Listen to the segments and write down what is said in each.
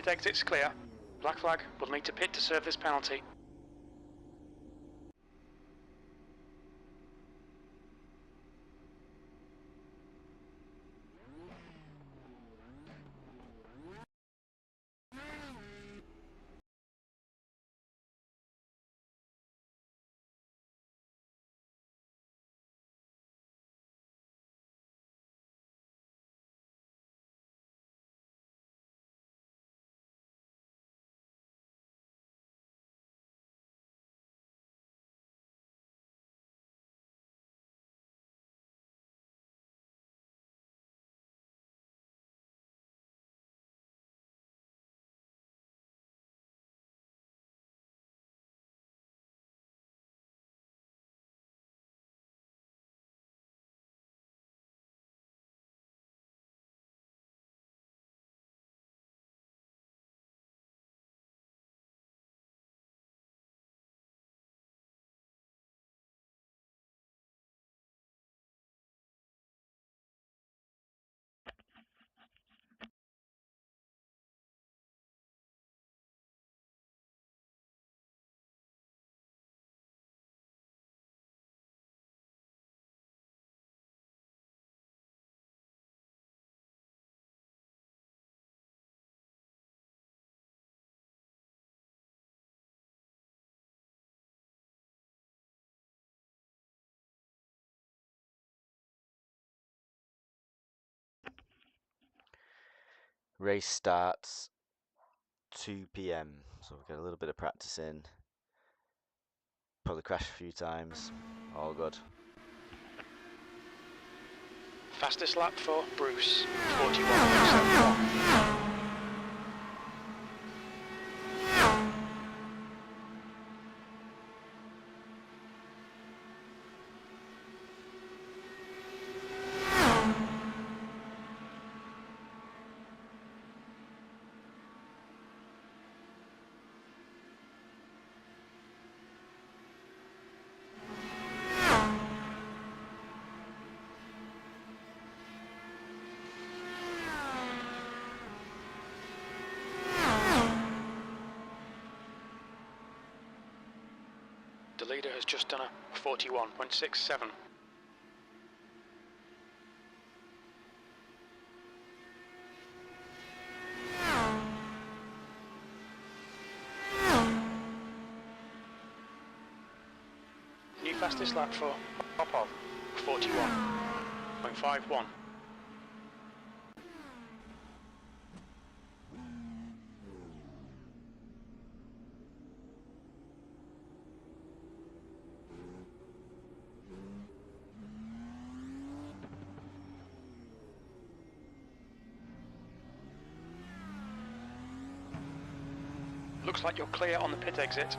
Pit exit's clear. Black flag will need to pit to serve this penalty. Race starts 2 p.m. so we'll get a little bit of practice in. Probably crash a few times. All good. Fastest lap for Bruce, 41.71. The leader has just done a 41.67. New fastest lap for Popov, 41.51. Looks like you're clear on the pit exit.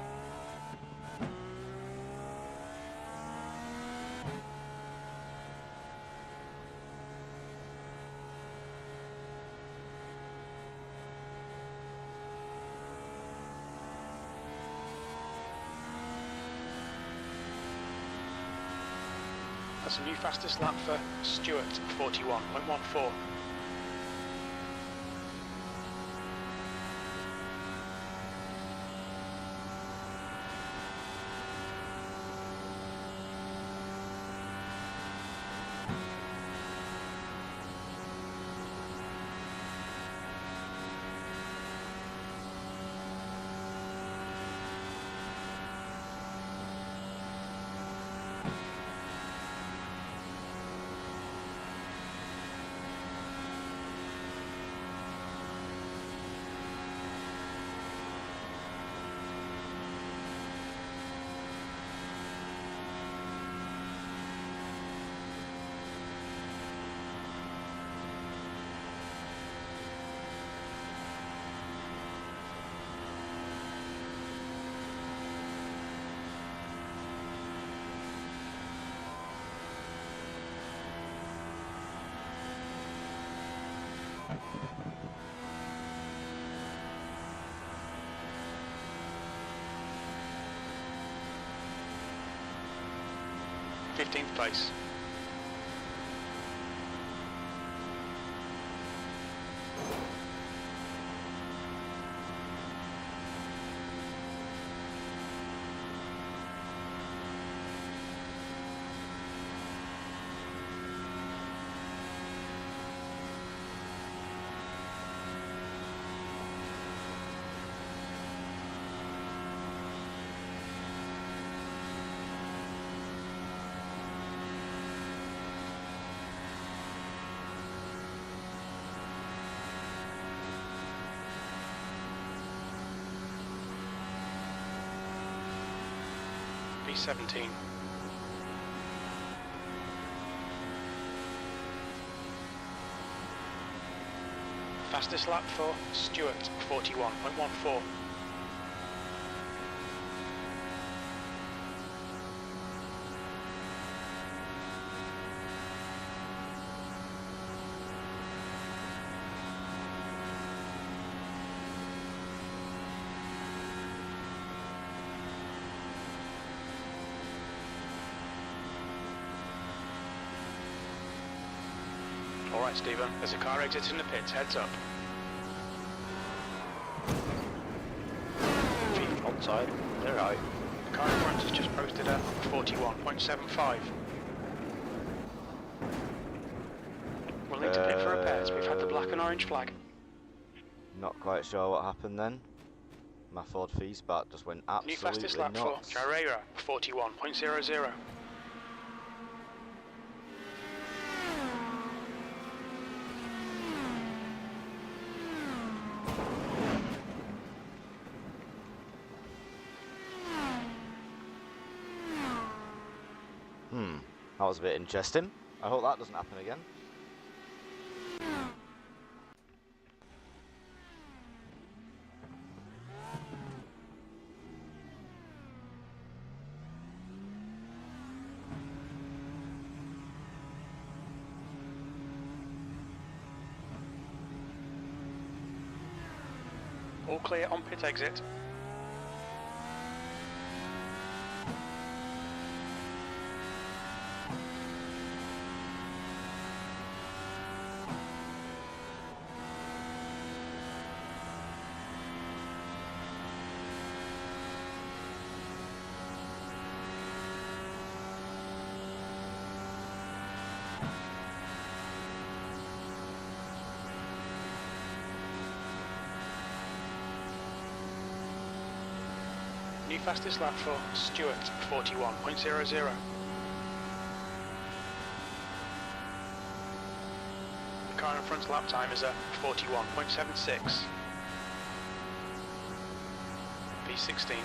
That's a new fastest lap for Stewart, 41.14. Fifteenth place. P17. Fastest lap for Stewart, 41.14. Alright, Stephen, there's a car exiting the pits, heads up. Onside, they're right. The car in front has just posted a 41.75. We'll need to pit for repairs. We've had the black and orange flag. Not quite sure what happened then. My Ford Fiesbat just went New fastest absolutely lap nuts. for Carrera, 41.00. That was a bit interesting. I hope that doesn't happen again. All clear on pit exit. New fastest lap for Stewart, 41.00. The car in front's lap time is a 41.76. P16.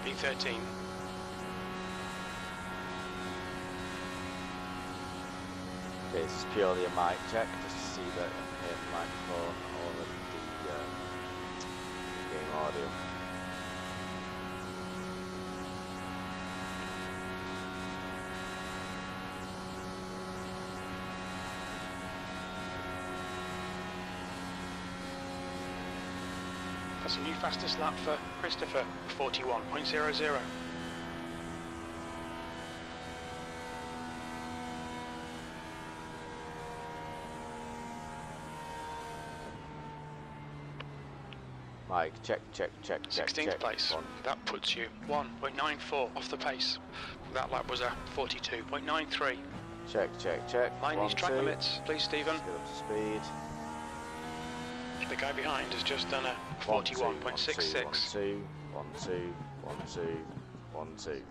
P13. Okay, this is purely a mic check, just to see that I can hear the microphone over the game audio. That's a new fastest lap for Christopher, 41.00. Mike, check. 16th place. That puts you 1.94 off the pace. That lap was a 42.93. Check. Line these track limits, please, Stephen. Get up to speed. The guy behind has just done a 41.66. 1, 2.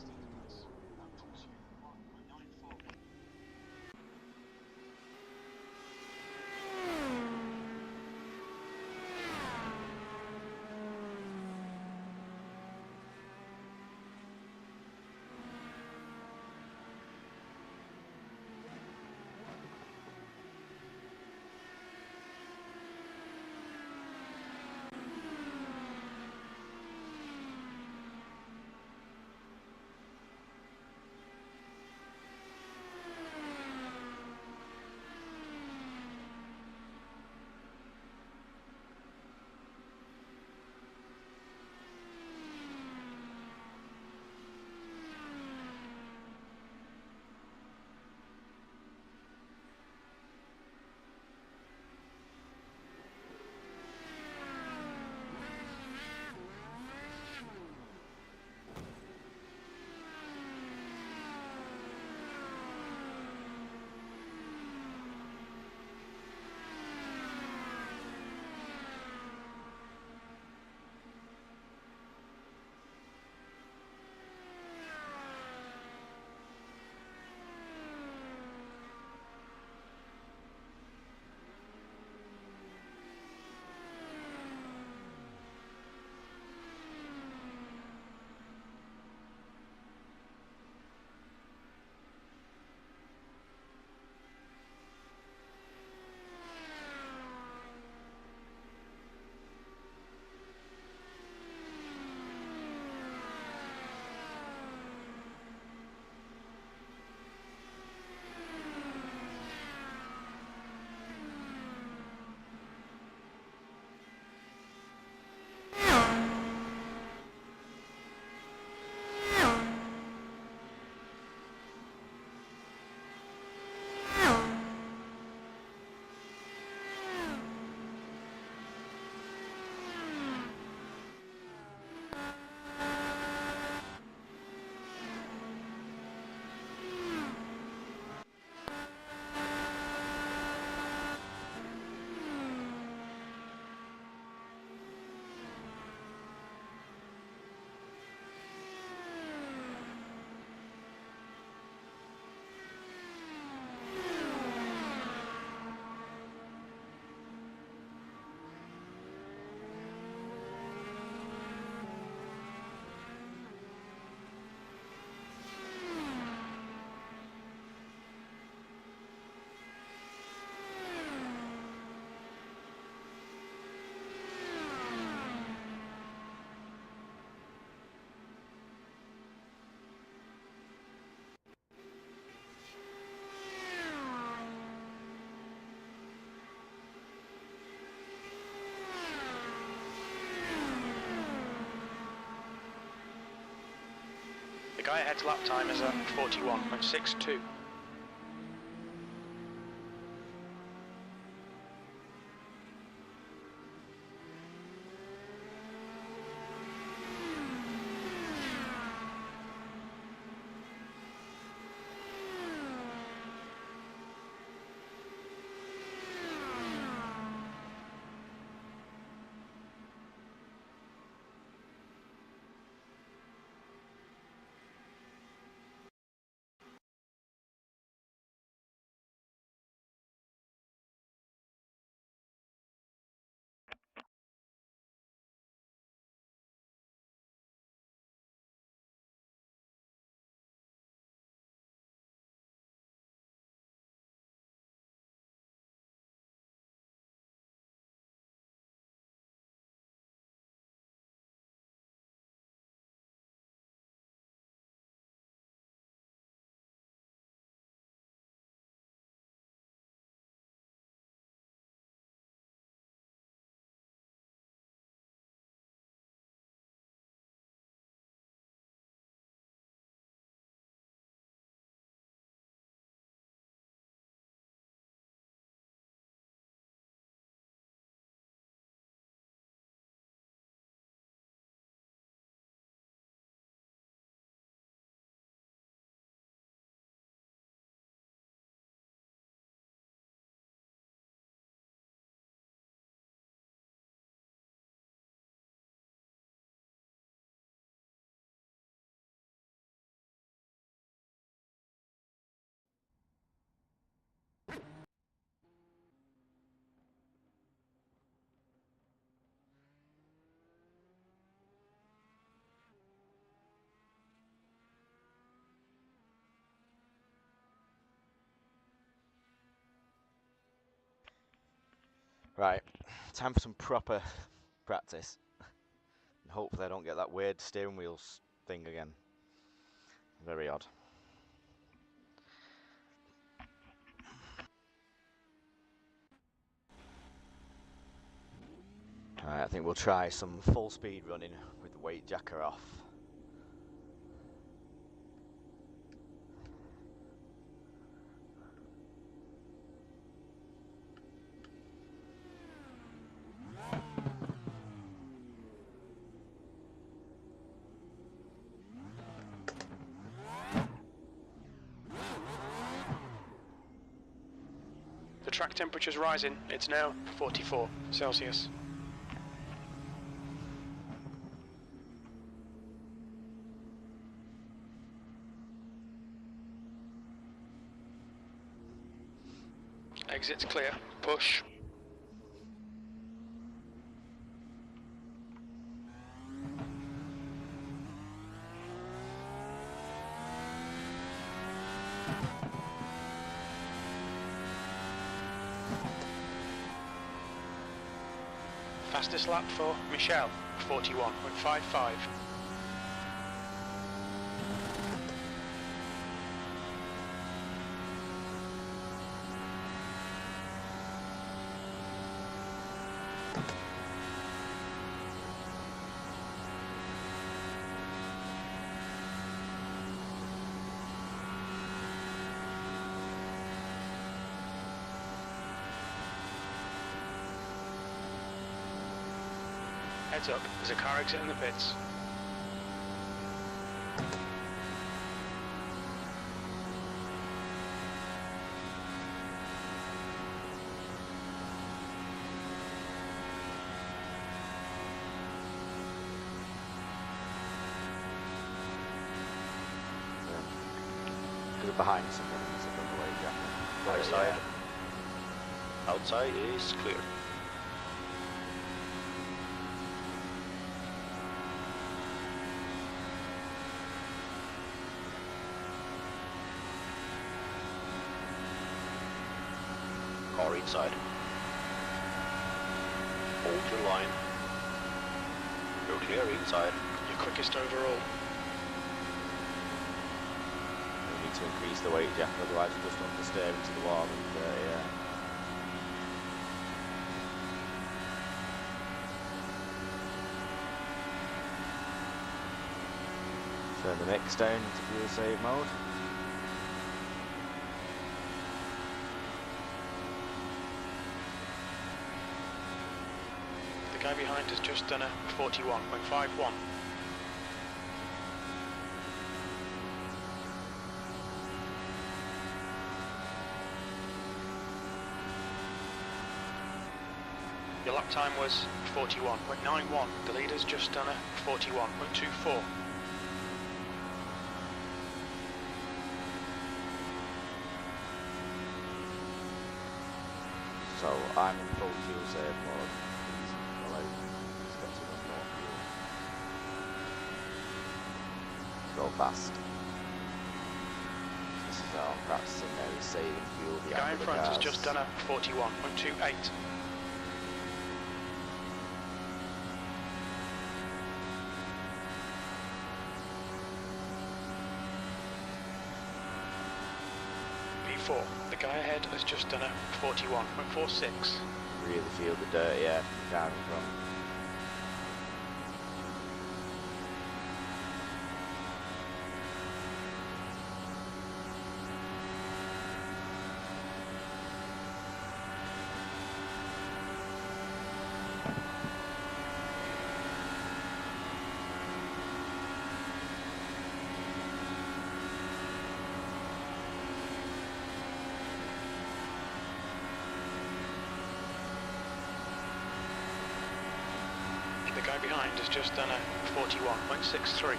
The guy ahead's lap time is at 41.62. Right, time for some proper practice. And hopefully I don't get that weird steering wheel thing again. Very odd. Alright, I think we'll try some full speed running with the weight jacker off. The track temperature's rising. It's now 44 Celsius. Exit's clear. Push. Fastest lap for Michelle, 41.55. Heads up, there's a car exit in the pits. Because behind someone is on the weight jacker. Right side. Outside is clear. Car inside. Hold your line. You're clear inside. Your quickest overall. We need to increase the weight jack, otherwise we'll just understeer into the wall and yeah. Turn the mix down into fuel save mode. The guy behind has just done a 41.51. Your lap time was 41.91. The leader's just done a 41.24. So I'm in full fuel save mode. He's got too much more fuel. Go fast. This is how I'm practicing now, he's saving fuel. The guy in front has just done a 41.28. P4. The guy ahead has just done a 41.46. Really feel the dirty air from the car in front. The guy behind has just done a 41.63.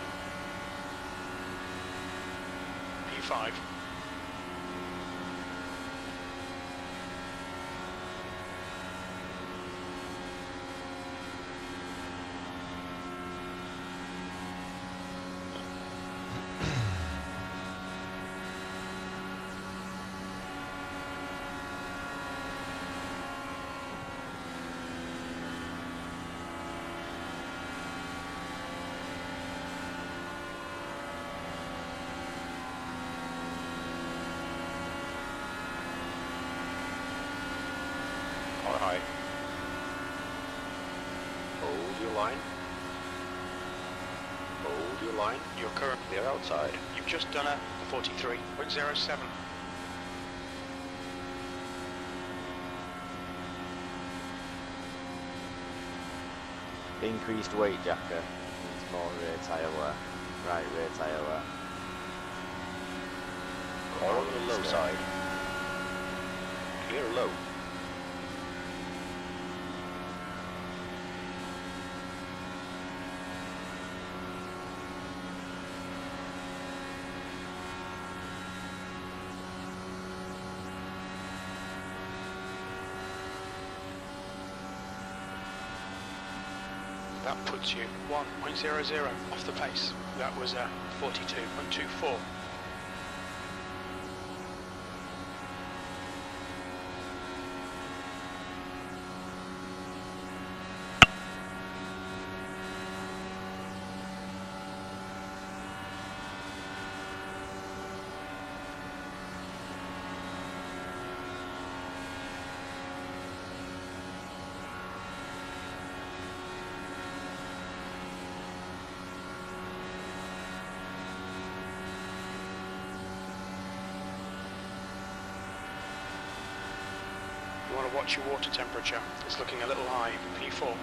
P5. High. Hold your line. Hold your line. You're currently Clear outside. You've just done a 43.07. Increased weight jacker needs more rear tyre wear. Right rear tyre wear. Car on the low side. Clear low. That puts you 1.00 off the pace. That was a 42.24. You want to watch your water temperature. It's looking a little high. P4.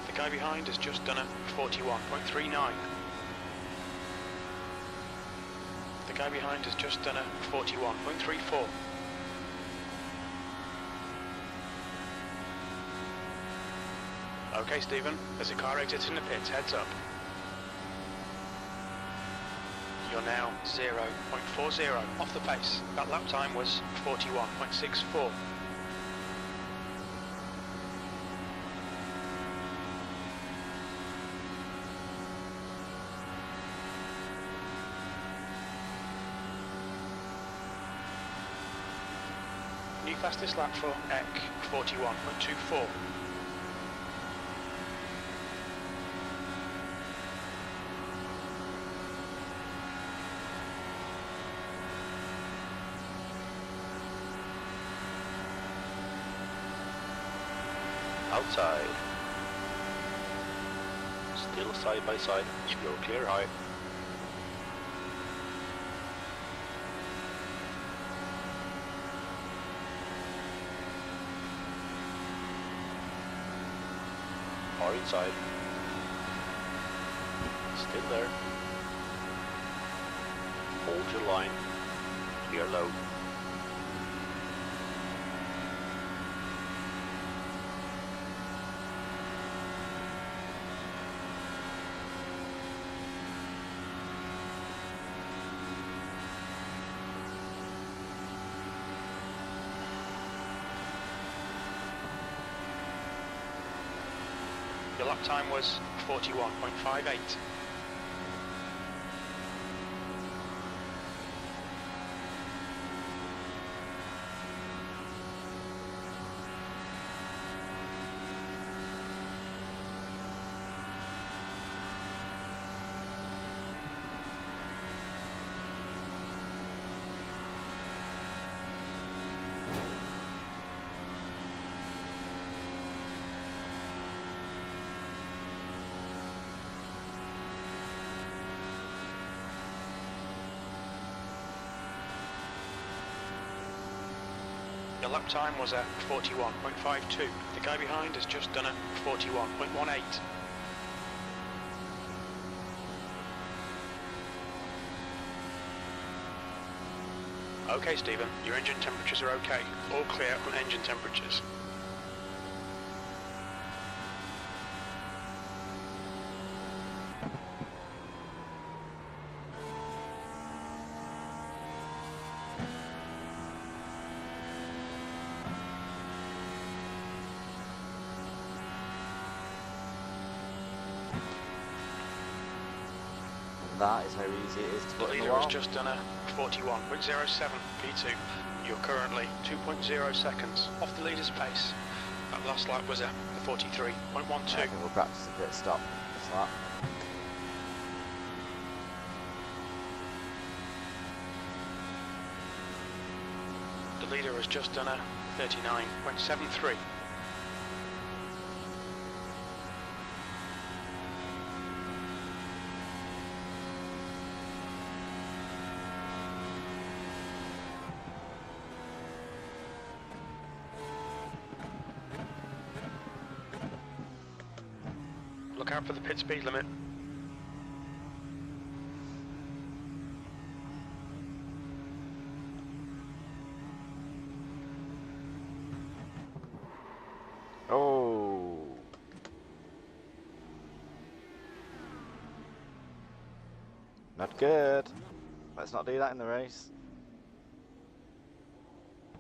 The guy behind has just done a 41.39. The guy behind has just done a 41.34. Okay, Stephen, there's a car exiting the pits, heads up. You're now 0.40 off the pace. That lap time was 41.64. New fastest lap for EC 41.24. outside. Still side by side. You're clear high. Far inside. Still there. Hold your line. Clear low. Your lap time was 41.58. Your lap time was at 41.52. The guy behind has just done a 41.18. Okay, Stephen, your engine temperatures are okay. All clear on engine temperatures. That is how easy it is to The put in the leader wall. has just done a 41.07 P2. You're currently 2.0 seconds off the leader's pace. That last lap was a 43.12. I think we'll practice a pit stop. Just that. The leader has just done a 39.73. Look out for the pit speed limit. Oh. Not good. Let's not do that in the race.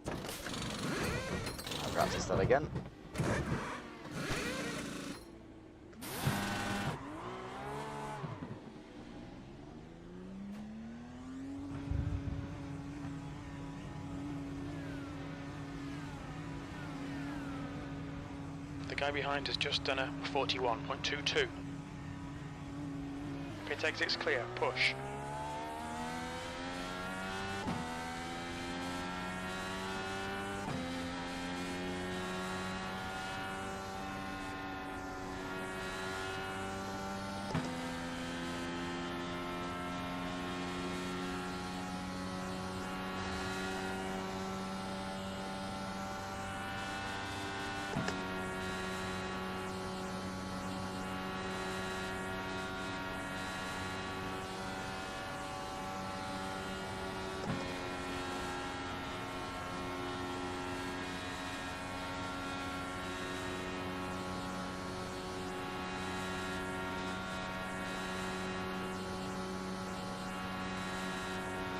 I'll practice that again. The guy behind has just done a 41.22. Pit exit's clear, push.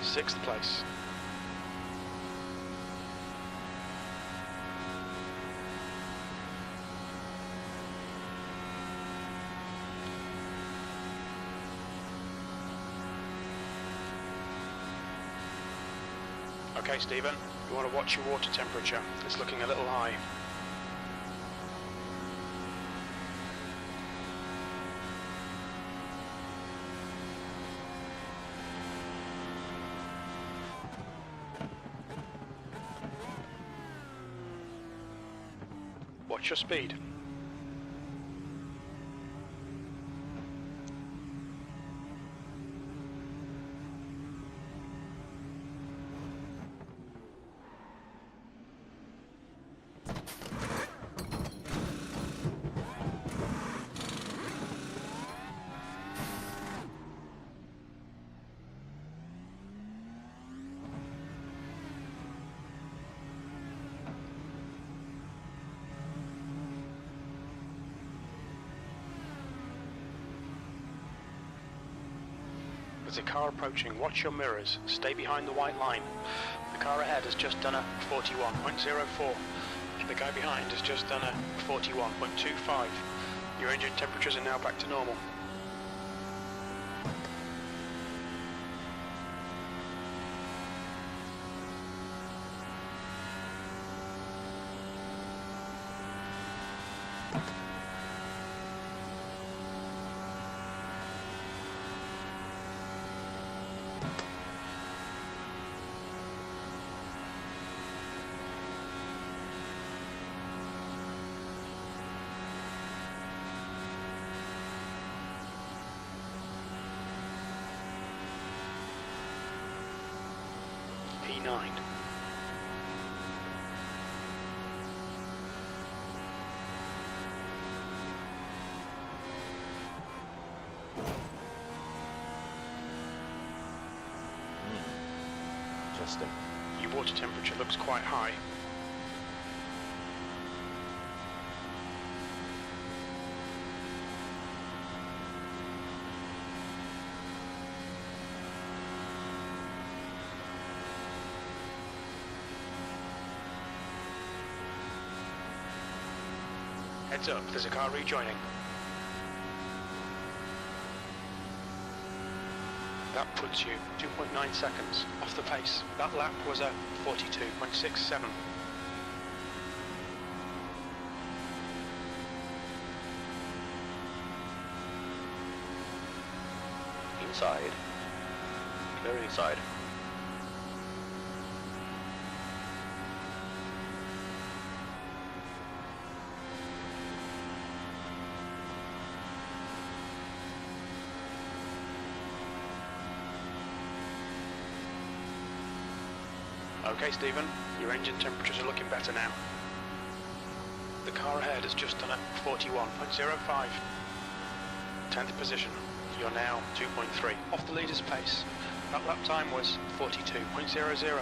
Sixth place. Okay, Stephen, you want to watch your water temperature. It's looking a little high. Watch your speed. There's a car approaching. Watch your mirrors. Stay behind the white line. The car ahead has just done a 41.04. The guy behind has just done a 41.25. Your engine temperatures are now back to normal. P9. Interesting. Your water temperature looks quite high. Heads up, there's a car rejoining. That puts you 2.9 seconds off the pace. That lap was a 42.67. Inside. Very inside. Okay, Stephen, your engine temperatures are looking better now. The car ahead has just done a 41.05. 10th position. You're now 2.3 off the leader's pace. That lap time was 42.00.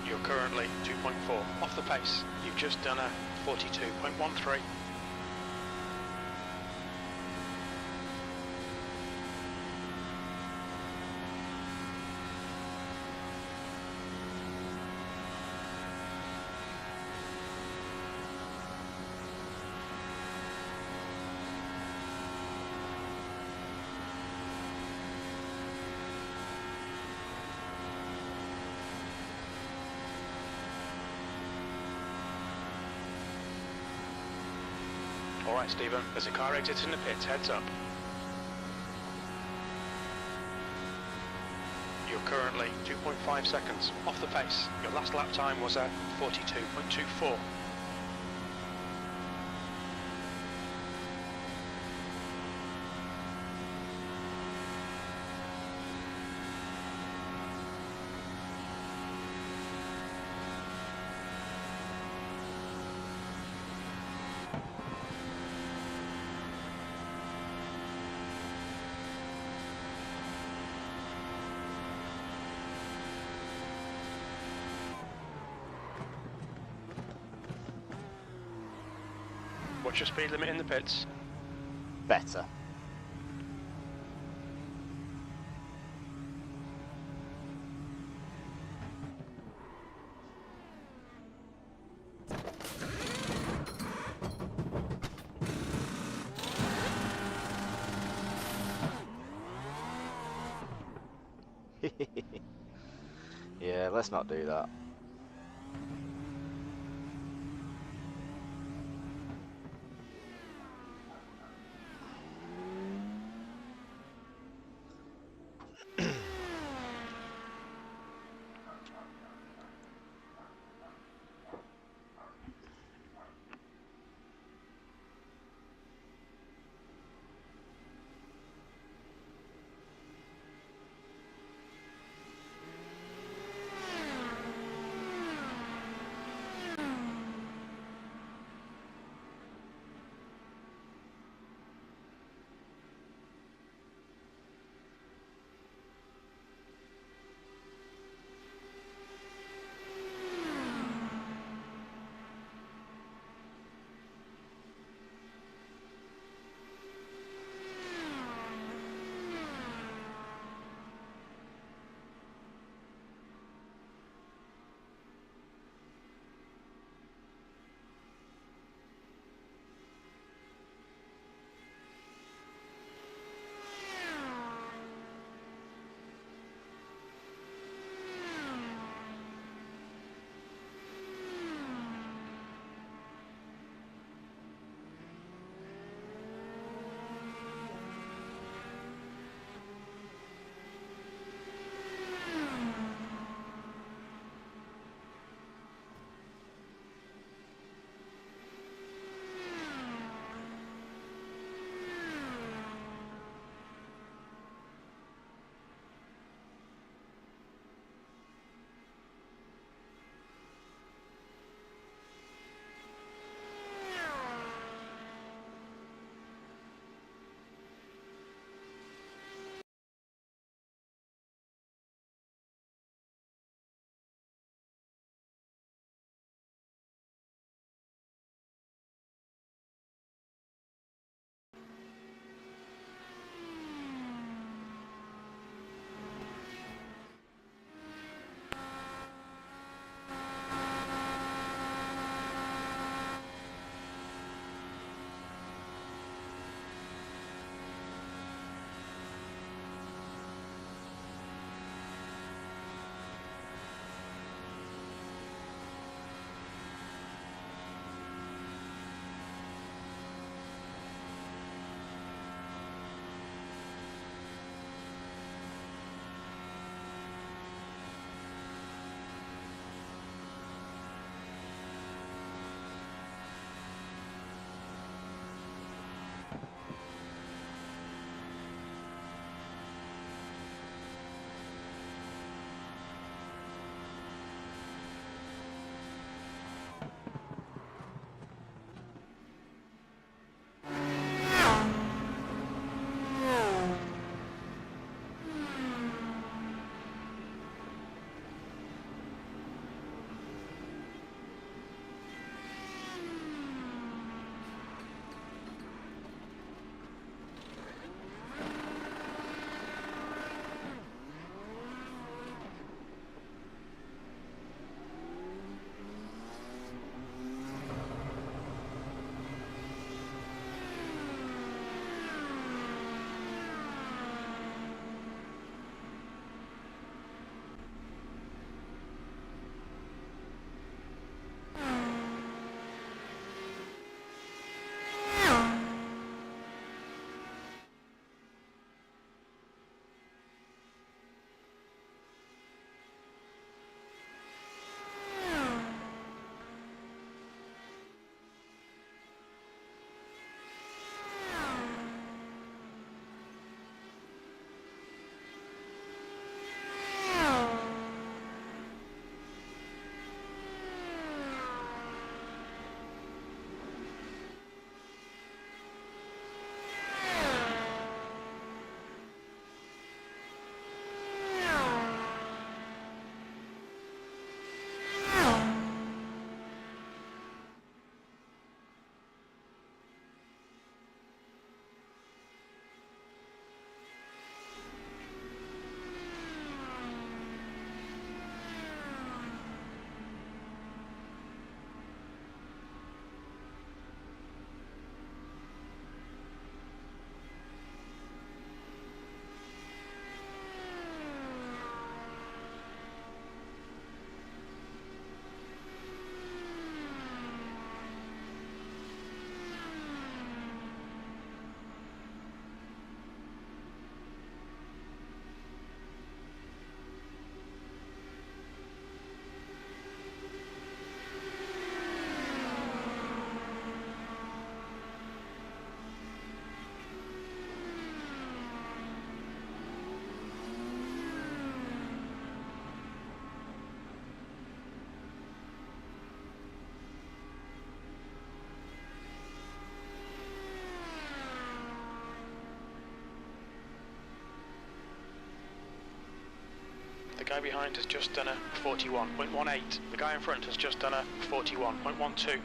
You're currently 2.4 off the pace. You've just done a 42.13. Alright, Stephen, there's a car exiting the pits, heads up. You're currently 2.5 seconds off the pace. Your last lap time was at 42.24. What's your speed limit in the pits? Better. Yeah, let's not do that. behind has just done a 41.18. The guy in front has just done a 41.12.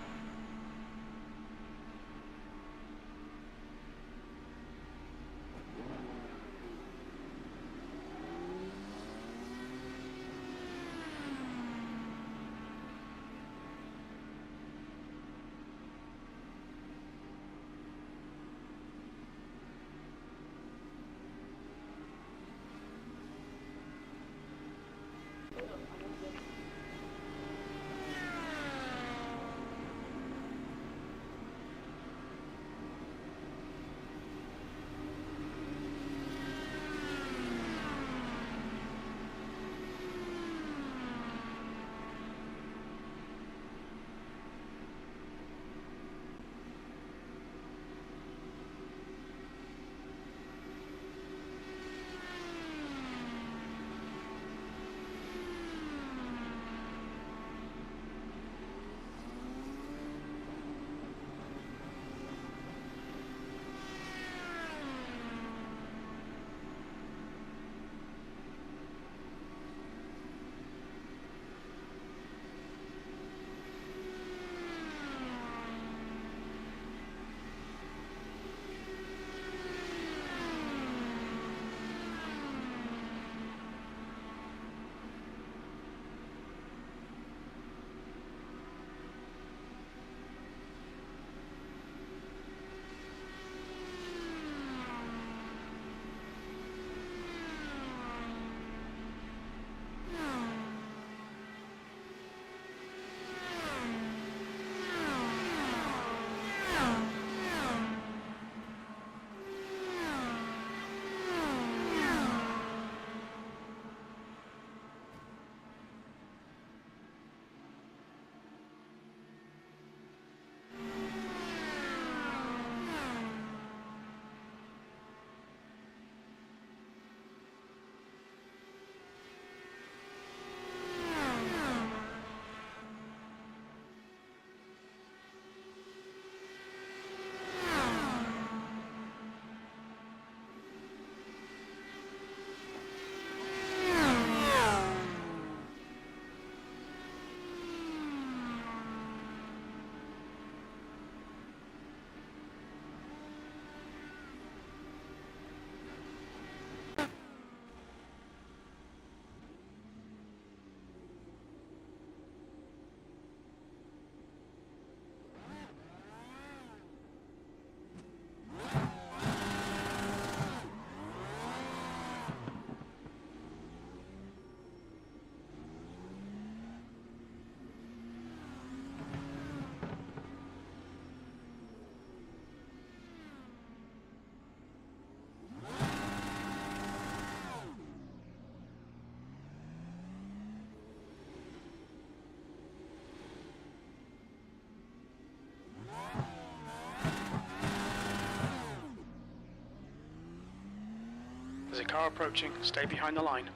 There's a car approaching. Stay behind the line.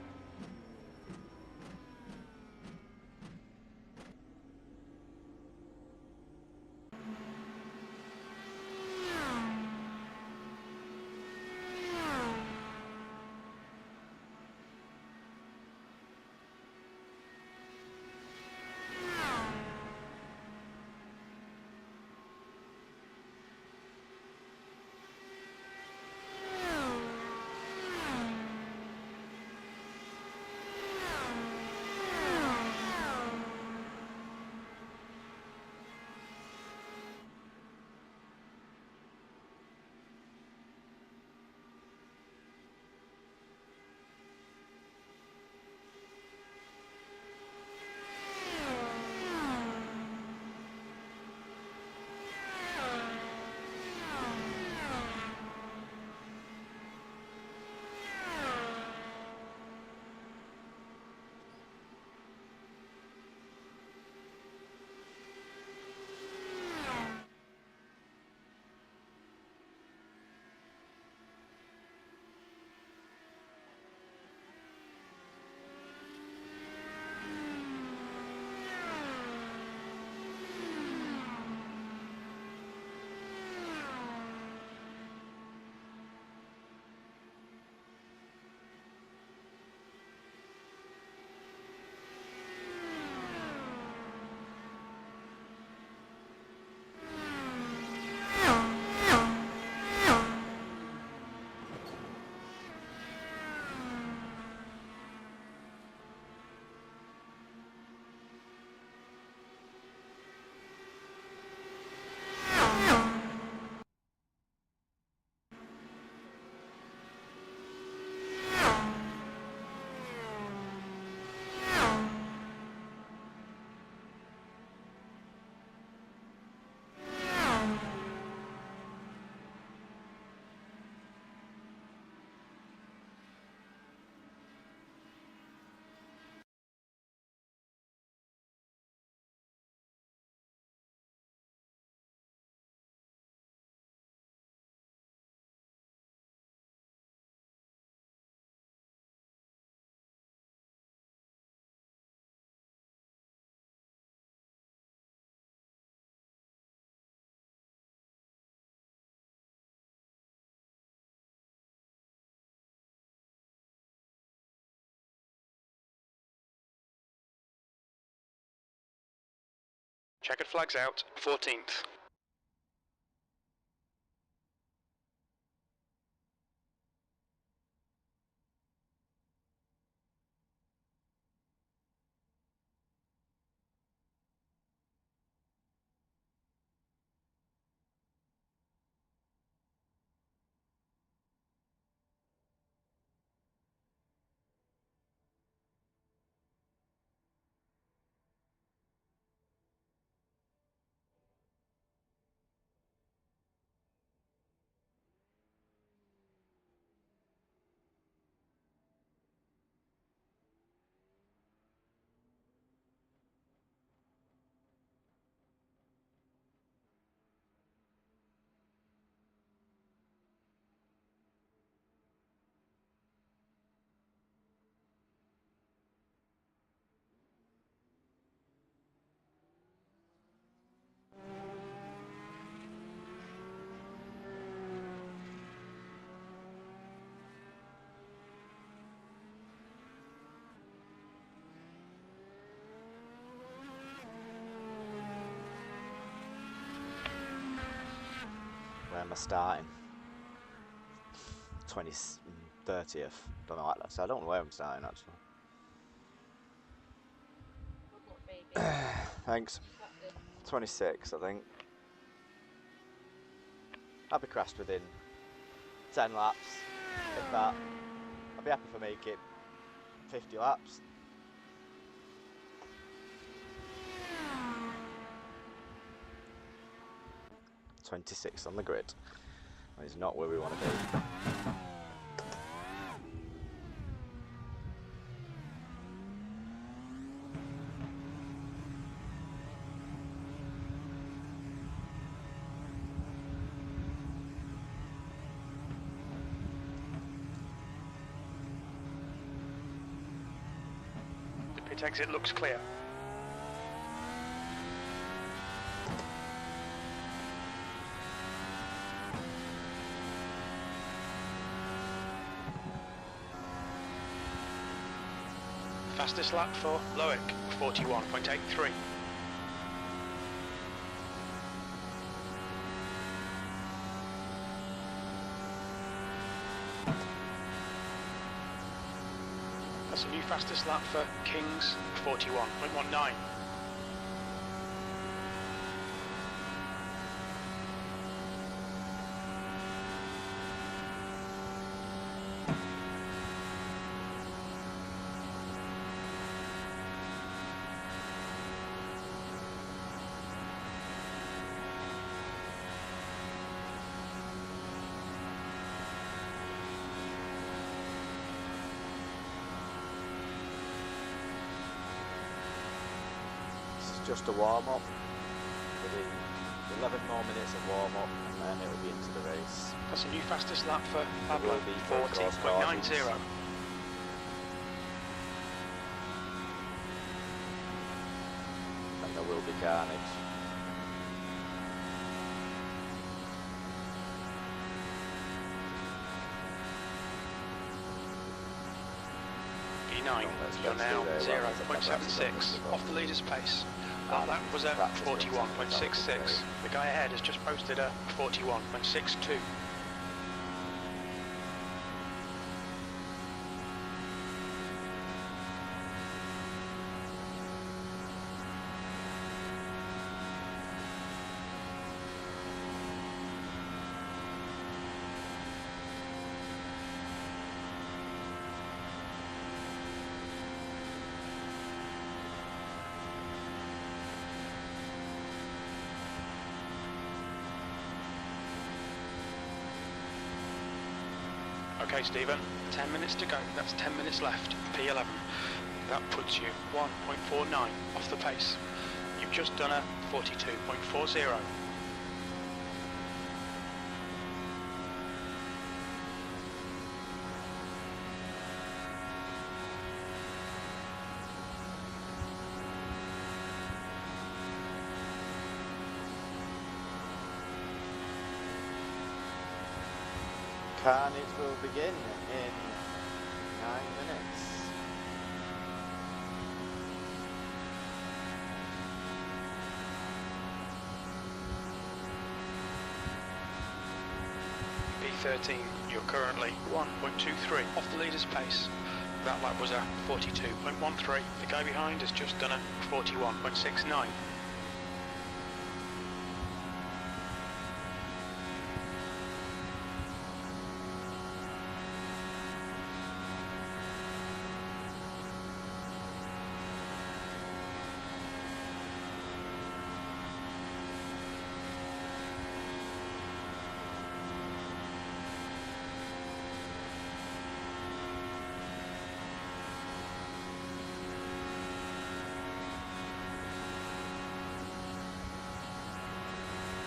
Checkered flags out, 14th. Where am I starting? 30th. Don't know. So I don't know where I'm starting actually. Thanks. 26, I think. I'll be crashed within 10 laps. If that, I'll be happy if I make it 50 laps. '26 on the grid. That is not where we want to be. The pit exit looks clear. Fastest lap for Loic, 41.83. That's a new fastest lap for Kings, 41.19. Just a warm-up, within 11 more minutes of warm-up and then it will be into the race. That's a new fastest lap for Pablo, 40.90. And there will be Carnage. P9, you're now 0.76 off the leader's pace. That was a 41.66. The guy ahead has just posted a 41.62. Okay, Stephen, 10 minutes to go. That's 10 minutes left. P11. That puts you 1.49 off the pace. You've just done a 42.40. Carnage will begin in 9 minutes. P13, you're currently 1.23 off the leader's pace. That lap was a 42.13. The guy behind has just done a 41.69.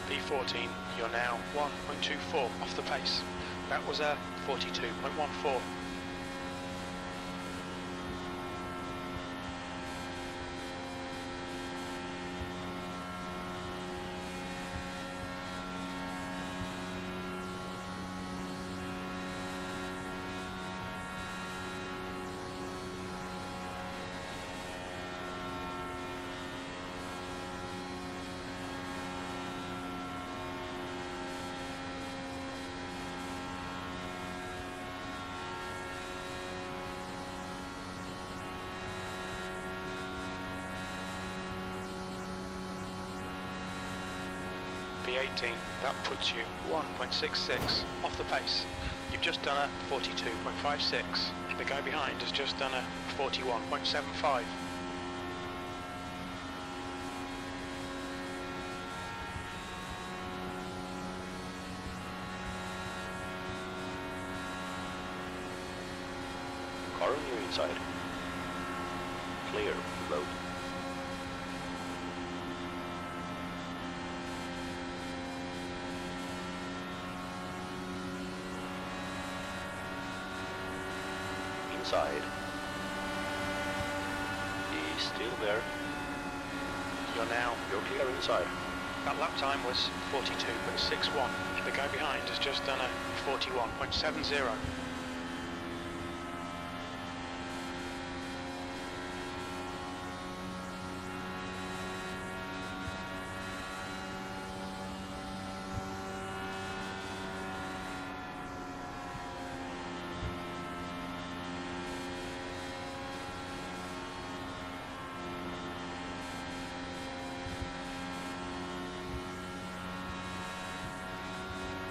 P14, you're now 1.24 off the pace. That was a 42.14. P18, that puts you 1.66 off the pace. You've just done a 42.56. The guy behind has just done a 41.75. Car on your inside. Clear, road. Inside. He's still there. You're Clear inside. that lap time was 42.61. The guy behind has just done a 41.70.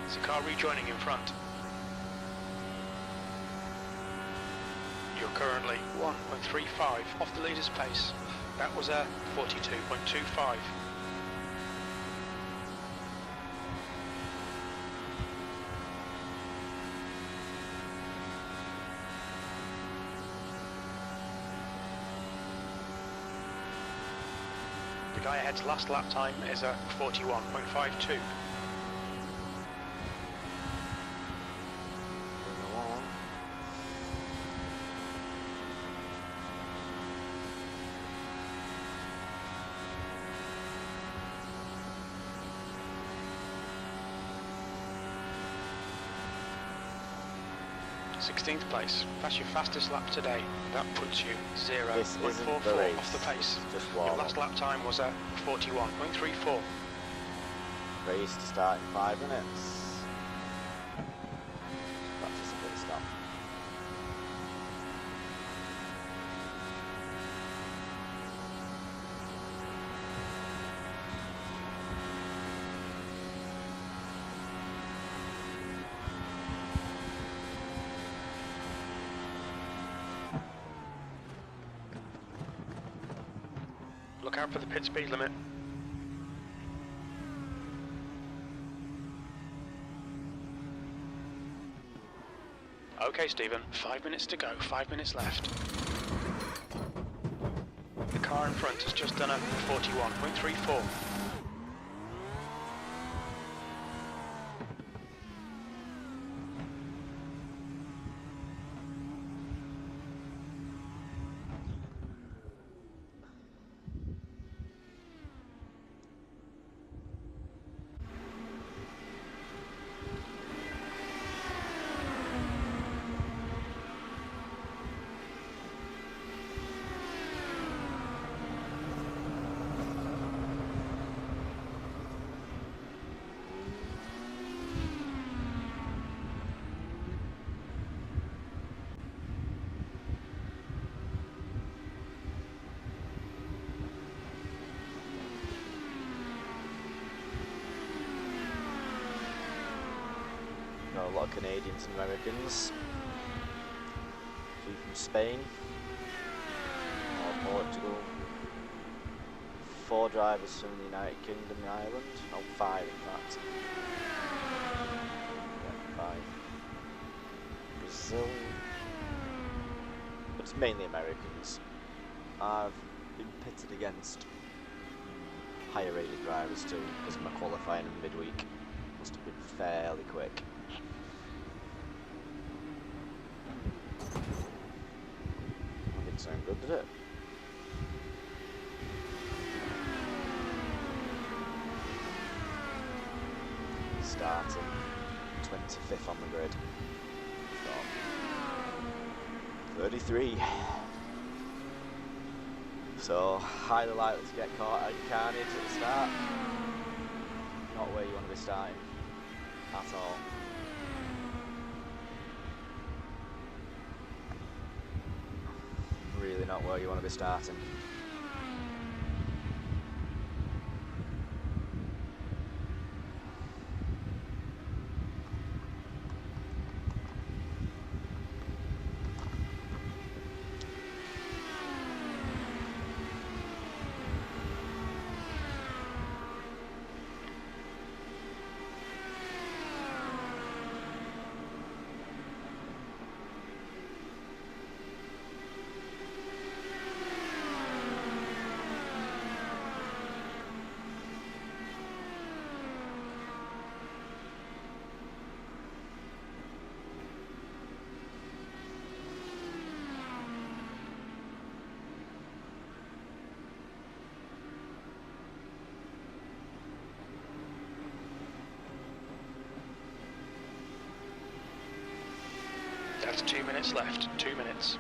There's a car rejoining in front. You're currently 1.35 off the leader's pace. That was a 42.25. The guy ahead's last lap time is a 41.52. Go on. Sixteenth place. That's your fastest lap today. That puts you This isn't the 0.44 race. off the pace. It's just Your warm last up. lap time was a 41.34. Race to start in 5 minutes. Practice a pit stop. Look out for the pit speed limit. Okay, Stephen, 5 minutes to go, 5 minutes left. The car in front has just done a 41.34. of Canadians and Americans. 3 from Spain, or Portugal. 4 drivers from the United Kingdom and Ireland. No, 5 in fact. Yeah, 5. Brazil. But it's mainly Americans. I've been pitted against higher rated drivers too, because of my qualifying in midweek. Must have been fairly quick. That didn't sound good, did it? Starting 25th on the grid from 33. So, highly likely to get caught at Carnage at the start. Not where you want to be starting at all. Really not where you want to be starting. That's 2 minutes left. 2 minutes.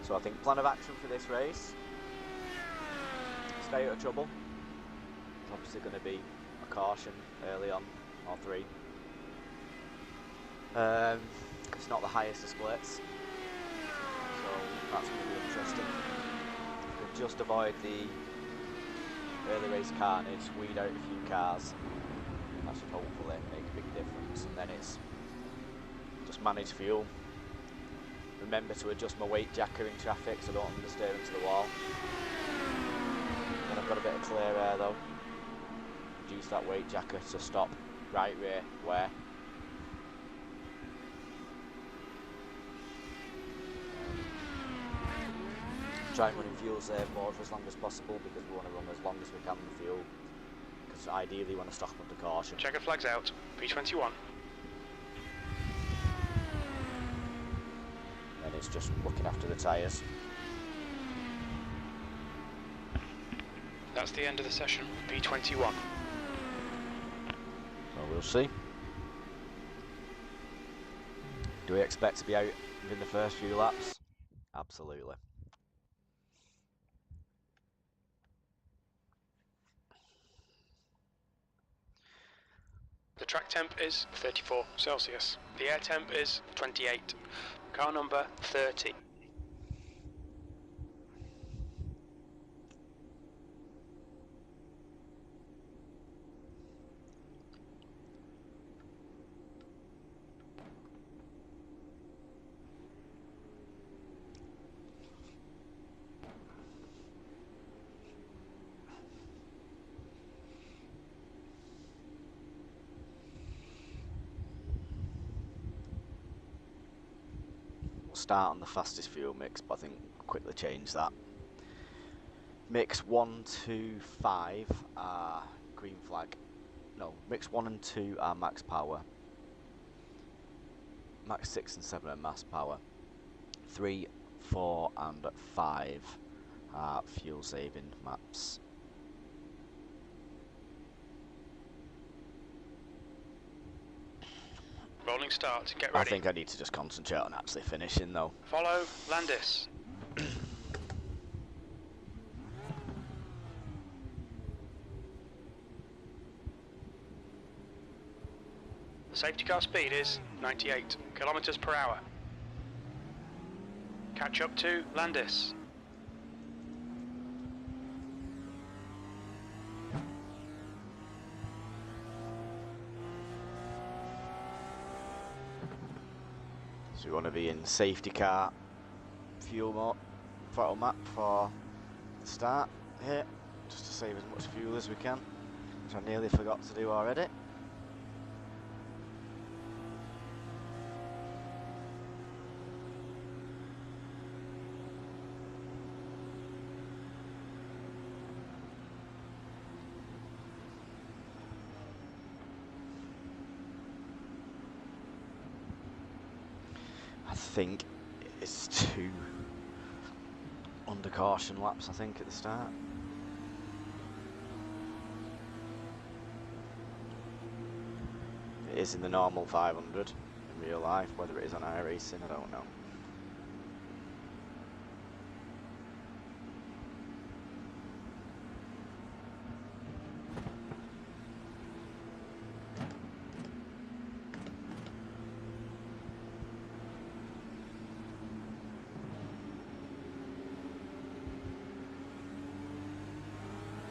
So I think plan of action for this race, stay out of trouble. It's obviously going to be a caution early on, or 3. It's not the highest of splits, so that's going to be interesting. If we just avoid the early race carnage, weed out a few cars, that should hopefully make a big difference. And then it's just manage fuel. Remember to adjust my weight jacker in traffic so I don't understeer into the wall. When I've got a bit of clear air though, reduce that weight jacker to stop right rear wear. Try and run in fuel save mode for as long as possible, because we want to run as long as we can in fuel, because ideally we want to stock up to caution. Checker flags out. P21. And it's just looking after the tyres. That's the end of the session. P21. So we'll see. Do we expect to be out within the first few laps? Absolutely. The track temp is 34 Celsius. The air temp is 28. Car number 30. start on the fastest fuel mix, but I think we'll quickly change that. Mix 1, 2, 5 are green flag. No, mix 1 and 2 are max power. Max 6 and 7 are mass power. 3, 4 and 5 are fuel saving maps. Rolling start, get ready. I think I need to just concentrate on actually finishing though. Follow Landis. The safety car speed is 98 kilometers per hour. Catch up to Landis. So we want to be in safety car fuel mode, throttle map for the start here, just to save as much fuel as we can, which I nearly forgot to do already. I think it's 2 under caution laps, I think, at the start. It is in the normal 500 in real life, whether it is on iRacing, I don't know.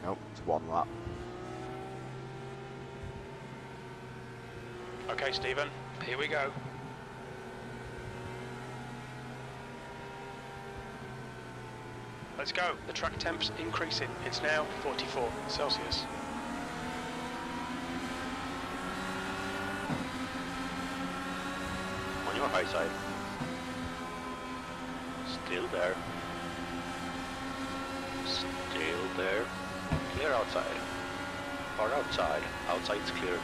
Nope, it's 1 lap. Okay, Stephen, here we go. Let's go. The track temp's increasing. It's now 44 Celsius. On your high side. Still there. Still there. Clear outside. Or outside. Outside's clear.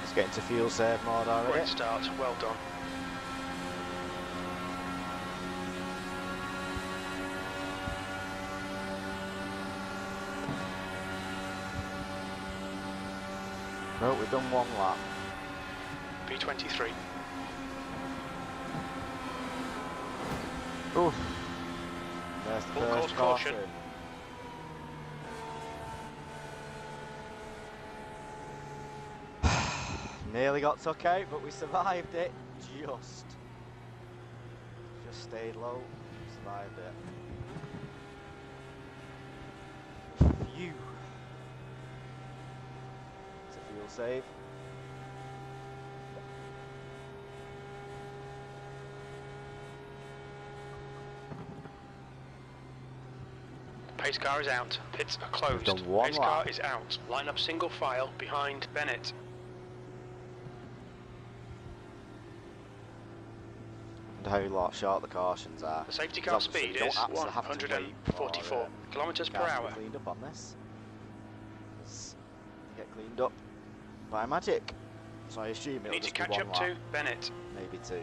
Let's get into fuel save mode already. Great start. Well done. Well, we've done 1 lap. P23. Oof. There's the Full course first caution. Nearly got took out, but we survived it. Just stayed low. Survived it. Phew. It's a fuel save. Pace car is out. Pits are closed. done 1 Pace lap. car is out. Line up single file behind Bennett. And how short the cautions are. The safety Because car obviously speed you don't is actually have to wait for, 144 kilometers per cars to hour. be cleaned up on this. It's- they get cleaned up by magic. So I assume You it'll need to just be catch 1 up lap, to Bennett. maybe 2.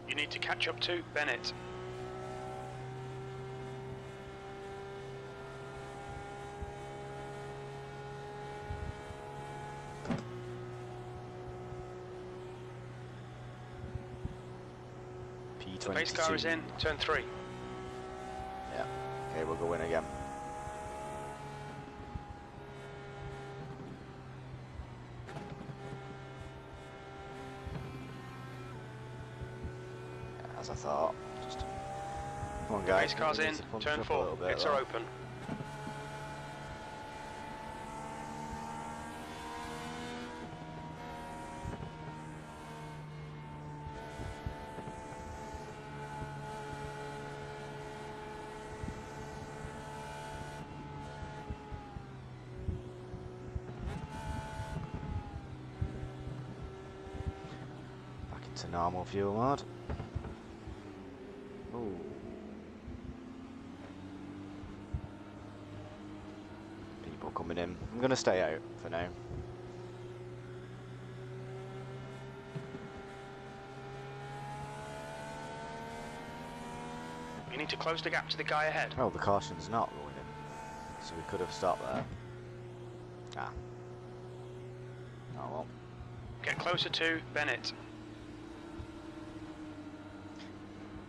You need to catch up to Bennett. The pace car is in, turn 3. Yeah. Okay, we'll go in again. Yeah, as I thought. Just come on, guys. Pace car's we need in, to punch turn up a 4. little bit, Pits though. are open. to normal fuel mode. Ooh. People coming in. I'm going to stay out for now. You need to close the gap to the guy ahead. Oh, the caution's not running, so we could have stopped there. Ah. Oh well. Get closer to Bennett.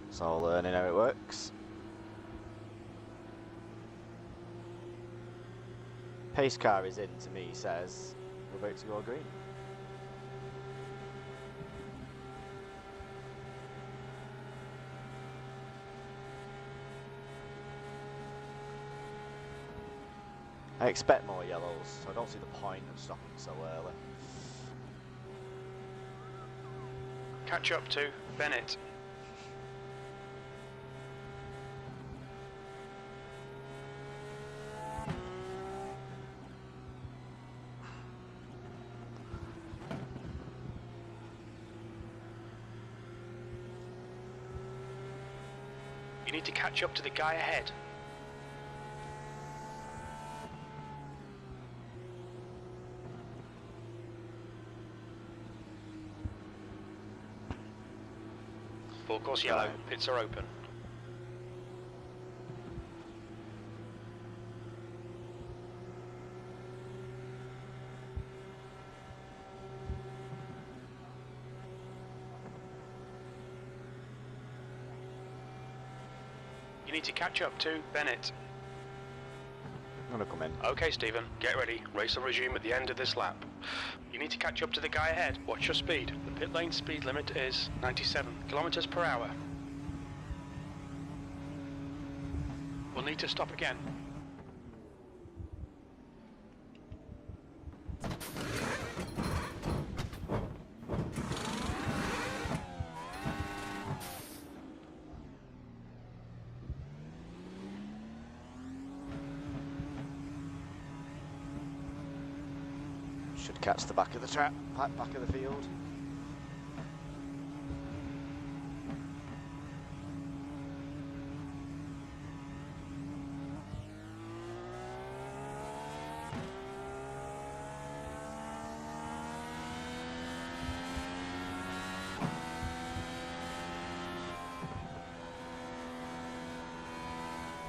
It's all learning how it works. Pace car is in to me, says we're about to go green. I expect more yellows, so I don't see the point of stopping so early. Catch up to Bennett. You need to catch up to the guy ahead. Full course yellow, pits are open. You need to catch up to Bennett. I'm gonna come in. Okay, Stephen, get ready. Race will resume at the end of this lap. You need to catch up to the guy ahead. Watch your speed. The pit lane speed limit is 97 kilometers per hour. We'll need to stop again. Should catch the back of the track, back of the field.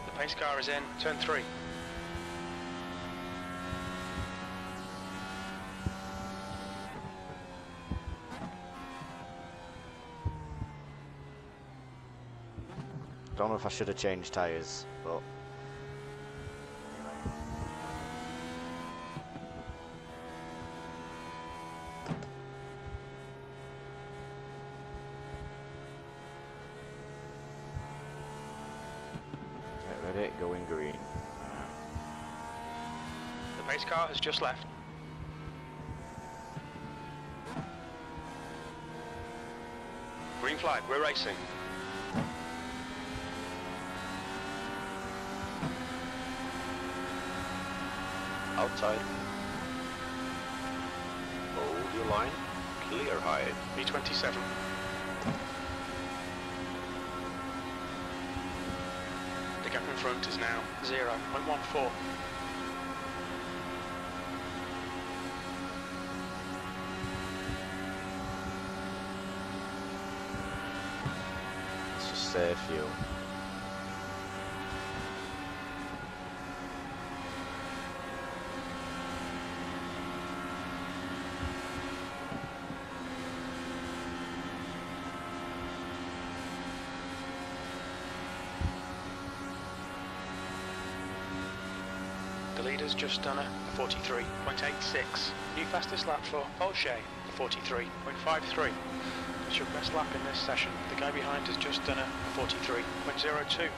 The pace car is in, turn 3. Don't know if I should have changed tyres, but get ready, going green. The pace car has just left. Green flag, we're racing. Outside. Hold your line. Clear high. B27. The gap in front is now 0.14. Let's just save fuel. The leader's just done a 43.86. New fastest lap for Porsche, 43.53. That's your best lap in this session. The guy behind has just done a 43.02.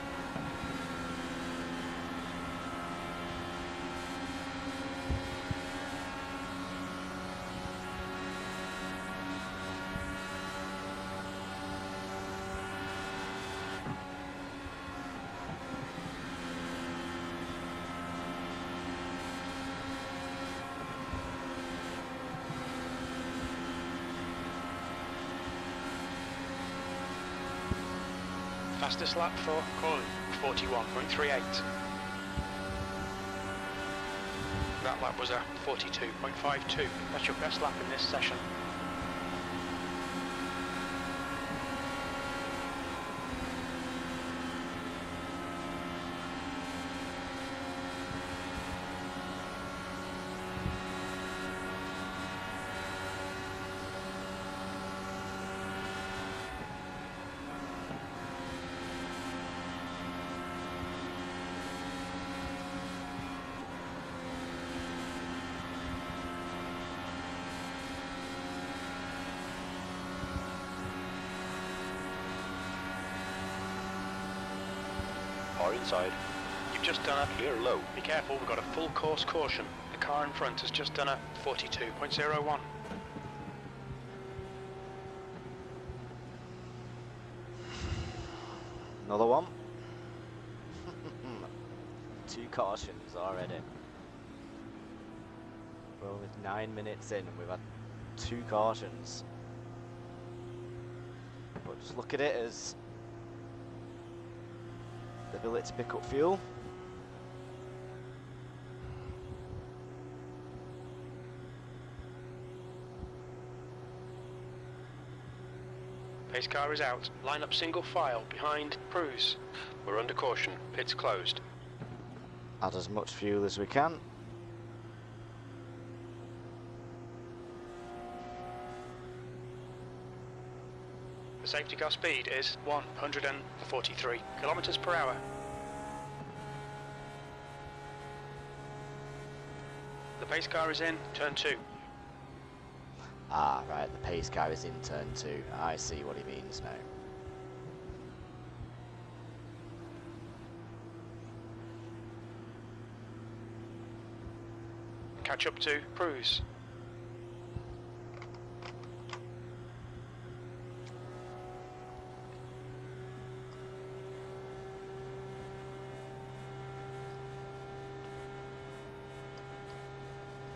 Fastest lap for Corley, 41.38. That lap was a 42.52. That's your best lap in this session. Or inside. You've just done a... Clear low. Be careful, we've got a full course caution. The car in front has just done a 42.01. Another one. 2 cautions already. We're only 9 minutes in and we've had 2 cautions. But just look at it as the ability to pick up fuel. Pace car is out. Line up single file behind Cruz. We're under caution. Pit's closed. Add as much fuel as we can. The safety car speed is 143 kilometers per hour. The pace car is in turn 2. Ah, right, the pace car is in turn 2. I see what he means now. Catch up to Cruz.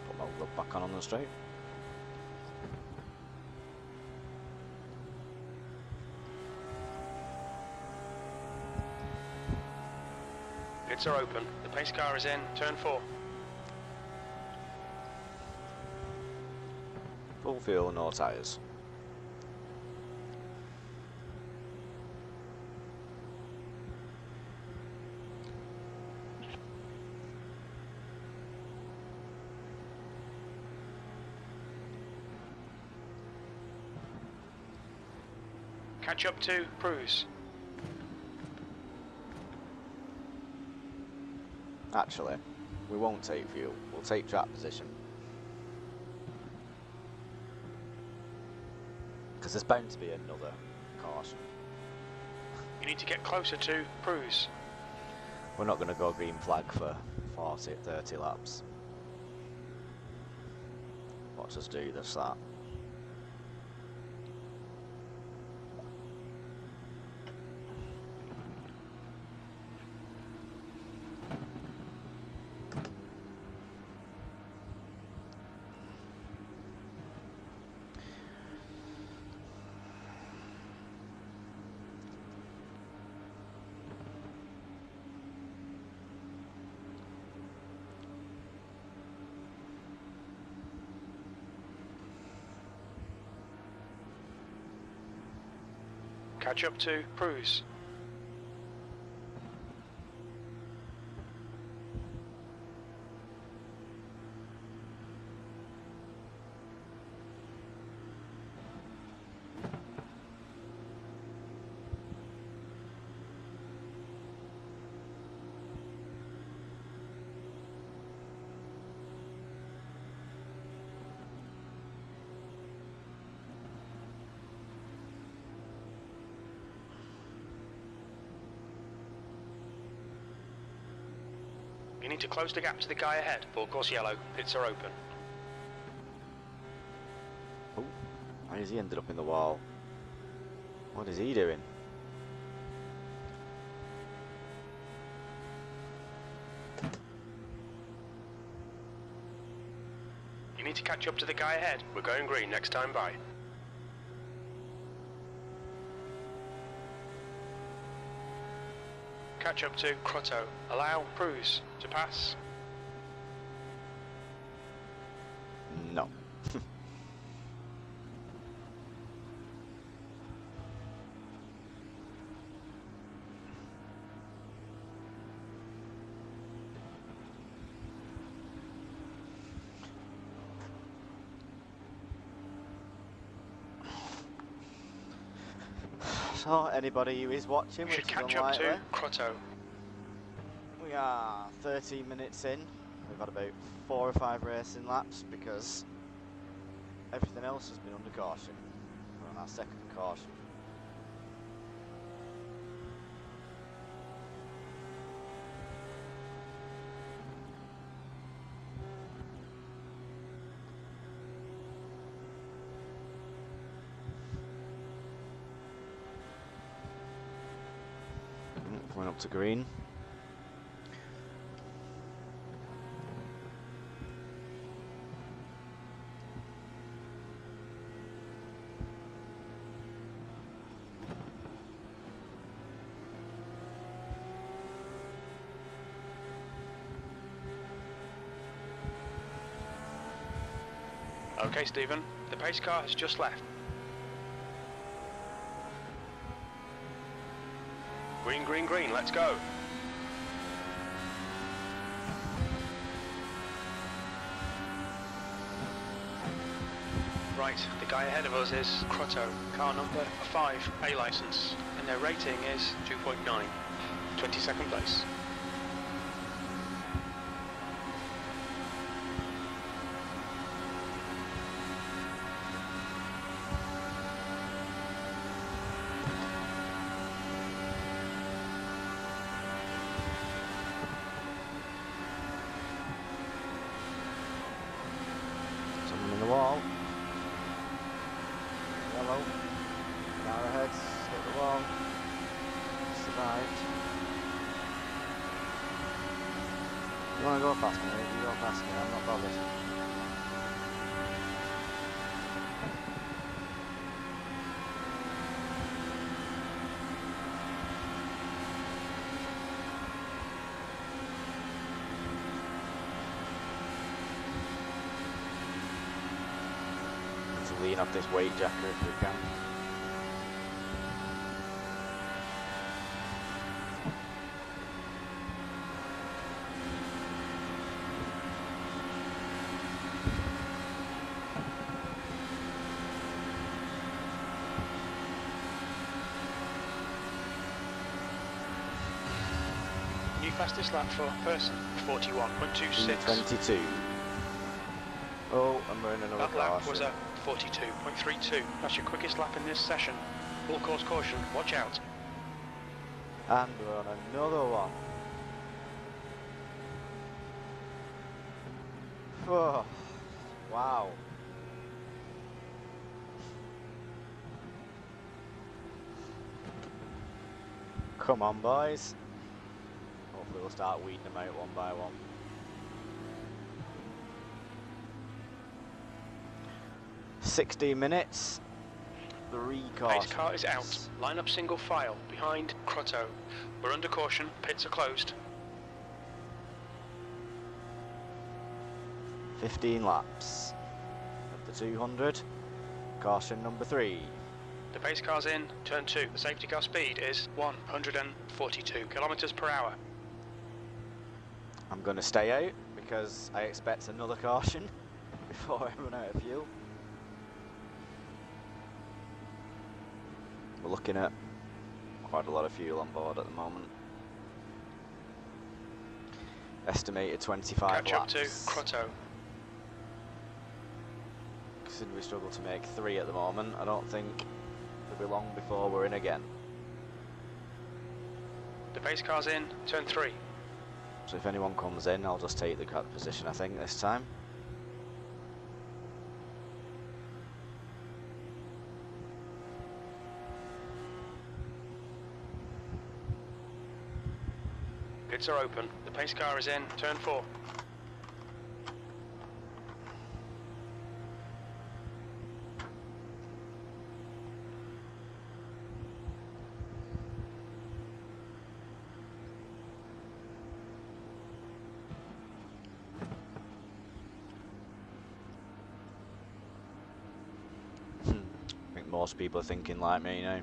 Put my lug back on the straight. Pits are open. The pace car is in turn 4. Full fuel, no tyres. Catch up to Cruz. Actually, we won't take fuel. We'll take track position. Because there's bound to be another caution. You need to get closer to Cruz. We're not going to go green flag for 40, 30 laps. Watch us do this, that. Catch up to Cruz. You need to close the gap to the guy ahead. Full course yellow. Pits are open. Oh, how has he ended up in the wall? What is he doing? You need to catch up to the guy ahead. We're going green next time by. catch up to Crotto. Allow Cruz to pass. No. So, anybody who is watching, You should which is catch up unlikely, to Crotto. we are 13 minutes in. We've had about 4 or 5 racing laps because everything else has been under caution. We're on our second caution. Coming up to green. Okay, Stephen, the pace car has just left. Green, green, green, let's go. Right, the guy ahead of us is Crotto, car number 5, A license, and their rating is 2.9, 22nd place. Someone in the wall. Yellow. Car ahead. Hit the wall. Survived. You want to go past me? You go past me. I'm not bothered. To lean off this weight jacker if we can. New fastest lap for person, 41.26. 22. Oh, and we're in another That lap caution. was a 42.32. That's your quickest lap in this session. Full course caution, watch out. And we're on another one. Oh, wow. Come on, boys. Hopefully we'll start weeding them out one by one. "60 minutes, 3 cautions. Pace car is out. Line up single file behind Crotto. We're under caution, pits are closed. 15 laps of the 200. Caution number 3. The pace car's in, turn 2. The safety car speed is 142 kilometers per hour. I'm going to stay out because I expect another caution before I run out of fuel. We're looking at quite a lot of fuel on board at the moment. Estimated 25 Catch laps. up to Crotto. Considering we struggle to make 3 at the moment, I don't think it'll be long before we're in again. The pace car's in, turn 3. So if anyone comes in, I'll just take the correct position, I think, this time. Pits are open. The pace car is in, turn 4. most people are thinking like me, you know.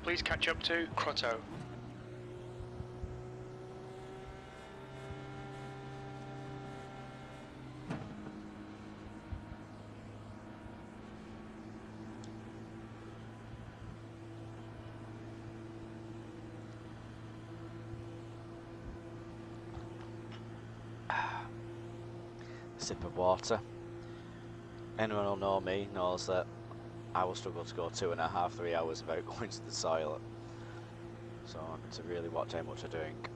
Please catch up to Crotto. Sip of water. Anyone who'll know me knows that I will struggle to go 2.5, 3 hours without going to the toilet. So I need to really watch how much I drink.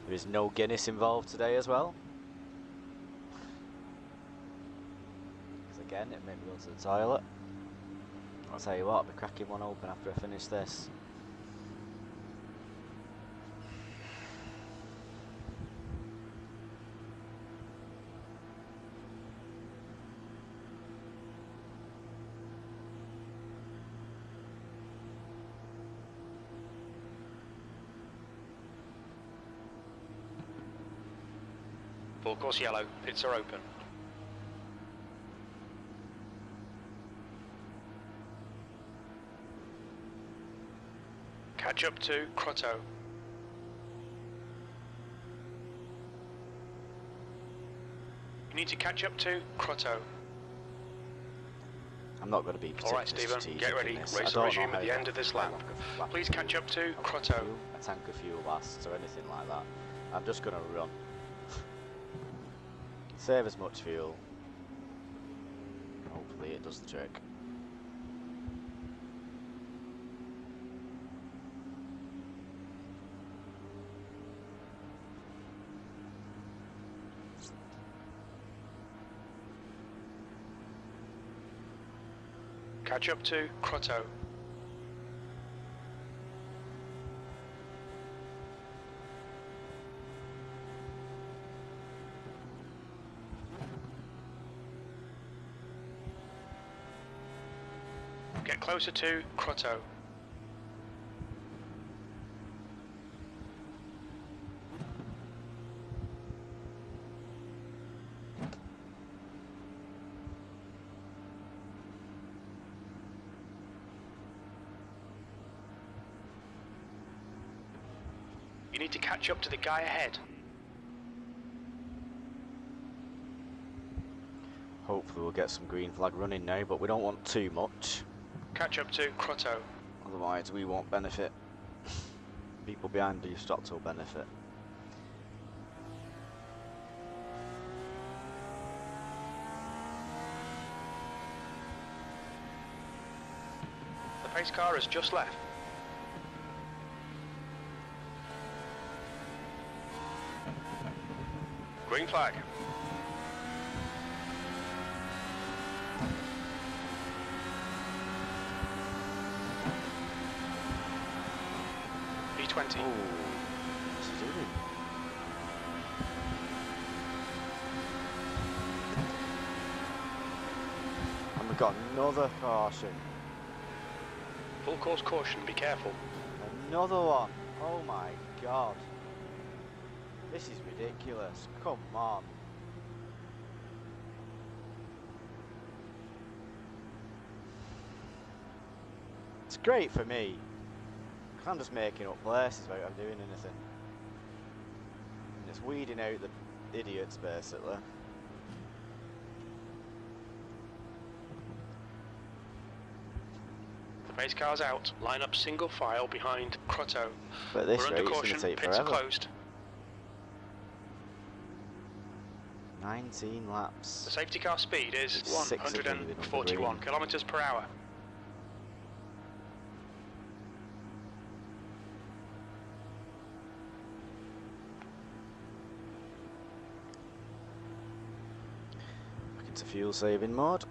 There is no Guinness involved today as well. Because again, it made me go to the toilet. I'll tell you what, I'll be cracking one open after I finish this. Full course yellow, pits are open. Catch up to Crotto. You need to catch up to Crotto. I'm not going to be particularly Alright Stephen, strategic get ready. in this. Race I will don't know resume at how the end of this lap. long a lap Please of catch fuel- up to a Crotto. tank of fuel lasts or anything like that. I'm just going to run. Save as much fuel. Hopefully it does the trick. Catch up to Crotto. Get closer to Crotto. You need to catch up to the guy ahead. Hopefully we'll get some green flag running now, but we don't want too much. Catch up to Crotto. Otherwise we won't benefit. People behind you stopped will benefit. The pace car has just left. Green flag. P20. What's he doing? And we've got another caution. Full course caution, be careful. Another one. Oh my god. This is ridiculous. Come on. It's great for me. I'm just making up places without doing anything. And it's weeding out the idiots, basically. The pace car's out. Line up single file behind Crotto. But this We're under rate is going caution, to take pits are forever. closed. 19 The laps. safety car speed is It's 6 of them with 141 green. kilometers per hour. Back into fuel saving mode.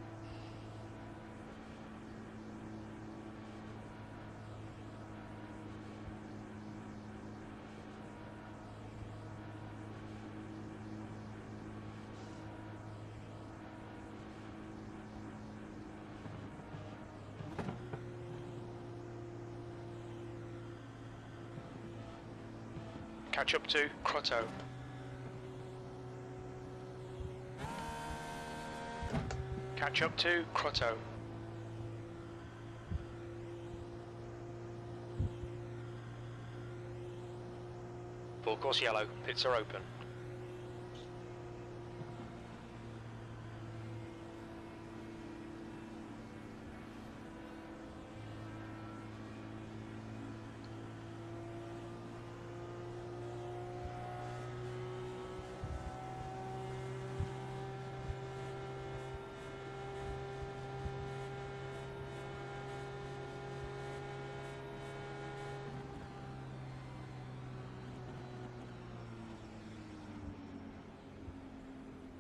Catch up to Crotto. Catch up to Crotto. Full course yellow, pits are open.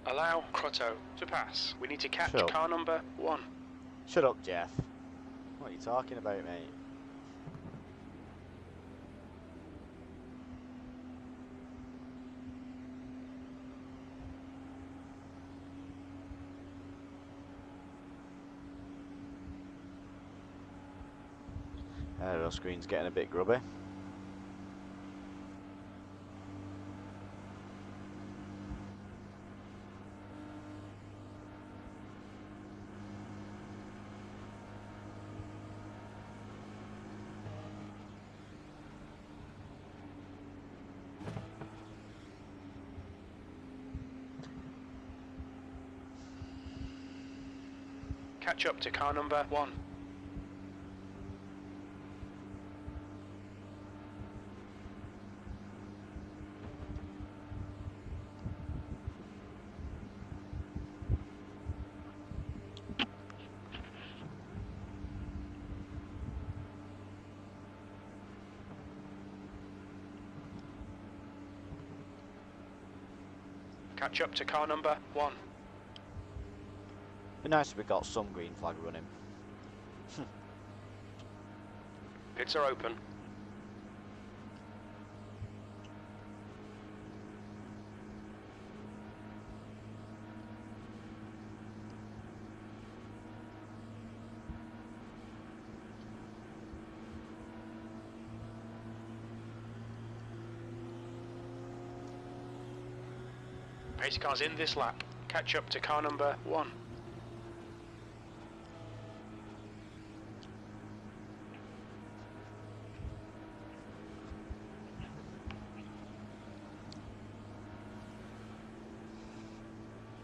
Allow Crotto to pass. We need to catch Sure. car number 1. Shut up, Jeff. What are you talking about, mate? Aero screen's getting a bit grubby. Catch up to car number 1. Catch up to car number 1. Be nice if we got some green flag running. Pits are open. Pace car's in this lap. Catch up to car number 1.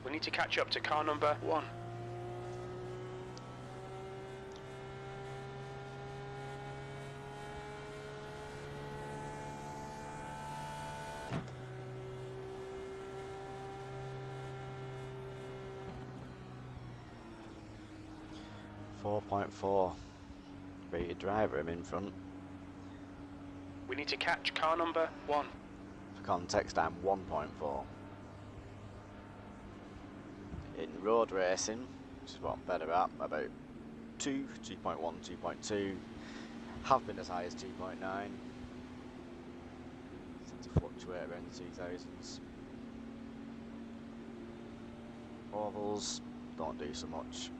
We need to catch up to car number 1. .4 rated driver, I'm in front. We need to catch car number 1. For context, I'm 1.4. In road racing, which is what I'm better at, about 2, 2.1, 2.2. Have been as high as 2.9. Tend to fluctuate around the 2000s. Ovals, don't do so much.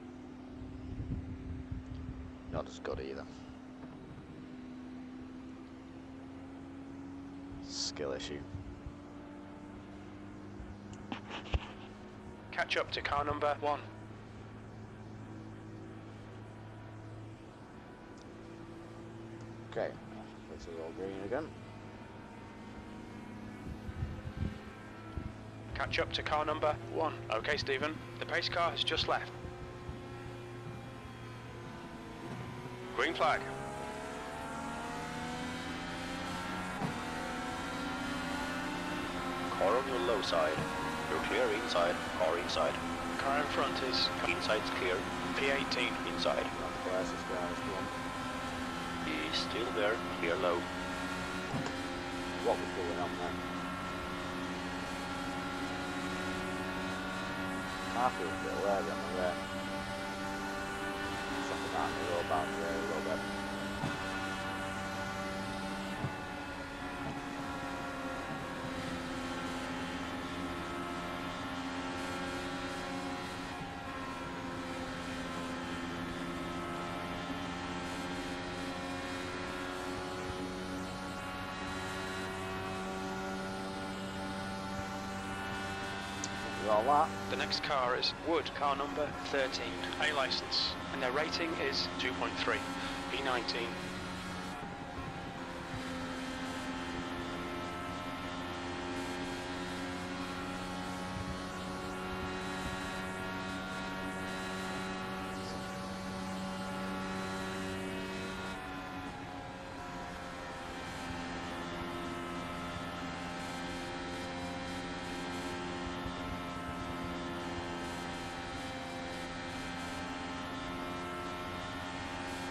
Not as good either. Skill issue. Catch up to car number 1. Okay, this is all green again. Catch up to car number 1. Okay, Stephen, the pace car has just left. Green flag. Car on your low side. You're clear inside. Car inside. Car in front is Inside's clear. P18. Inside. Not the fastest guys, one. He's still there. Clear low. What was going on there? I feel a bit wary on the way. Something like the road back there a little bit. Roll that. The next car is Wood, car number 13, A licence, and their rating is 2.3, P19.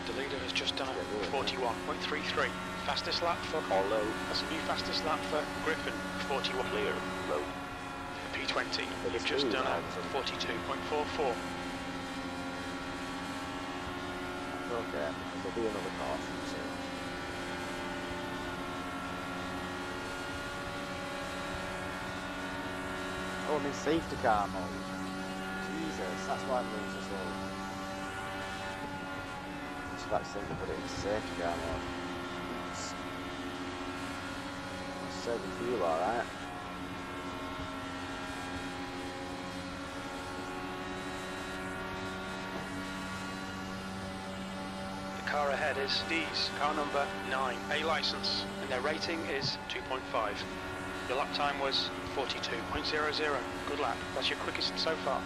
The leader has just done a 41.33. Fastest lap for Hollow. That's a new fastest lap for Griffin, 41. Clear. Road. P20. You've just done a 42.44. Okay, there'll be another caution soon. Oh, I'm in safety car mode. Jesus, that's why I'm moving so slow. Just accidentally put it into safety car mode. So we feel alright. The car ahead is D's, car number 9, A licence, and their rating is 2.5. Your lap time was 42.00. Good lap. That's your quickest so far.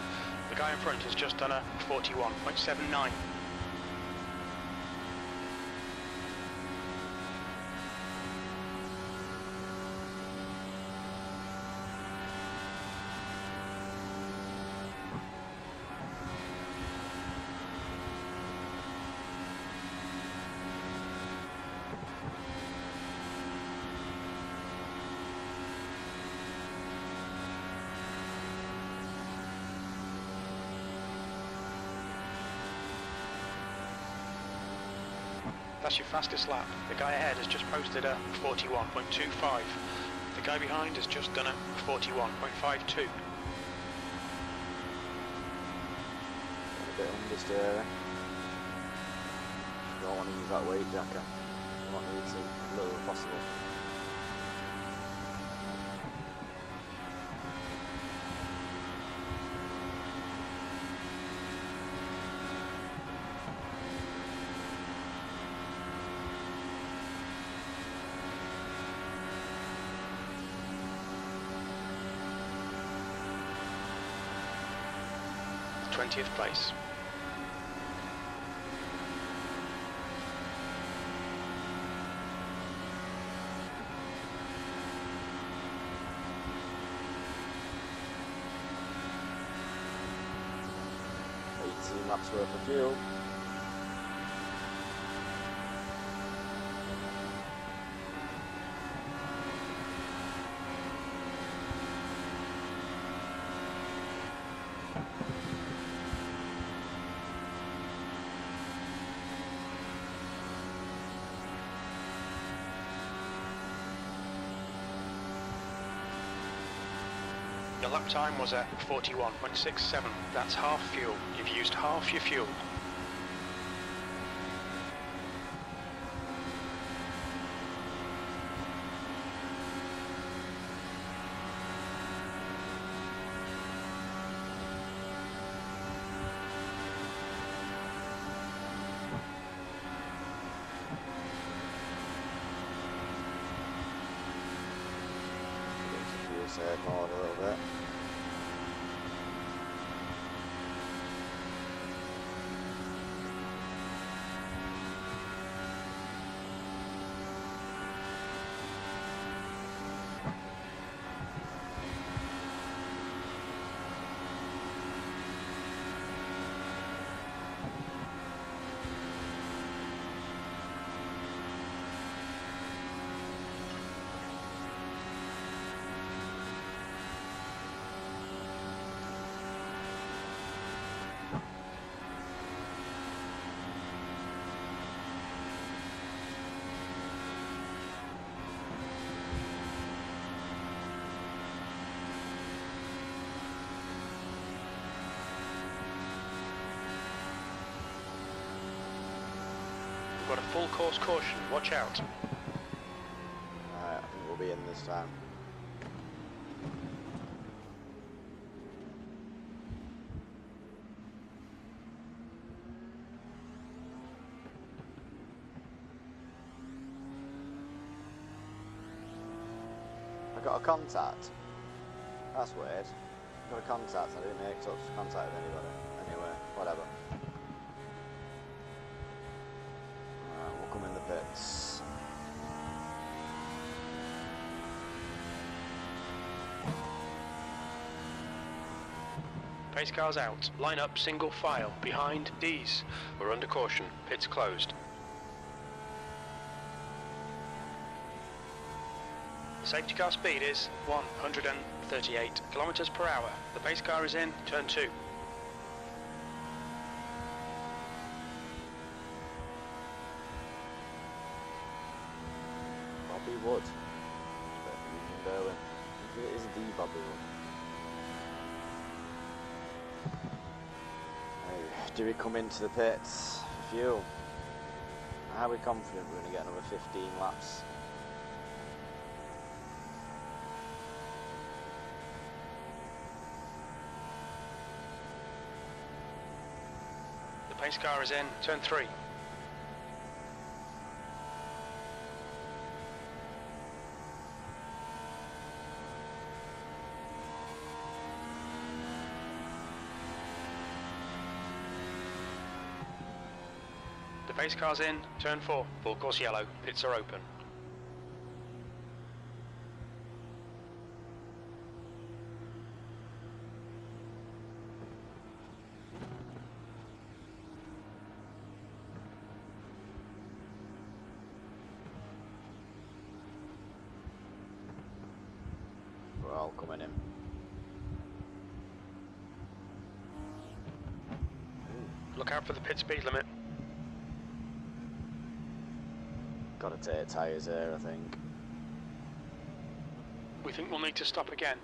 The guy in front has just done a 41.79. That's your fastest lap. The guy ahead has just posted a 41.25. The guy behind has just done a 41.52. A bit understeering. Don't want to use that weight jacker. I want to use it as little as possible. The 20th place. Laps worth of fuel. Your lap time was at 41.67. That's half fuel. You've used half your fuel. Mode a little bit. Got a full course caution, watch out. Alright, I think we'll be in this time. got a contact. That's weird. Got a contact. I didn't make touch contact with anybody. Anyway, whatever. Alright, we'll come in the pits. Pace cars out. Line up single file behind D's. We're under caution. Pit's closed. Safety car speed is 138 kilometers per hour. The pace car is in turn 2. Bobby Wood. Berlin. It is the Bobby Wood. Now, do we come into the pits for fuel? Are we confident we're going to get another 15 laps? The pace car is in turn 3. The pace car's in turn 4. Full course yellow. Pits are open. We're all coming in. Look out for the pit speed limit. Got to take tyres here, I think. We think we'll need to stop again.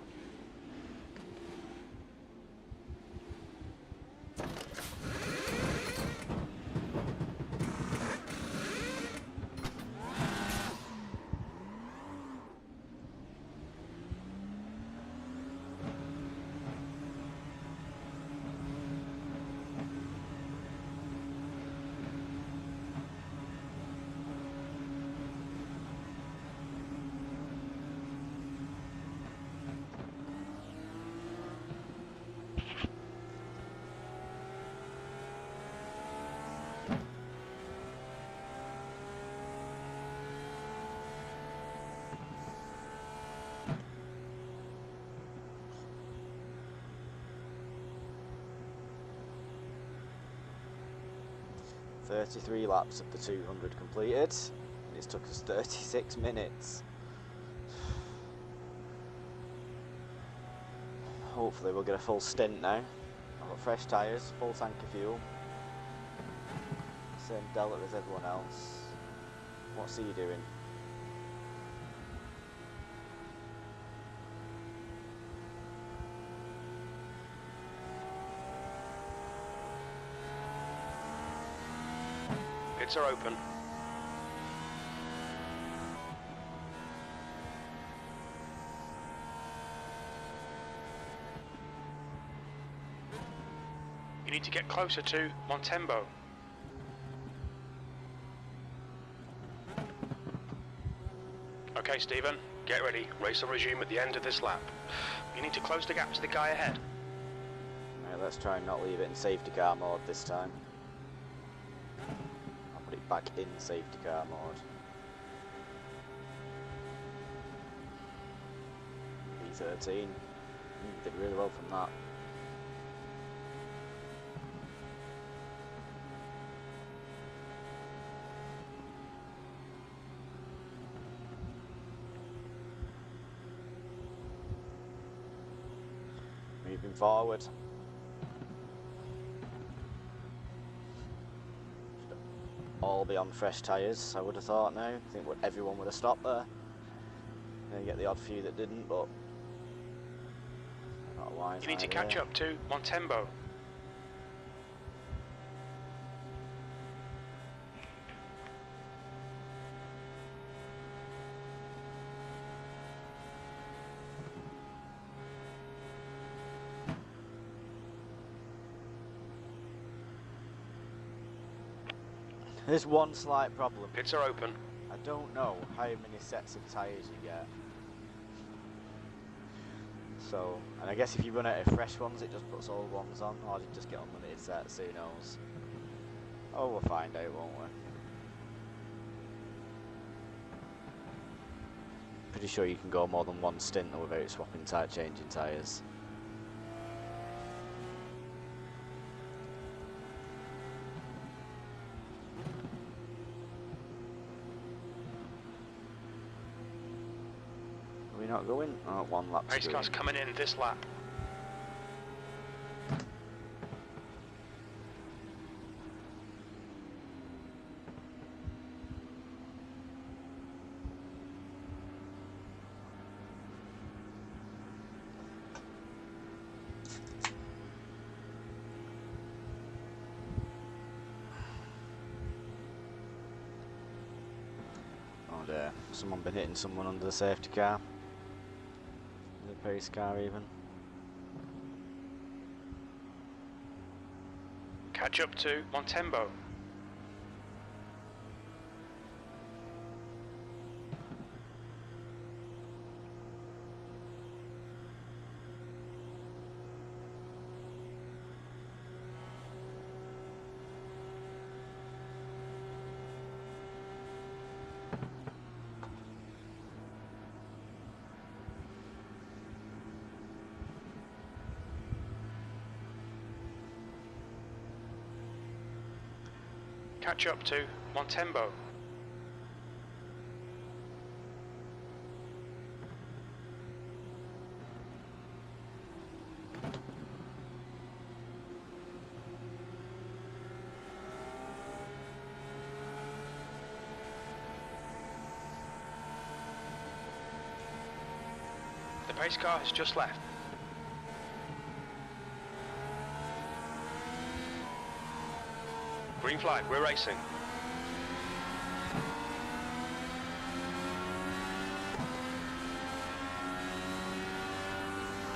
"33 laps of the 200 completed, and it's took us 36 minutes. Hopefully we'll get a full stint now. I've got fresh tyres, full tank of fuel. Same delta as everyone else. What's he doing? Pits are open. You need to get closer to Montembo. Okay, Stephen, get ready. Race will resume at the end of this lap. You need to close the gap to the guy ahead. Right, let's try and not leave it in safety car mode this time. I'll put it back in safety car mode. B13. Did really well from that. Moving forward. Should all be on fresh tyres, I would have thought now. I think everyone would have stopped there. You get the odd few that didn't, but not a wise You need to idea. catch up to Montembo. There's one slight problem. Pits are open. I don't know how many sets of tyres you get. So, and I guess if you run out of fresh ones, it just puts old ones on, or you just get unlimited sets, who knows. Oh, we'll find out, won't we? Pretty sure you can go more than one stint without swapping changing tyres. Are we not going? Oh, one lap to Race go. car's coming in this lap. Oh dear, someone been hitting someone under the safety car. The pace car even. Catch up to Montembo. Catch up to Montembo. The pace car has just left. Green flag, we're racing.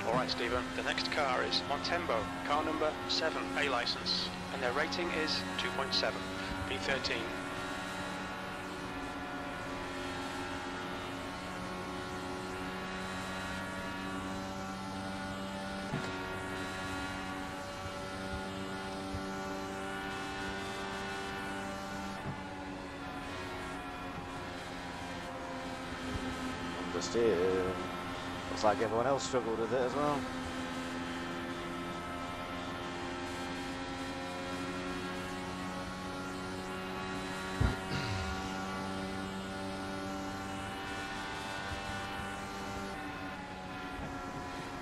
Alright Stephen, the next car is Montembo, car number 7, A license, and their rating is 2.7, P13. Understeer. Looks like everyone else struggled with it as well.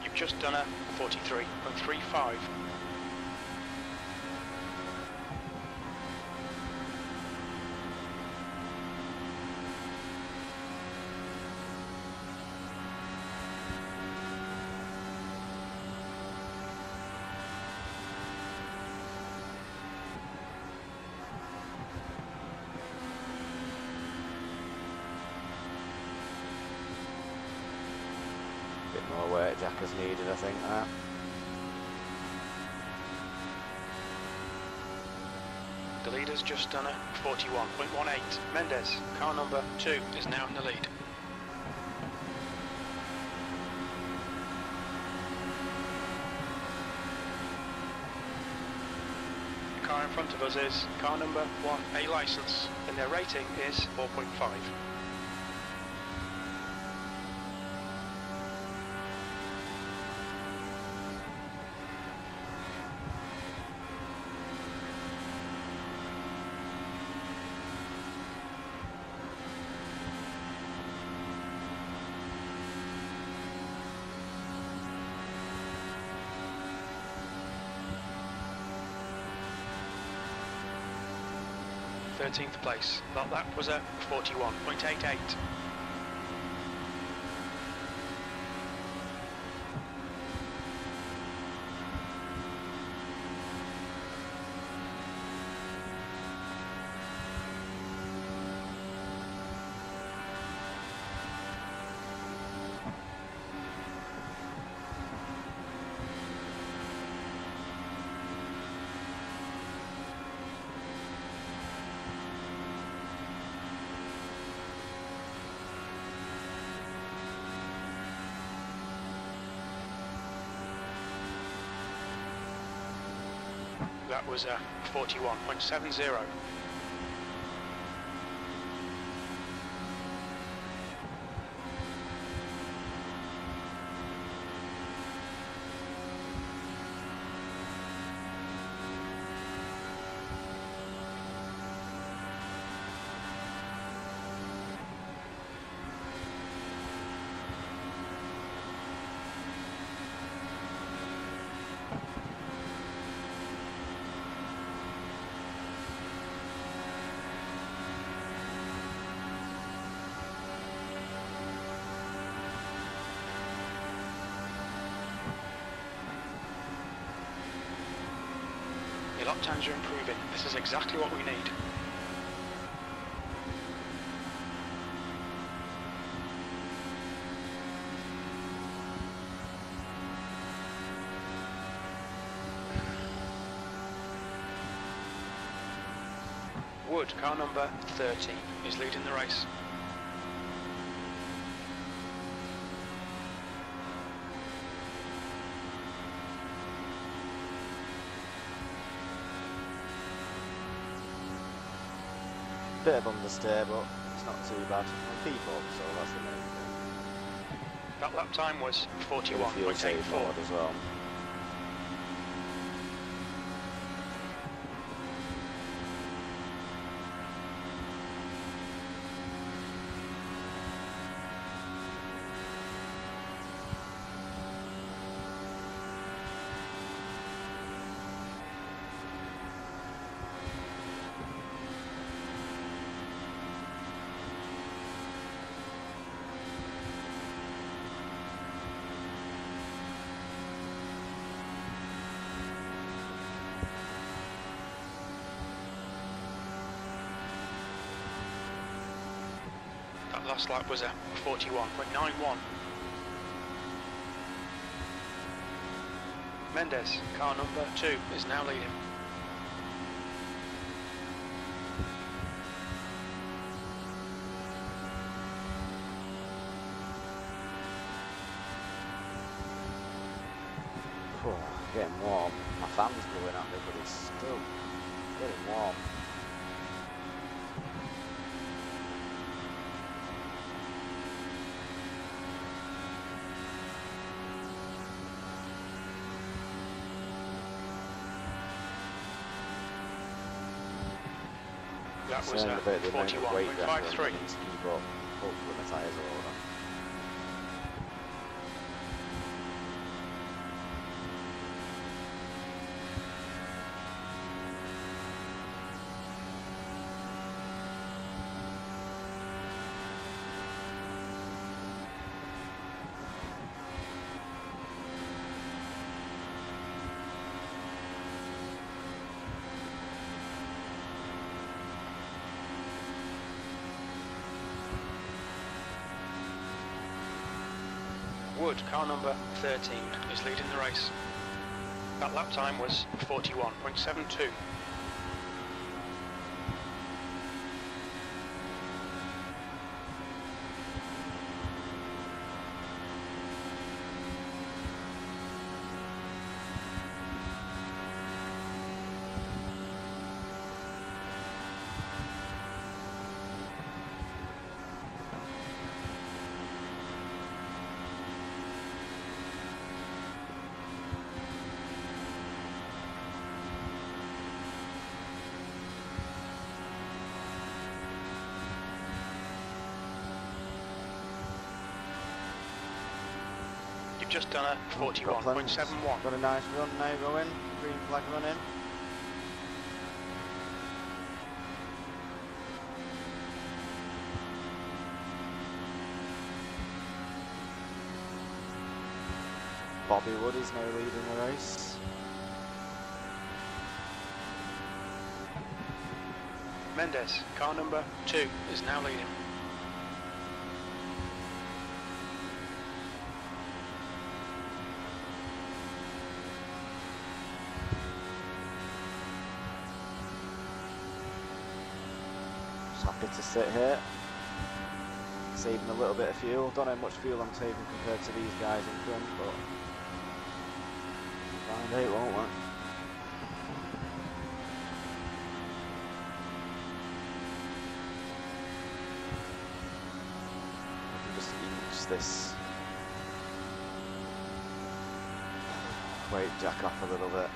You've just done a 43.35. Bit more work Jack has needed, I think, that. The leader's just done a 41.18. Mendes, car number 2, is now in the lead. The car in front of us is car number 1, A license, and their rating is 4.5. Thirteenth place. Well, that was a 41.88. That was 41.70. Your lap times are improving. This is exactly what we need. Wood, car number 30, is leading the race. Bit of understeer, but it's not too bad. P4, so that's the main thing. That lap time was Fuel save 41.84. forward as well. That last lap was 41.91. Mendes, car number 2, is now leading. Getting warm. My fan's blowing at me, but it's still getting warm. That was Concerned about the amount of weight difference I 41.53. need to keep up. Hopefully my tyres are older. Wood, car number 13, is leading the race. That lap time was 41.72. Just done a 41.71. Got a nice run now going. Green flag running. Bobby Wood is now leading the race. Mendes, car number 2, is now leading. Happy to sit here, saving a little bit of fuel. Don't know how much fuel I'm saving compared to these guys in front, but we'll find out, won't we? this weight jack off a little bit.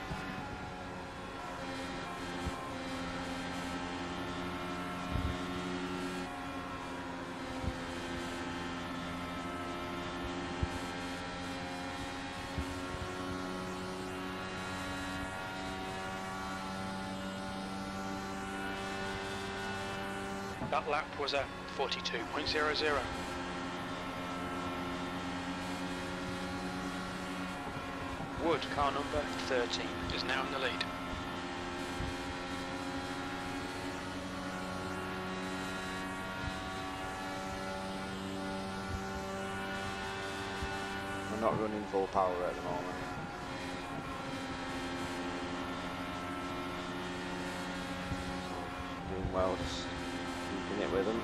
That lap was a 42.00. Wood, car number 13, is now in the lead. We're not running full power at the moment. Doing well, just keeping it with them.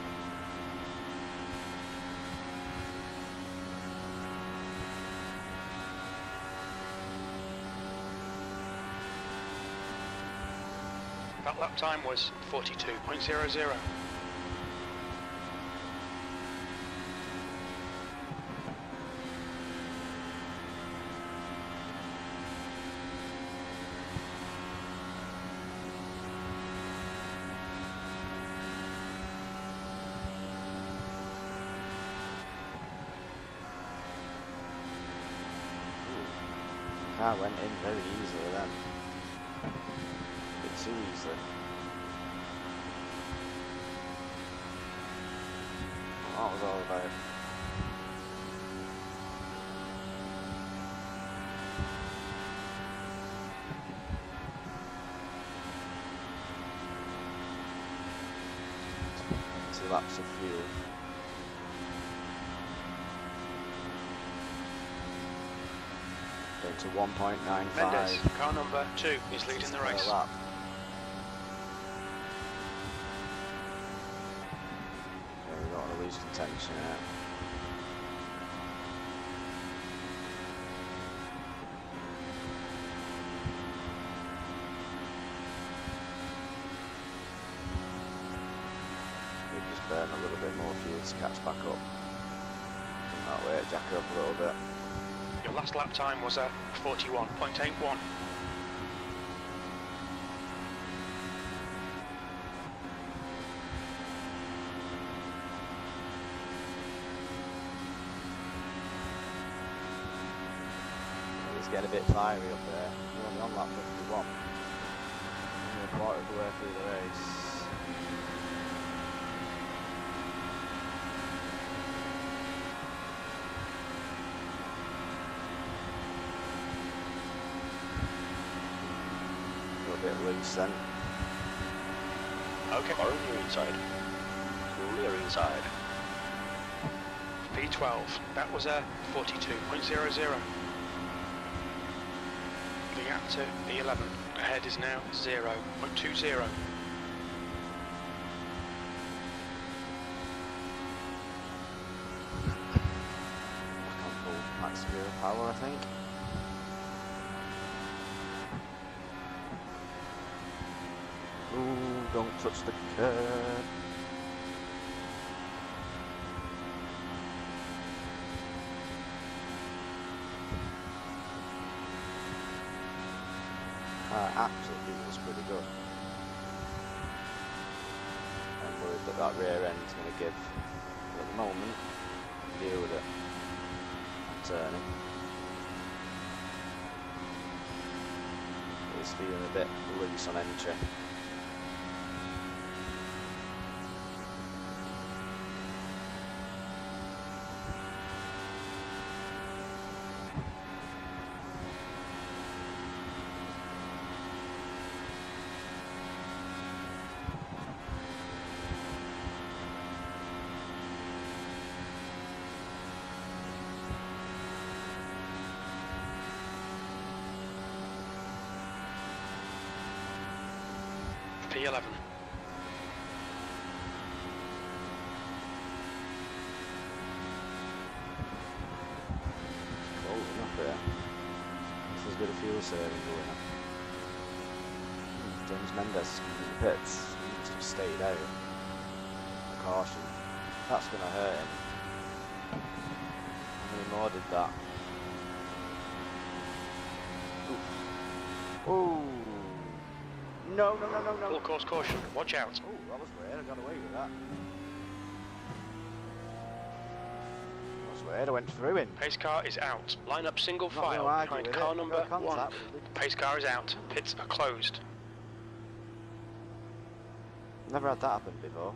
That lap time was 42.00. Car went in very easily then. A bit too easily. What was all about? Two laps of fuel. Going to 1.95. Mendes, car number 2, is leading the race. Lap. Yeah, we don't want to lose contention yet. We just burn a little bit more fuel to catch back up. And that way, jack her up a little bit. Your last lap time was a 41.81. It's getting a bit fiery up there. We're only on lap 51. Only a quarter of the way through the race. A bit loose then. Okay. Or on your inside. Cooler inside. P12, that was a 42.00. The gap to P11 ahead is now 0.20. On full max gear power, I think. Ooh, don't touch the curb. Actually feels pretty good. I'm worried that that rear end is going to give, at the moment, deal with it. Turning. It's feeling a bit loose on entry. P11. Cold enough there. This is a bit of fuel saving going on. James Mendes coming in the pits. He just stayed out. Caution. That's going to hurt him. I did that. Ooh. No. Full course caution, watch out. Ooh, that was weird, I got away with that. That was weird, I went through him. Pace car is out. Line up single Not gonna file argue behind with car it. number Got contact, 1. but Pace car is out. Pits are closed. never had that happen before.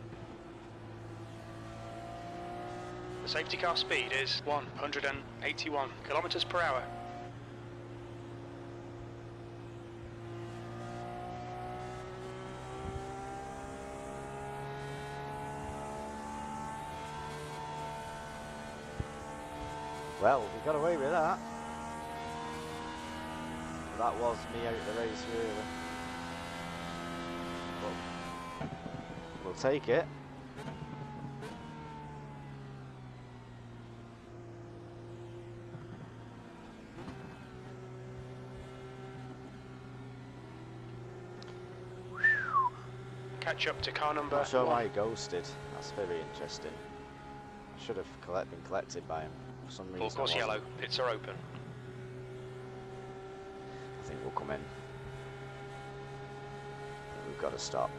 The safety car speed is 181 kilometers per hour. Well, we got away with that. That was me out of the race, really. But we'll take it. Catch up to car number Not sure 1. why he ghosted. That's very interesting. Should have been collected by him for some reason. Full course yellow. Pits are open. I think we'll come in. We've got to stop.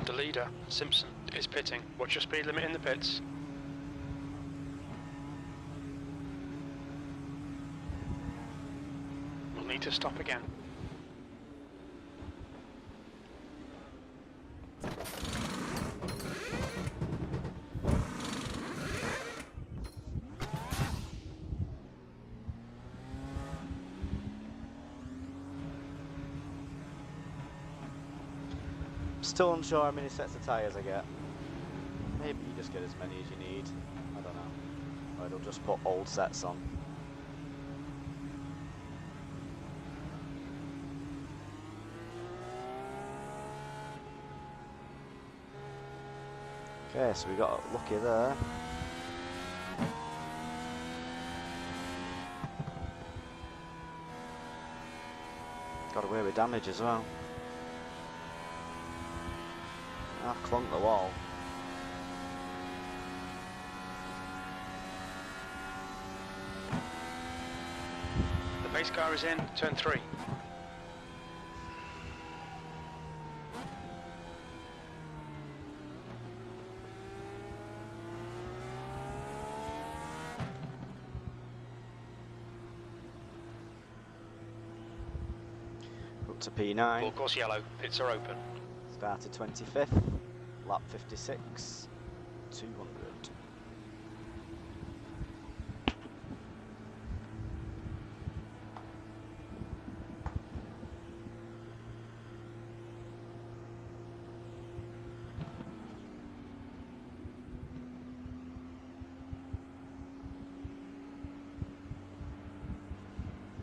The leader, Simpson, is pitting. Watch your speed limit in the pits. We'll need to stop again. Still unsure how many sets of tyres I get. Maybe you just get as many as you need. I don't know. Or it'll just put old sets on. Okay, so we got lucky there. Got away with damage as well. I've clunked the wall. The pace car is in, turn 3. Up to P9. Full course yellow, pits are open. Started 25th, lap 56, 200.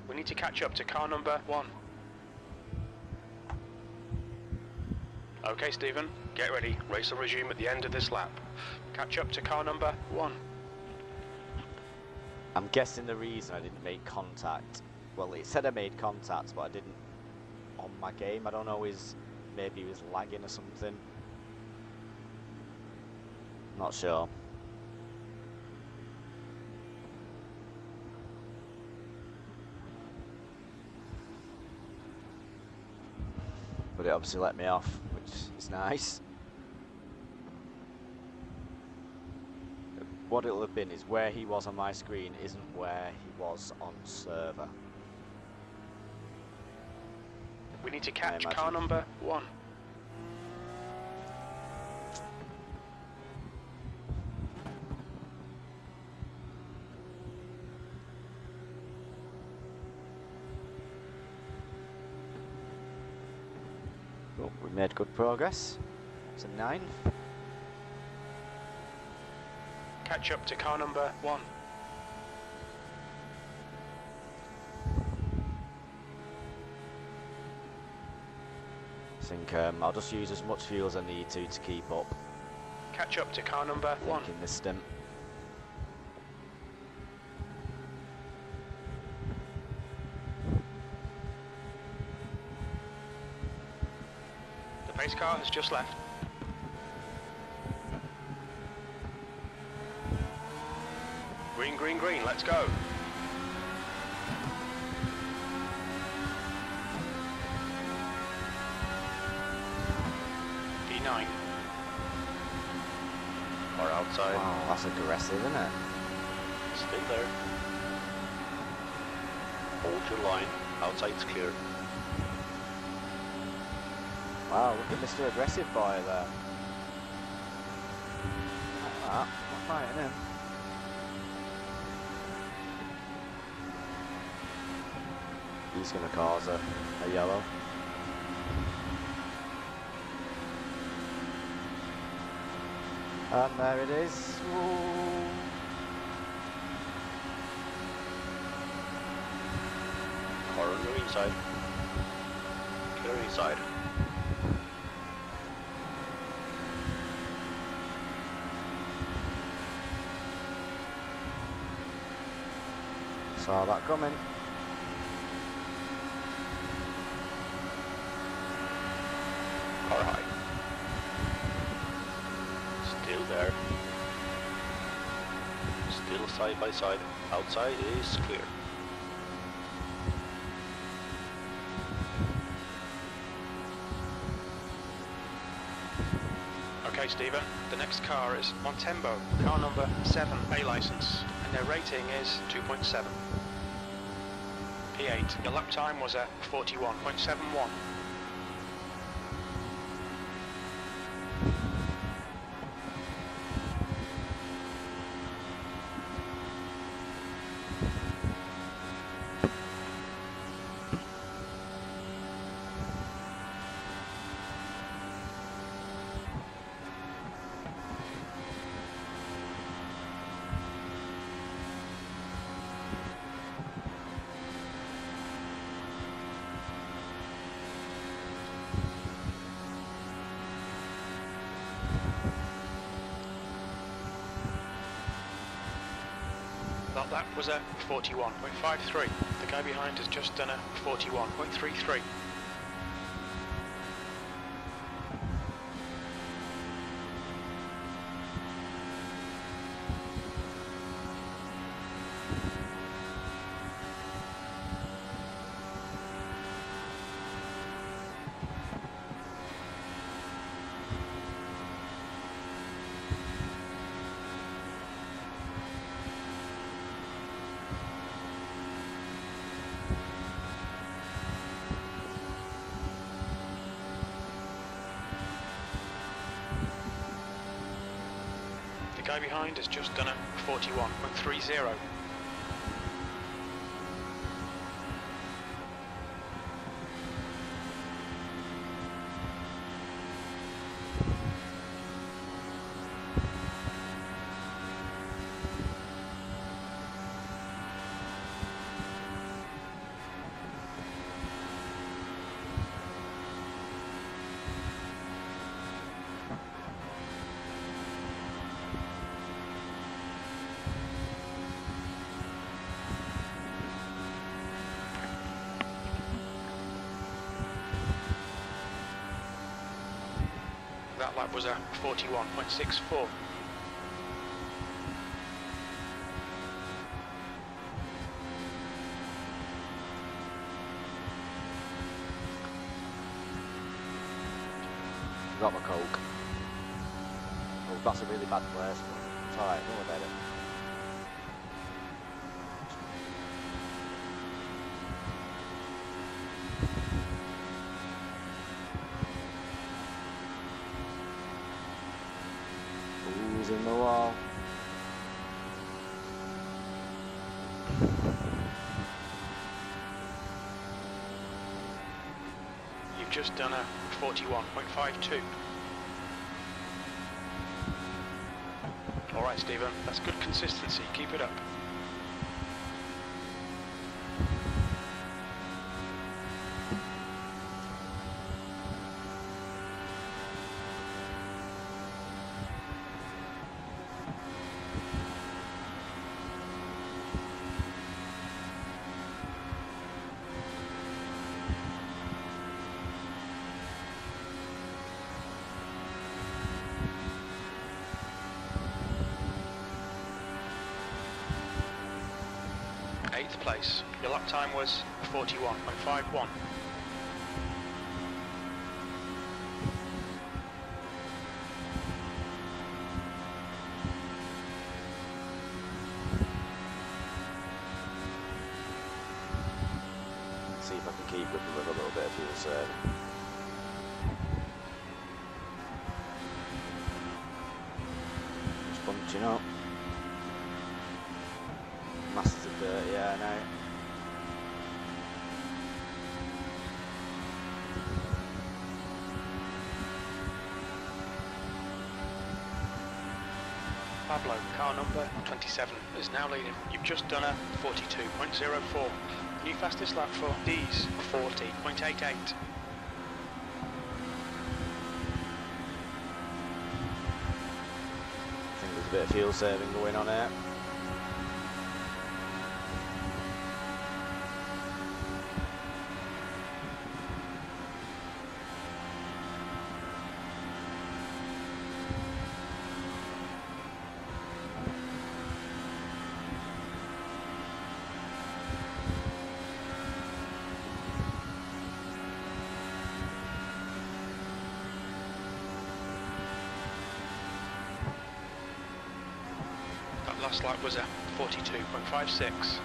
We need to catch up to car number 1. Okay, Stephen, get ready. Race will resume at the end of this lap. Catch up to car number 1. I'm guessing the reason I didn't make contact, well, it said I made contact, but I didn't on my game. I don't know, maybe he was lagging or something. Not sure. But it obviously let me off, which is nice. What it'll have been is where he was on my screen isn't where he was on server. We need to catch car number 1. Well, we made good progress. It's a 9th. Catch up to car number 1. I think I'll just use as much fuel as I need to keep up. Catch up to car number 1. In this stint. race car has just left. Green, green, green, let's go. P9. Or outside. Wow, that's aggressive, isn't it? Still there. Hold your line. Outside's clear. Wow, look at Mr. Aggressive Boy there. Like that, not fighting him. He's going to cause a yellow. And there it is. Ooh. Or on the inside. Clear inside. Saw that coming. Car high. Still there. Still side by side. Outside is clear. Okay, Stephen, the next car is Montembo, car number 7, A license, and their rating is 2.7. P8, your lap time was at 41.71. That was a 41.53. The guy behind has just done a 41.33. The guy behind has just done a 41.30. That lap was a 41.64. Got my coke. Oh, that's a really bad place. It's alright, don't worry about it. Ooh, in the wall. You've just done a 41.52. Alright, Stephen, that's good consistency. Keep it up. place. Your lap time was 41.51. See if I can keep with a little bit of fuel saving. Just bunching up. Masters of dirt, yeah, I know. Pablo, car number 27, is now leading. You've just done a 42.04. New fastest lap for D's, 40.88. I think there's a bit of fuel saving going on here. Last lap was a 42.56.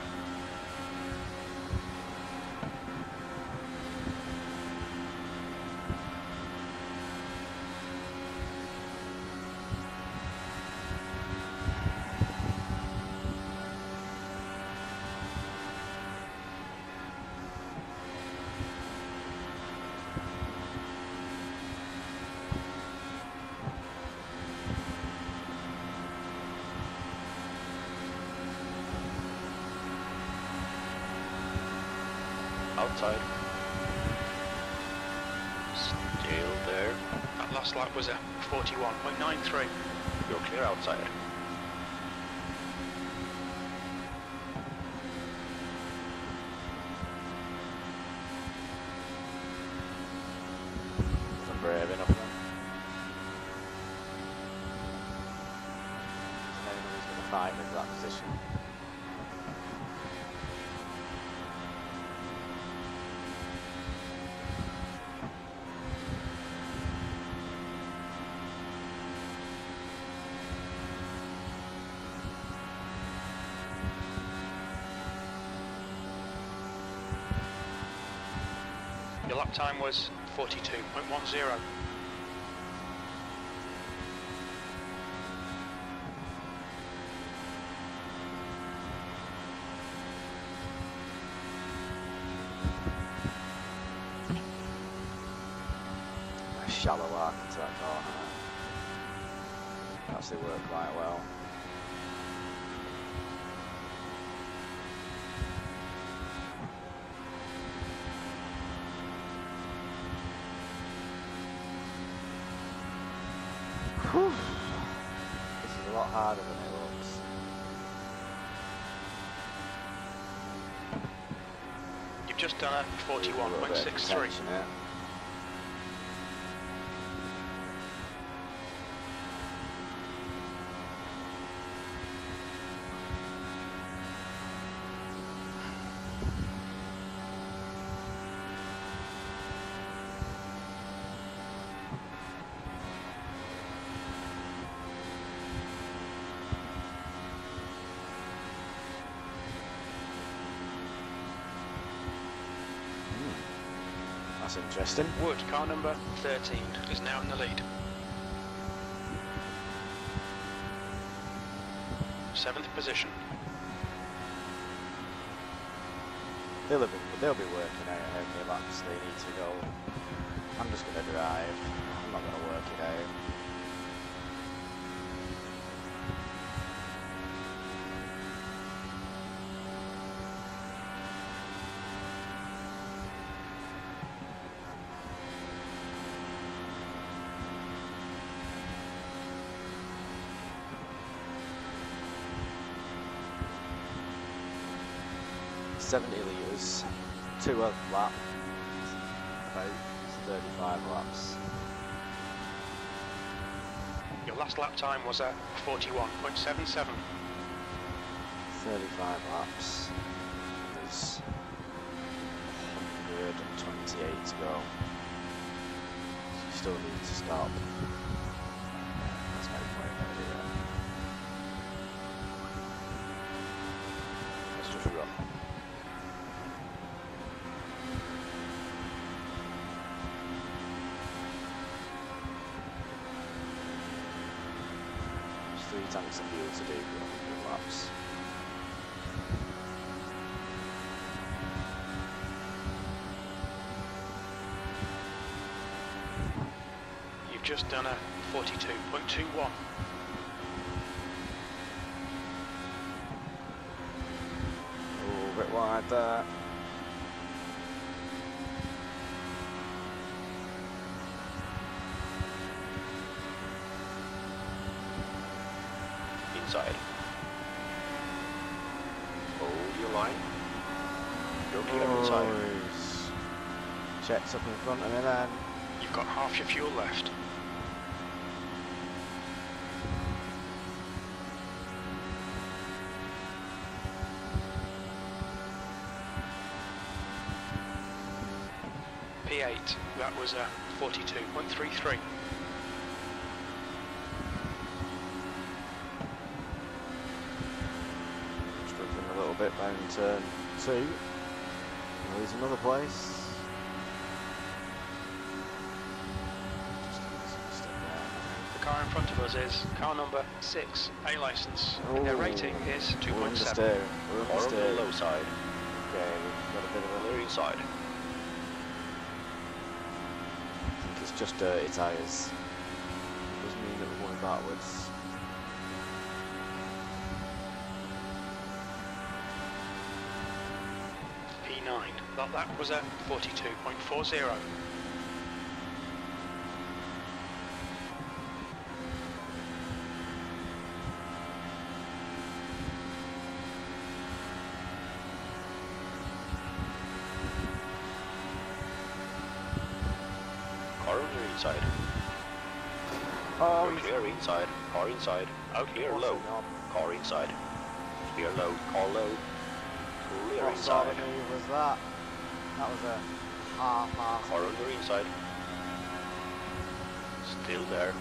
Outside. Still there. That last lap was a 41.93. You're clear outside. Wasn't brave enough then. There's no one who's going to fight with that position. Your lap time was 42.10. A shallow arc into that corner. Actually worked quite well. Whew. This is a lot harder than it looks. You've just done a A little bit of 41.63. tension here. That's interesting. Wood, car number 13, is now in the lead. 7th position. They'll be working out how many laps they need to go. I'm just going to drive. I'm not going to work it out. $70 litres, 2 a lap, about 35 laps. Your last lap time was a 41.77. 35 laps, is 128 to go. So you still need to stop. That's no point in doing that. Let's just run. There's 3 tanks of fuel to do for 100 laps. Just done a 42.21. Oh, a bit wide there. Inside. Hold your line. You're clear inside. Checks up in front of me then. You've got half your fuel left. P8, that was a 42.33. Struggling a little bit down turn 2. There's another place. The car in front of us is car number 6, A license, and their rating is 2.7. We're on the low side. Okay, we've got a bit of a Clear inside. I think it's just dirty tyres. Doesn't mean that we're going backwards. P9, that was a 42.40. Car on your inside. Oh, You're clear inside. Car inside. Out clear low. Car inside. Clear low. Car low. Clear what sort inside. of move was that? That was a half-half. Car on your inside. Still there.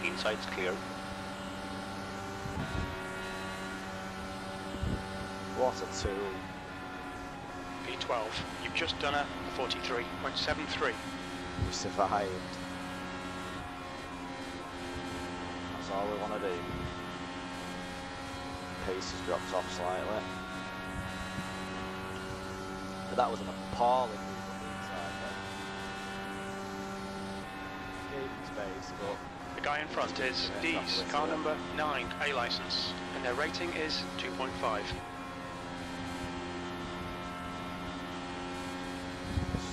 Inside's clear. What a tool. P12, you've just done a 43.73. We survived. That's all we want to do. Pace has dropped off slightly. But that was an appalling move on the inside then. Gaining space, but The guy in front is D's, car number 9, A license, and their rating is 2.5.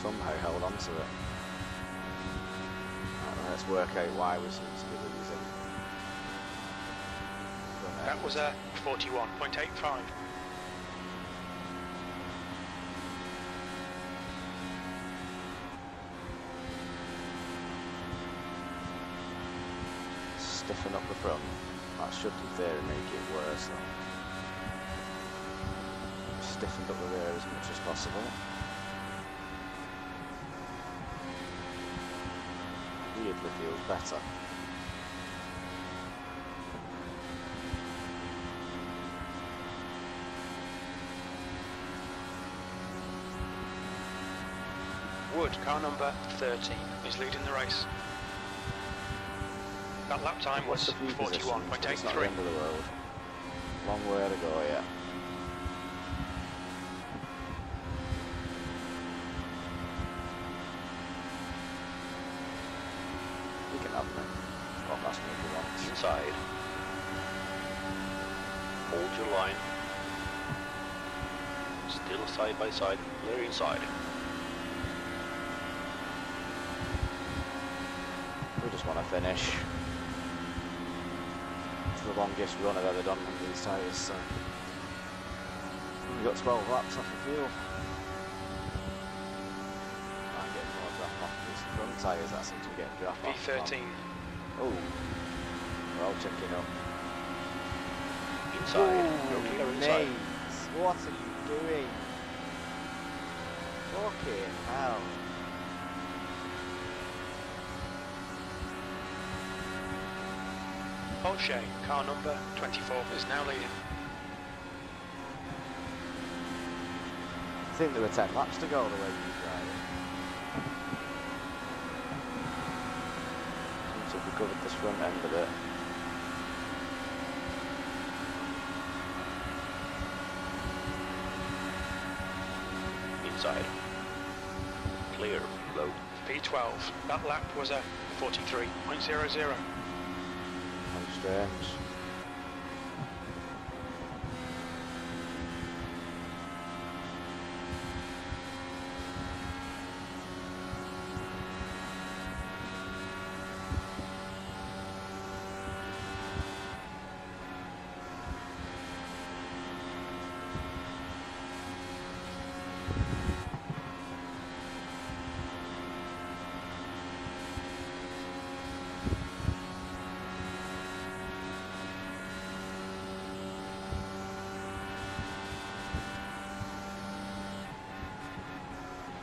somehow held on to it. Let's work out why we seem to be losing. That was a 41.85. Stiffen up the front. That should in theory make it worse though. Stiffened up the rear as much as possible. Weirdly feels better. Wood, car number 13, is leading the race. That lap time was It's not the 41.83. end of the world. Long way to go yet. You can have me. Stop asking if you want. Inside. Hold your line. Still side by side. Clear inside. We just want to finish. It's the longest run I've ever done on these tyres, so we've got 12 laps off the fuel. I'm getting more drop off these front tyres that seem to be getting drop off. P13. Oh, we're all checking up. Inside. You're clear inside. Mate, what are you doing? Fucking hell. Porsche, car number 24, is now leading. I think there were 10 laps to go the way you drive it. Seems to have recovered this front end of it. Inside. Clear, low. P12, that lap was a 43.00. How strange.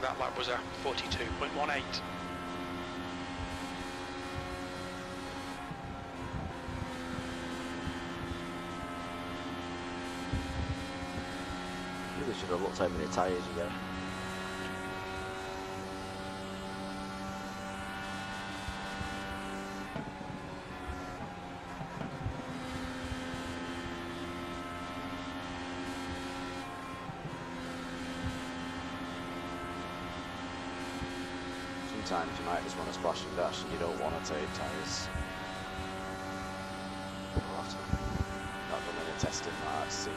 That lap was a 42.18. Really should have looked how many tyres you get. Sometimes you might just want to splash and dash and you don't want to take tyres. We'll have to not done any testing like to see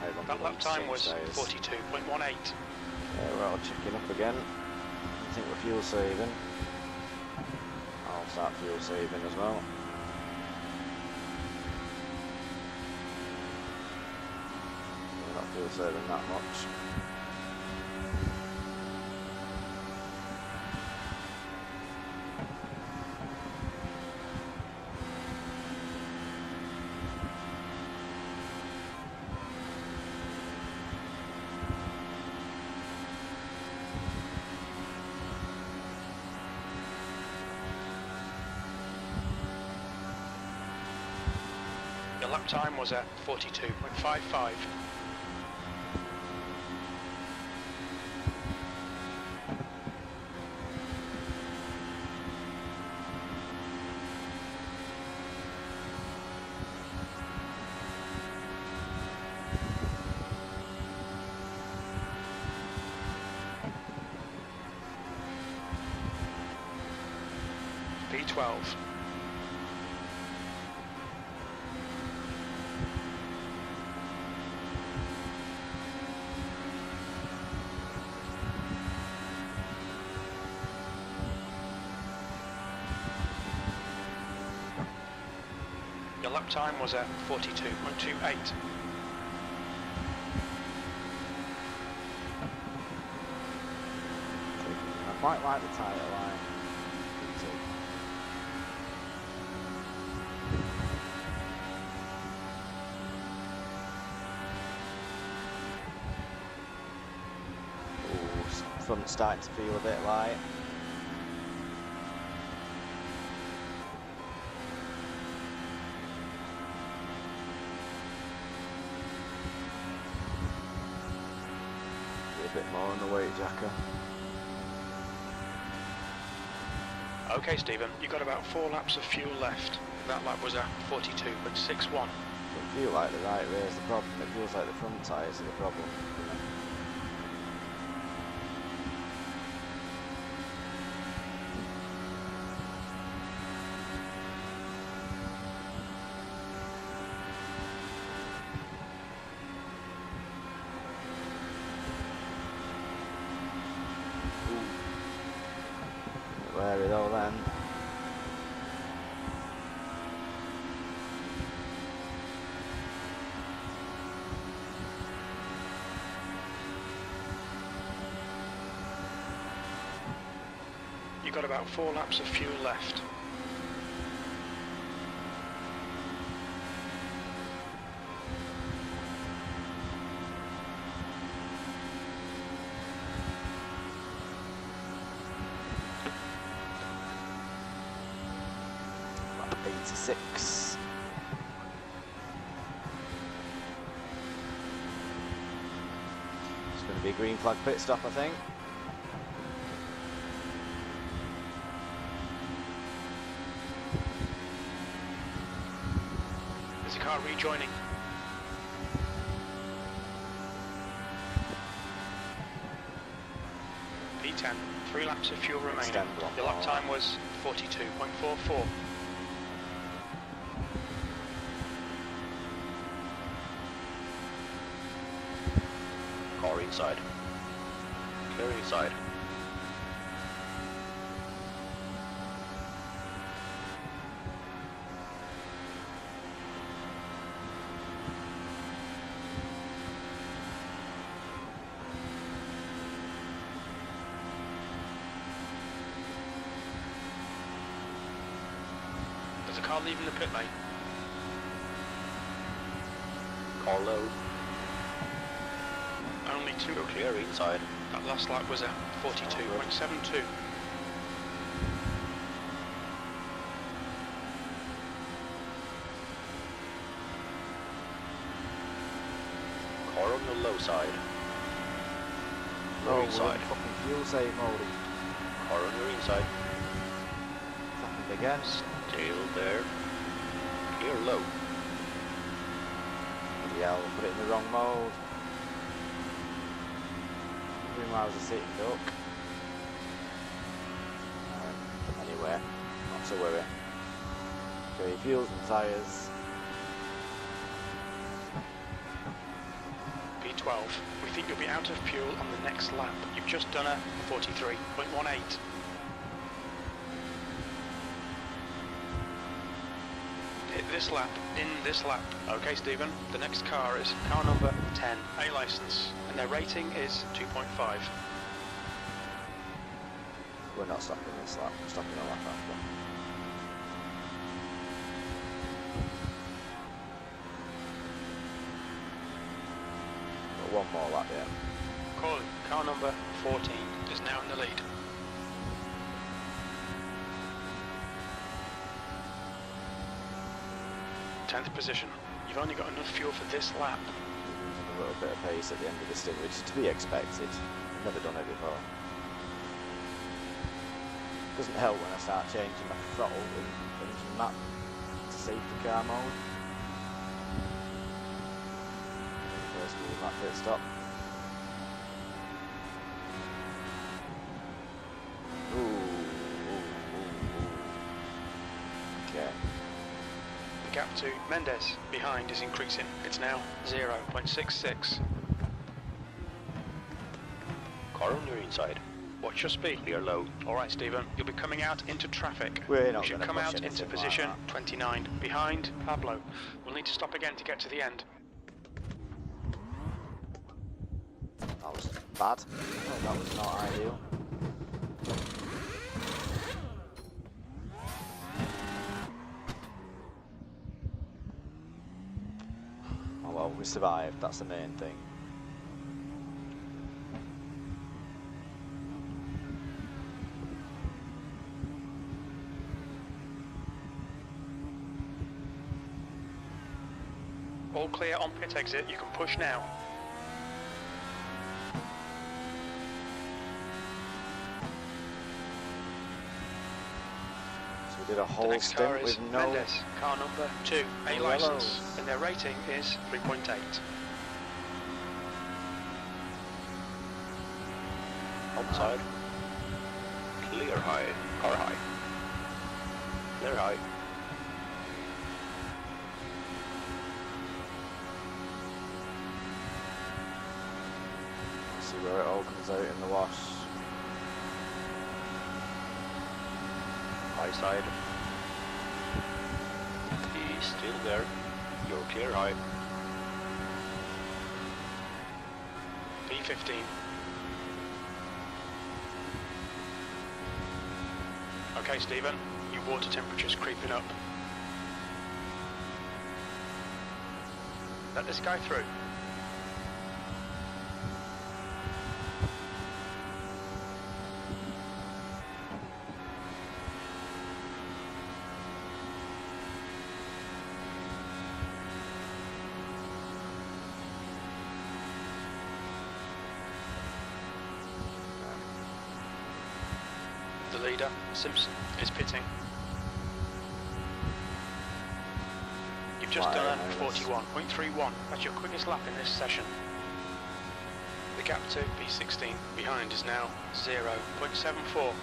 how long That you lap need to time change was tyres. 42.18. Yeah, we're all checking up again. I think we're fuel saving. I'll start fuel saving as well. We're not fuel saving that much. Your lap time was at 42.55. P12. Your lap time was at 42.28. I quite like the tyre line. Ooh, front's starting to feel a bit light. A bit more on the weight jacker. Okay, Stephen, you've got about 4 laps of fuel left. That lap was at 42.61. Doesn't feel like the right rear is the problem. It feels like the front tyres are the problem. Wary though then. You've got about 4 laps of fuel left. 26. It's going to be a green flag pit stop, I think. There's a car rejoining. P10, 3 laps of fuel remaining. Your lap time was 42.44. Car inside. Clear inside. There's a car leaving the pit lane. Car low. Only 2. You're clear inside. That last lap was at 42.72. Car on the low side. Oh, Low inside. fucking fuel save mode. Car on your inside. Fucking again. Still there. Clear low. Bloody hell, put it in the wrong mode. 3 miles a sitting duck. Anyway, not to worry. Okay, fuels and tyres. P12, we think you'll be out of fuel on the next lap. You've just done a 43.18. Hit this lap, in this lap. Okay, Stephen, the next car is car number 10, A license, and their rating is 2.5. We're not stopping this lap, we're stopping a lap after. Got one more lap yet. Call car number 14 is now in the lead. Tenth position. You've only got enough fuel for this lap. A little bit of pace at the end of the stint, which is to be expected. I've never done it before. Doesn't help when I start changing my throttle and engine map to safety car mode. First green lap pit stop. Okay. The gap to Mendes behind is increasing. It's now 0.66. Car on your inside. Watch your speed. Clear low. Alright, Stephen, you'll be coming out into traffic. We're not We should gonna come push out into anything position like that. 29 behind Pablo. We'll need to stop again to get to the end. That was bad. Oh, that was not ideal. Oh well, we survived, that's the main thing. All clear on pit exit, you can push now. So we did a The whole next car stint is with no... Mendes, car number 2, A no license, yellows. and their rating is 3.8. Outside. Clear high. Car high. Clear high. See where it all comes out in the wash. High side. He's still there. You're clear high. P15. Okay, Stephen, your water temperature's creeping up. Let this guy through. the leader. Simpson is pitting. You've just done a 41.31. That's your quickest lap in this session. The gap to P16 behind is now 0.74.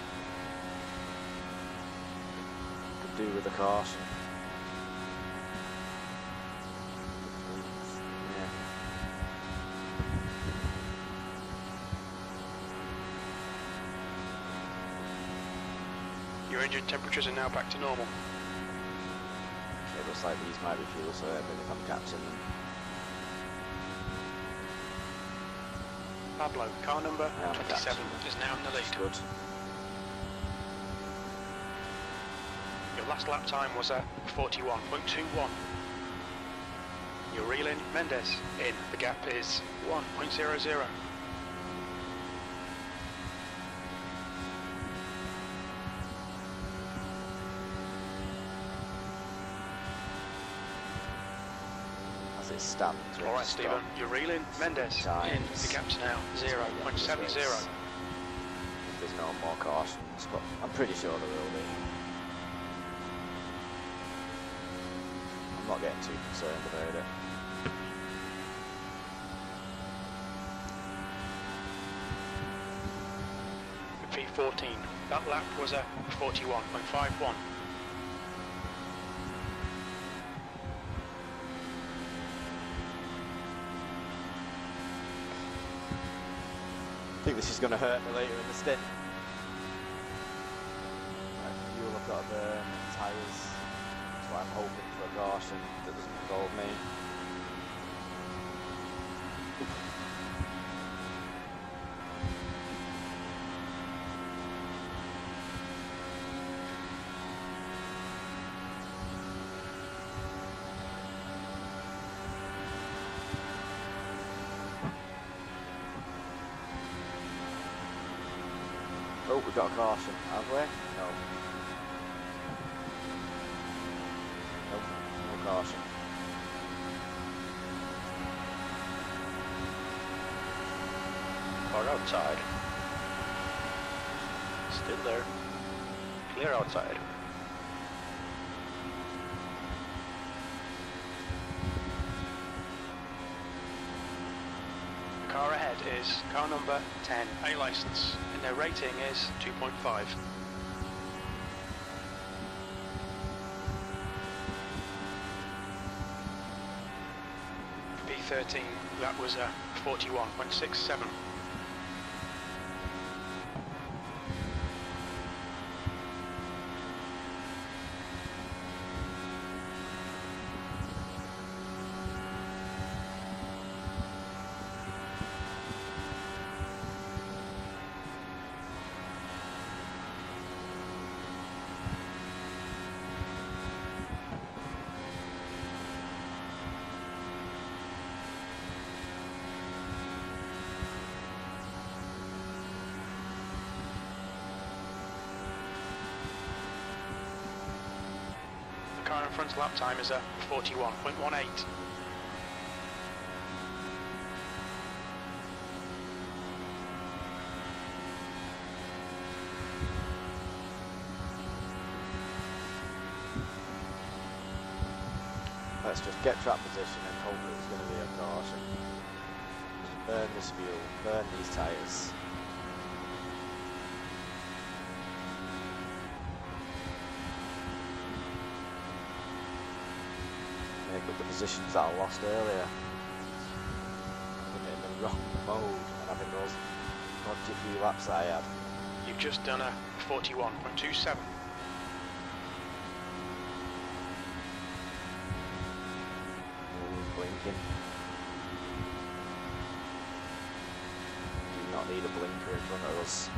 Could do with a caution. Yeah. Your engine temperatures are now back to normal. It looks like these might be fuel, so I think I'm catching them. Pablo, car number 27, is now in the lead. That's good. Your last lap time was a 41.21. You're reeling Mendes in. The gap is 1.00. As it stands. All right, Stephen, you're reeling Mendes in. The gap's now 0.70. If there's no more cautions, but I'm pretty sure there will be. I'm not getting too concerned about it. P14, that lap was a 41.51. I think this is going to hurt me later in the stint. Right, fuel I've got to burn, tyres, so I'm hoping for a caution that doesn't involve me. Oh, we've got a caution, have we? No. Nope, no caution. Car outside. Still there. Clear outside. The car ahead is car number 10, A license, and their rating is 2.5. P13, that was a 41.67. The car in front's lap time is a 41.18. Let's just get track position and hope it's going to be a caution. Just burn this fuel, burn these tyres. Make up the positions that I lost earlier. Putting it in the wrong mode and having those dodgy few laps that I had. You've just done a 41.27. Blinking. Do not need a blinker in front of us.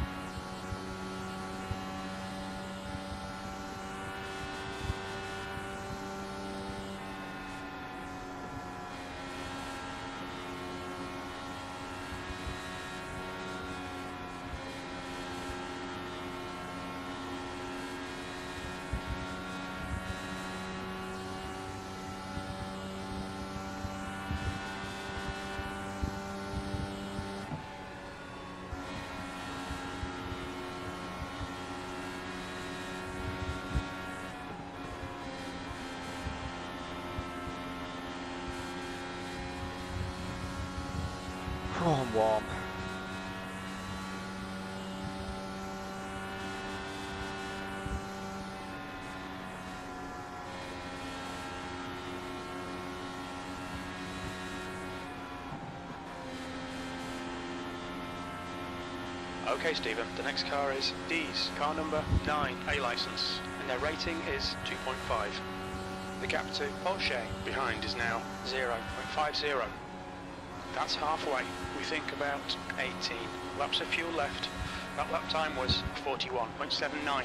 Okay, Stephen, the next car is D's, car number 9, A license, and their rating is 2.5. The gap to Porsche behind is now 0.50. That's halfway. We think about 18 laps of fuel left. That lap time was 41.79.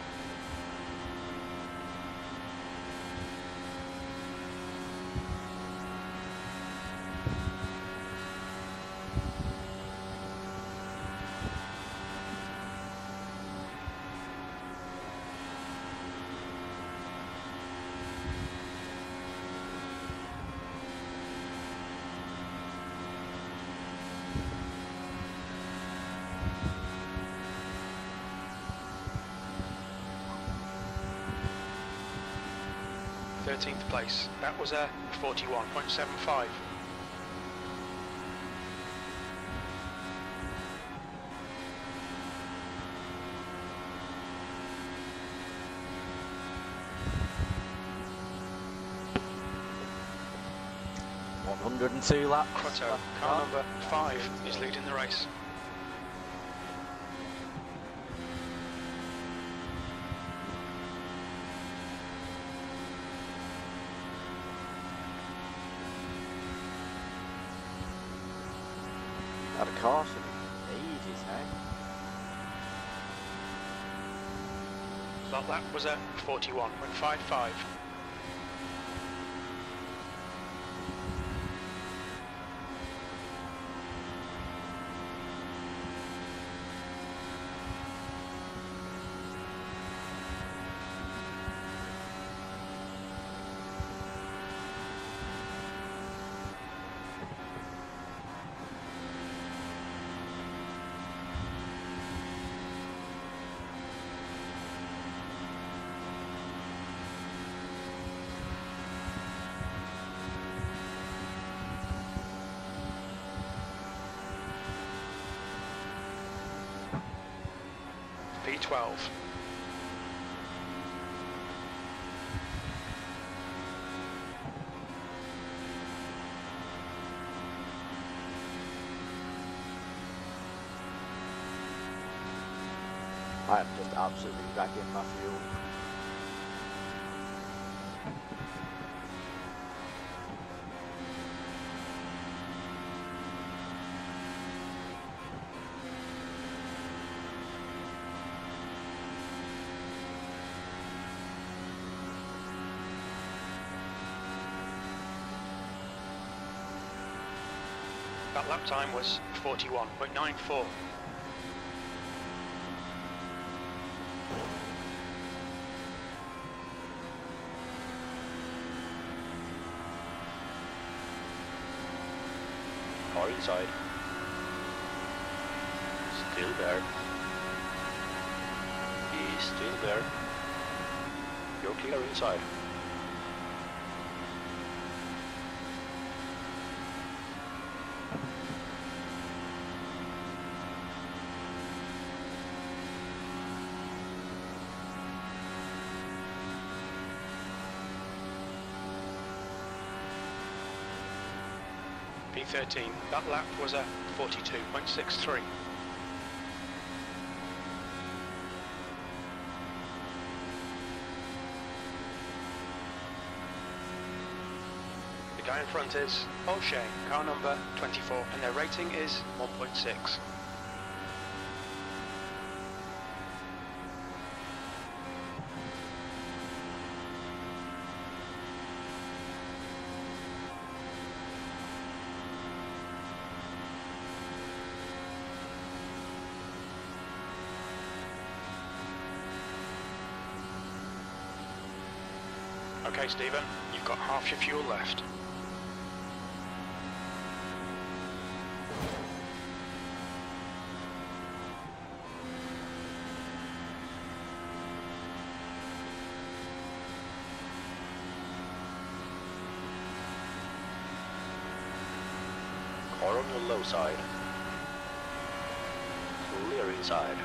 Thirteenth place. That was a 41.75. ...102 laps. Crotto, car number 5, is leading the race. Had a caution ages now. That lap was a 41.55. P12. I am just absolutely dragging my fuel. That lap time was 41.94. Car inside. Still there. He's still there. You're clear inside. P13, that lap was a 42.63. The guy in front is Porsche, car number 24, and their rating is 1.6. Okay, Stephen, you've got half your fuel left. Car on the low side. Clear inside.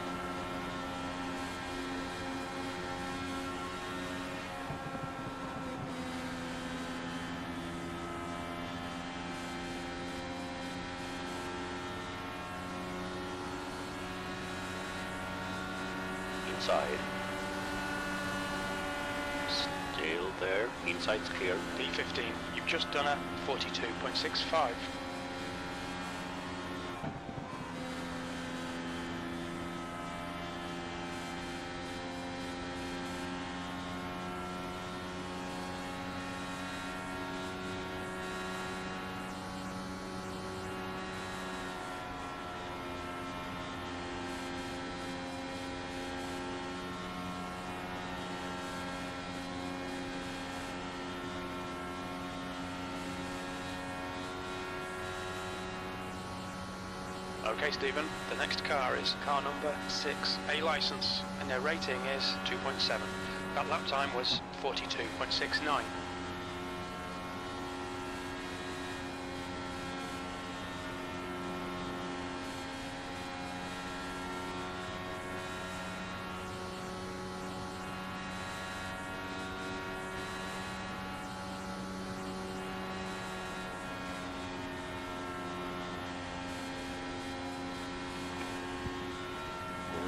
inside. Still there. Inside's clear. P15, you've just done a 42.65. Okay, Stephen, the next car is car number 6, A license, and their rating is 2.7. That lap time was 42.69.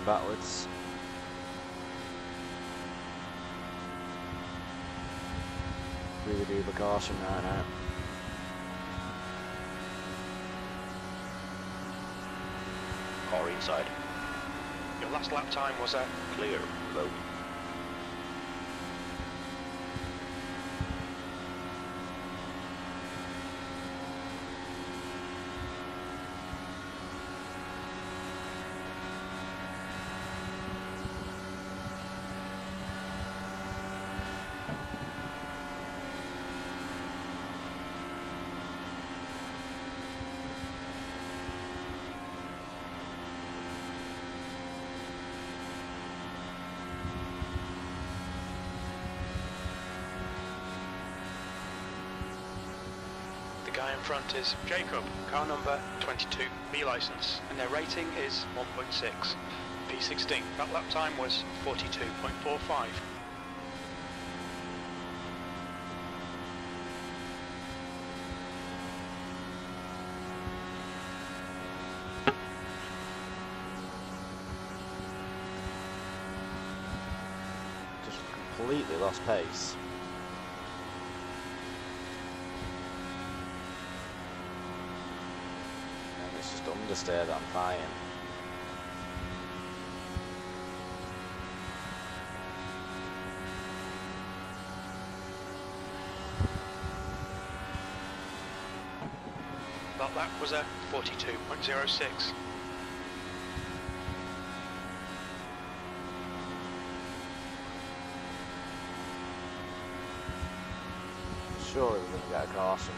Backwards. Really do the caution right now. Car inside. Your last lap time was a Clear. Low. The guy in front is Jacob, car number 22, B license, and their rating is 1.6. P16, that lap time was 42.45. Just completely lost pace. Understeer that I'm flying. That lap was a 42.06. Surely we're going to get a caution.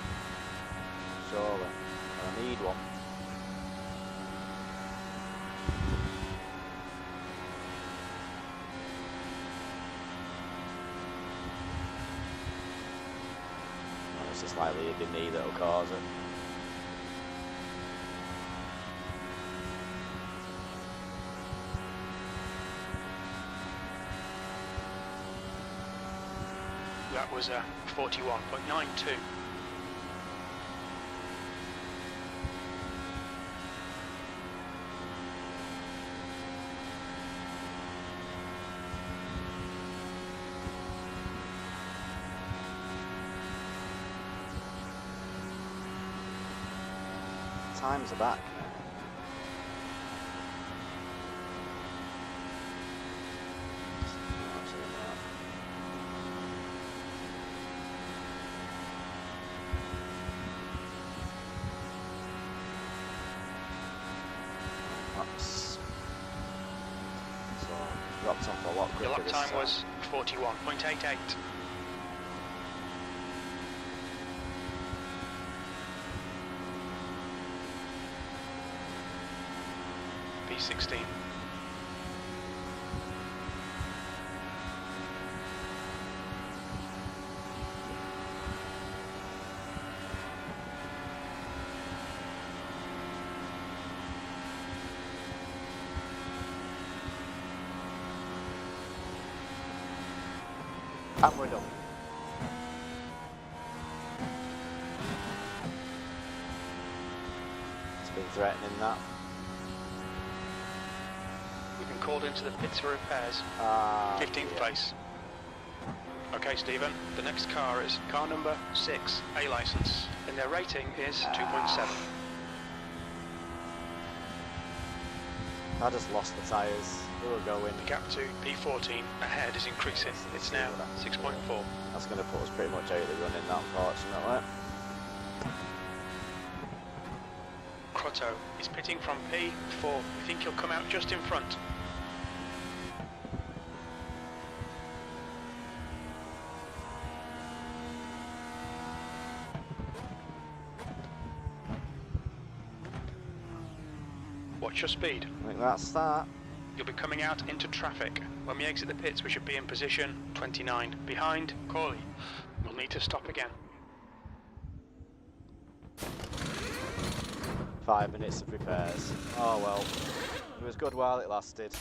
Surely. And I need one. It's likely it'd be me that'll cause it. That was a 41.92. Times are back. So dropped off a lot quicker. Your lap time was 41.88. P16. And we're done. It's been threatening that. We can called into the pits for repairs. 15th place. Okay, Stephen, the next car is car number 6, A license, and their rating is 2.7. I just lost the tyres. They were going. The gap to P14 ahead is increasing. It's now 6.4. That's going to put us pretty much out of the running, that, unfortunately. Crotto is pitting from P4. You think he'll come out just in front? Watch your speed. I think that's that. You'll be coming out into traffic. When we exit the pits, we should be in position 29. Behind, Corley. We'll need to stop again. 5 minutes of repairs. Oh well. It was good while it lasted.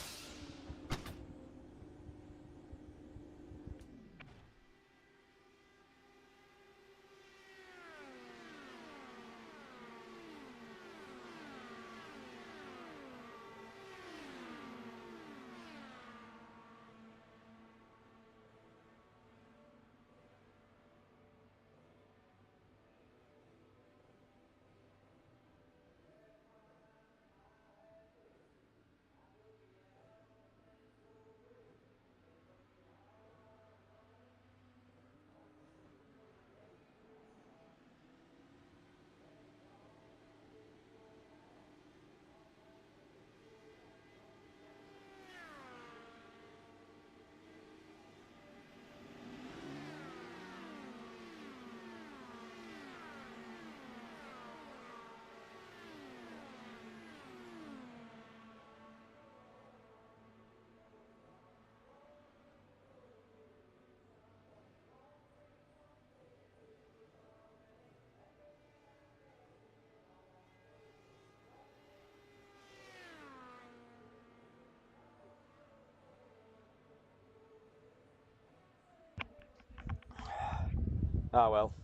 Ah well,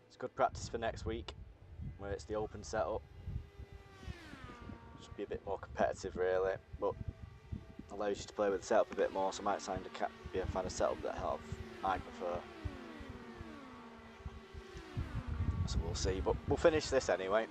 it's good practice for next week, where it's the open setup. Should be a bit more competitive really, but allows you to play with the setup a bit more, so I might find a setup that I prefer. So we'll see, but we'll finish this anyway.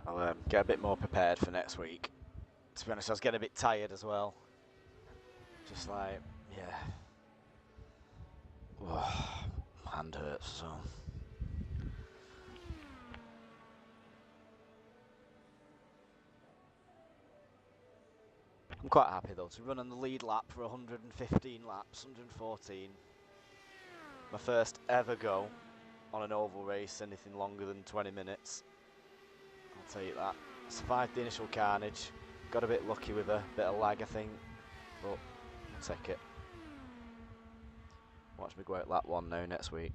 I'll get a bit more prepared for next week. To be honest, I was getting a bit tired as well. Just like, yeah. Oh, hand hurts, so. I'm quite happy though to run on the lead lap for 115 laps, 114. My first ever go on an oval race, anything longer than 20 minutes. I'll take that. Survived the initial carnage. Got a bit lucky with a bit of lag, I think, but I'll take it. Watch me go out lap 1 now next week.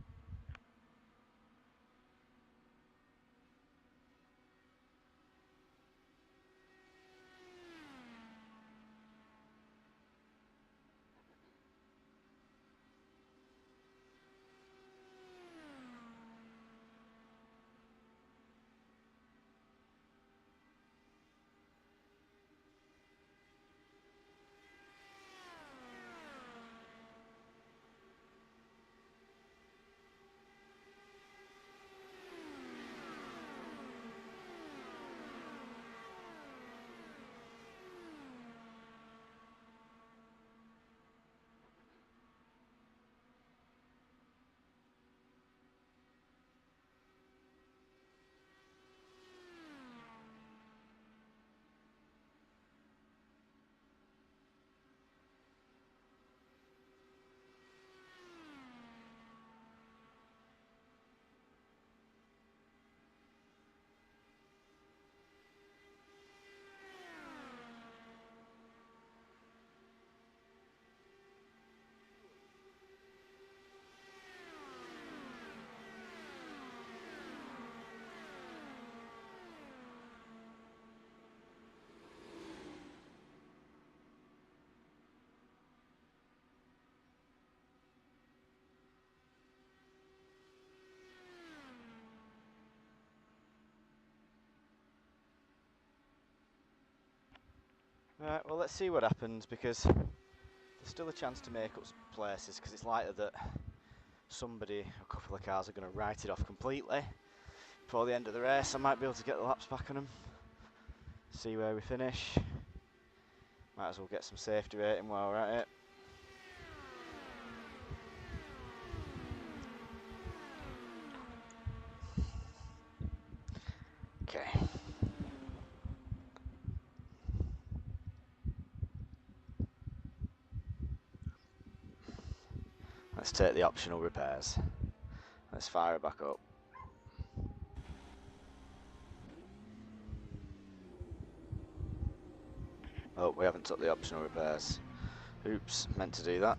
Right, well let's see what happens, because there's still a chance to make up places, because it's likely that a couple of cars are going to write it off completely before the end of the race. I might be able to get the laps back on them, see where we finish. Might as well get some safety rating while we're at it. Okay. Let's take the optional repairs. Let's fire it back up. Oh, we haven't took the optional repairs. Oops, meant to do that.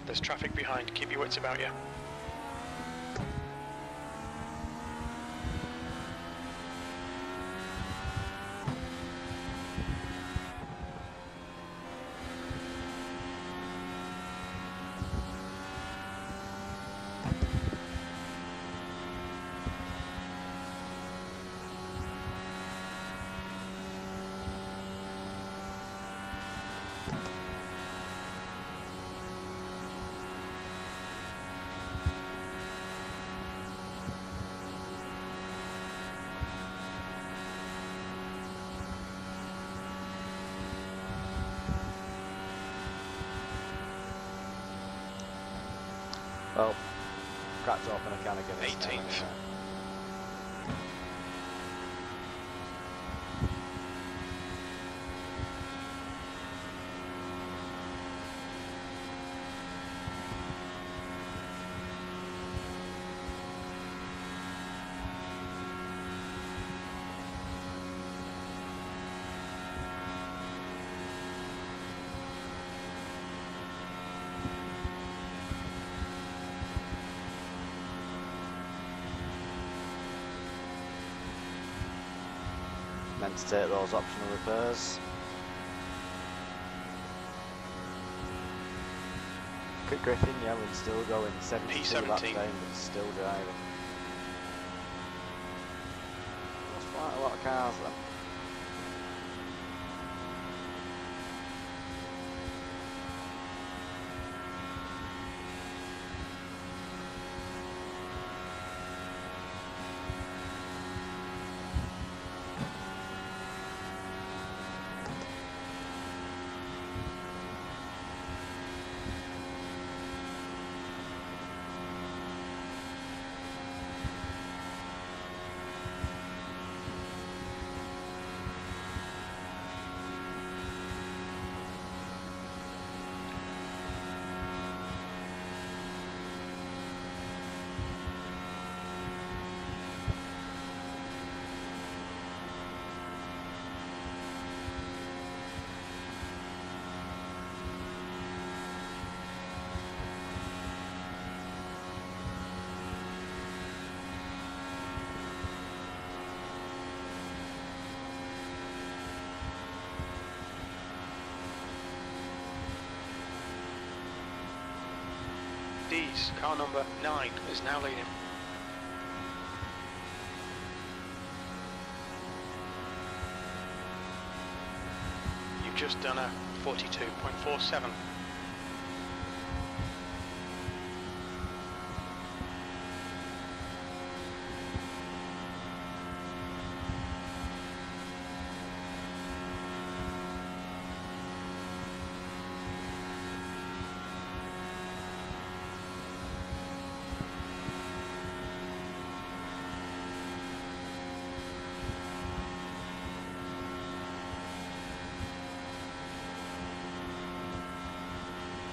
There's traffic behind, keep your wits about you. Well, cracked open a can of Guinness. 18th. Meant to take those optional repairs. Quick Griffin, yeah, we're still going 72 laps down, but still driving. That's quite a lot of cars then. D's, car number 9 is now leading. You've just done a 42.47.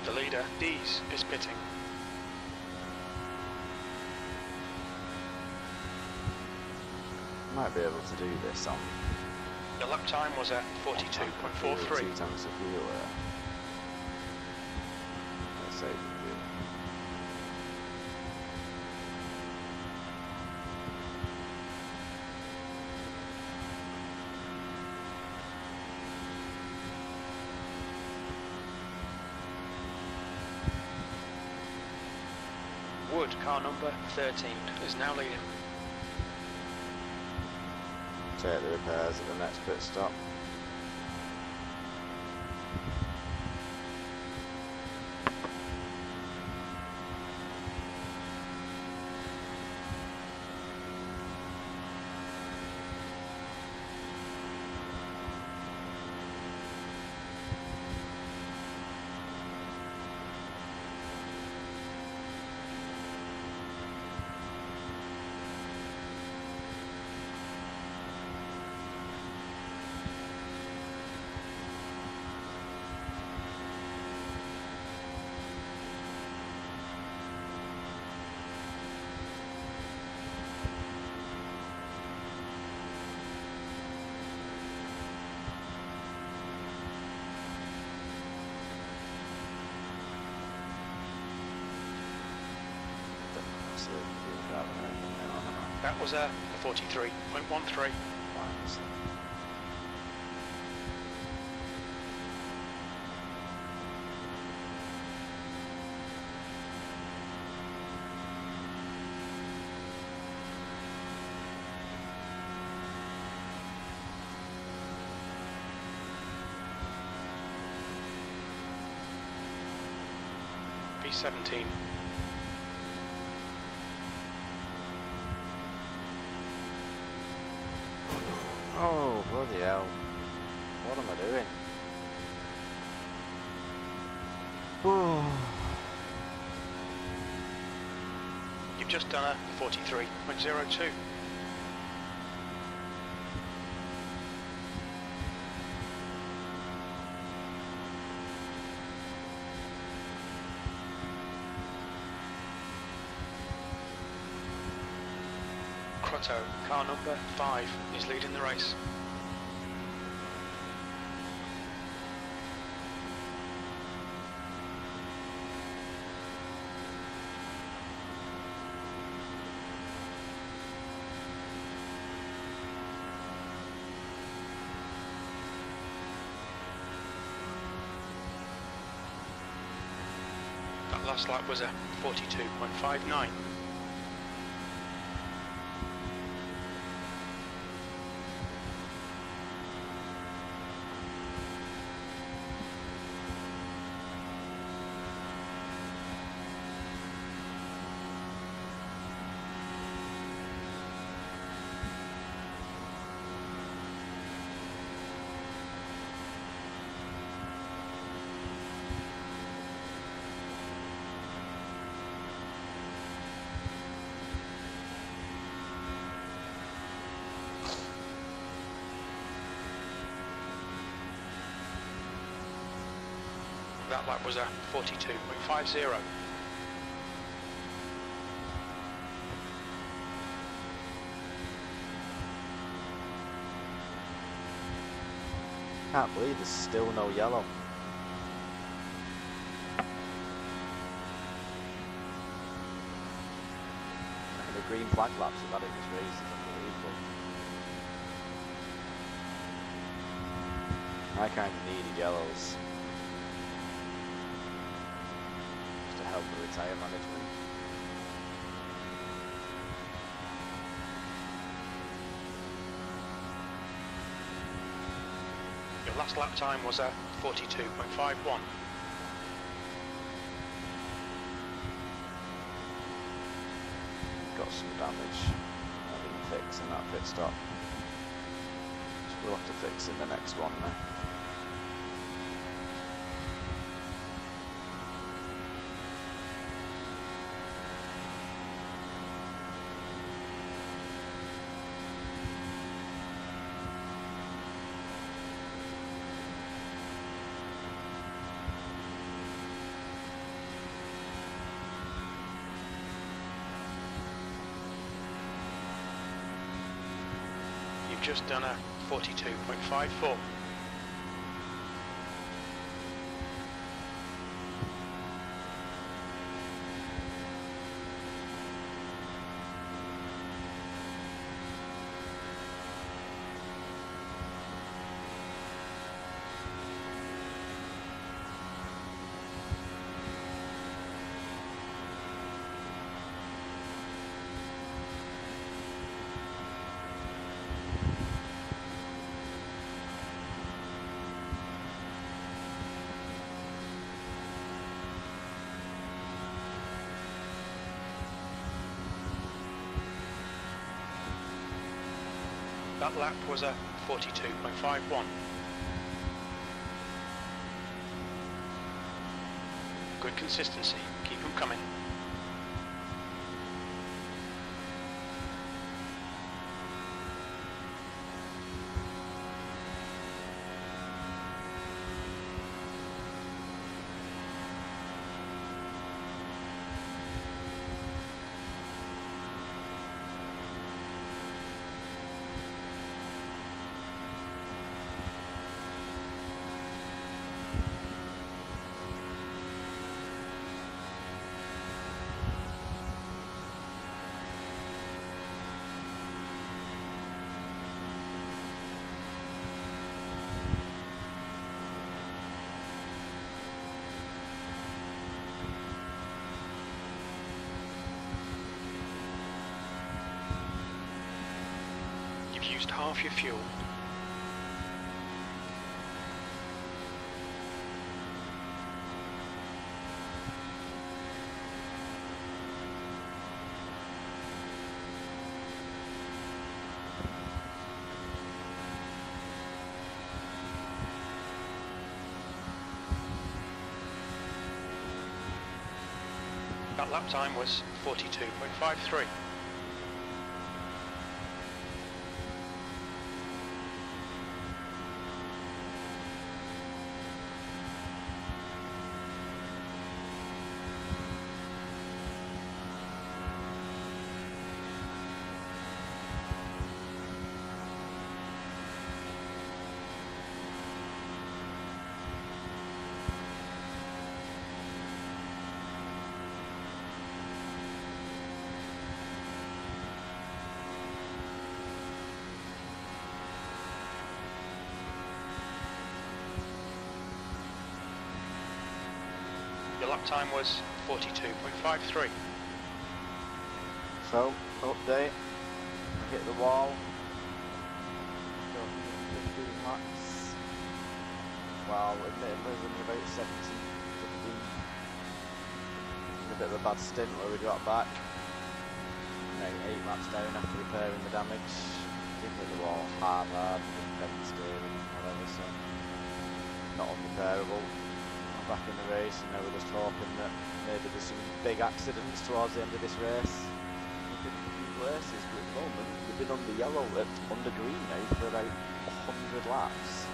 The leader, D's, is pitting. Might be able to do this on. The lap time was at 42.43. 2 times the fuel there. Let's save the fuel. good. Car number 13 is now leading. Take the repairs at the next pit stop. That was a 43.13. P17. Oh, bloody hell. What am I doing? Oh. You've just done a 43.02. Crotto, car number 5, is leading the race. That last lap was a 42.59. That lap was a 42.50. Can't believe there's still no yellow. The green flag laps we've had in this race is unbelievable. I kind of needed yellows just to help with the tyre management. Your last lap time was a 42.51. Got some damage I didn't fix in that pit stop, which we'll have to fix in the next one now. You've just done a 42.54. That lap was a 42.51. Good consistency, keep them coming. Used half your fuel. That lap time was 42.53. Your lap time was 42.53. So, update, hit the wall, go 15 laps, well, admittedly was only about 17, 15, a bit of a bad stint where we got back, 8 laps down after repairing the damage, didn't hit the wall hard, bent steering, whatever, so not unrepairable. Back in the race, and now we're just hoping that maybe there's some big accidents towards the end of this race. We've been in a few places, but at the moment we've been under yellow, under green now for about 100 laps.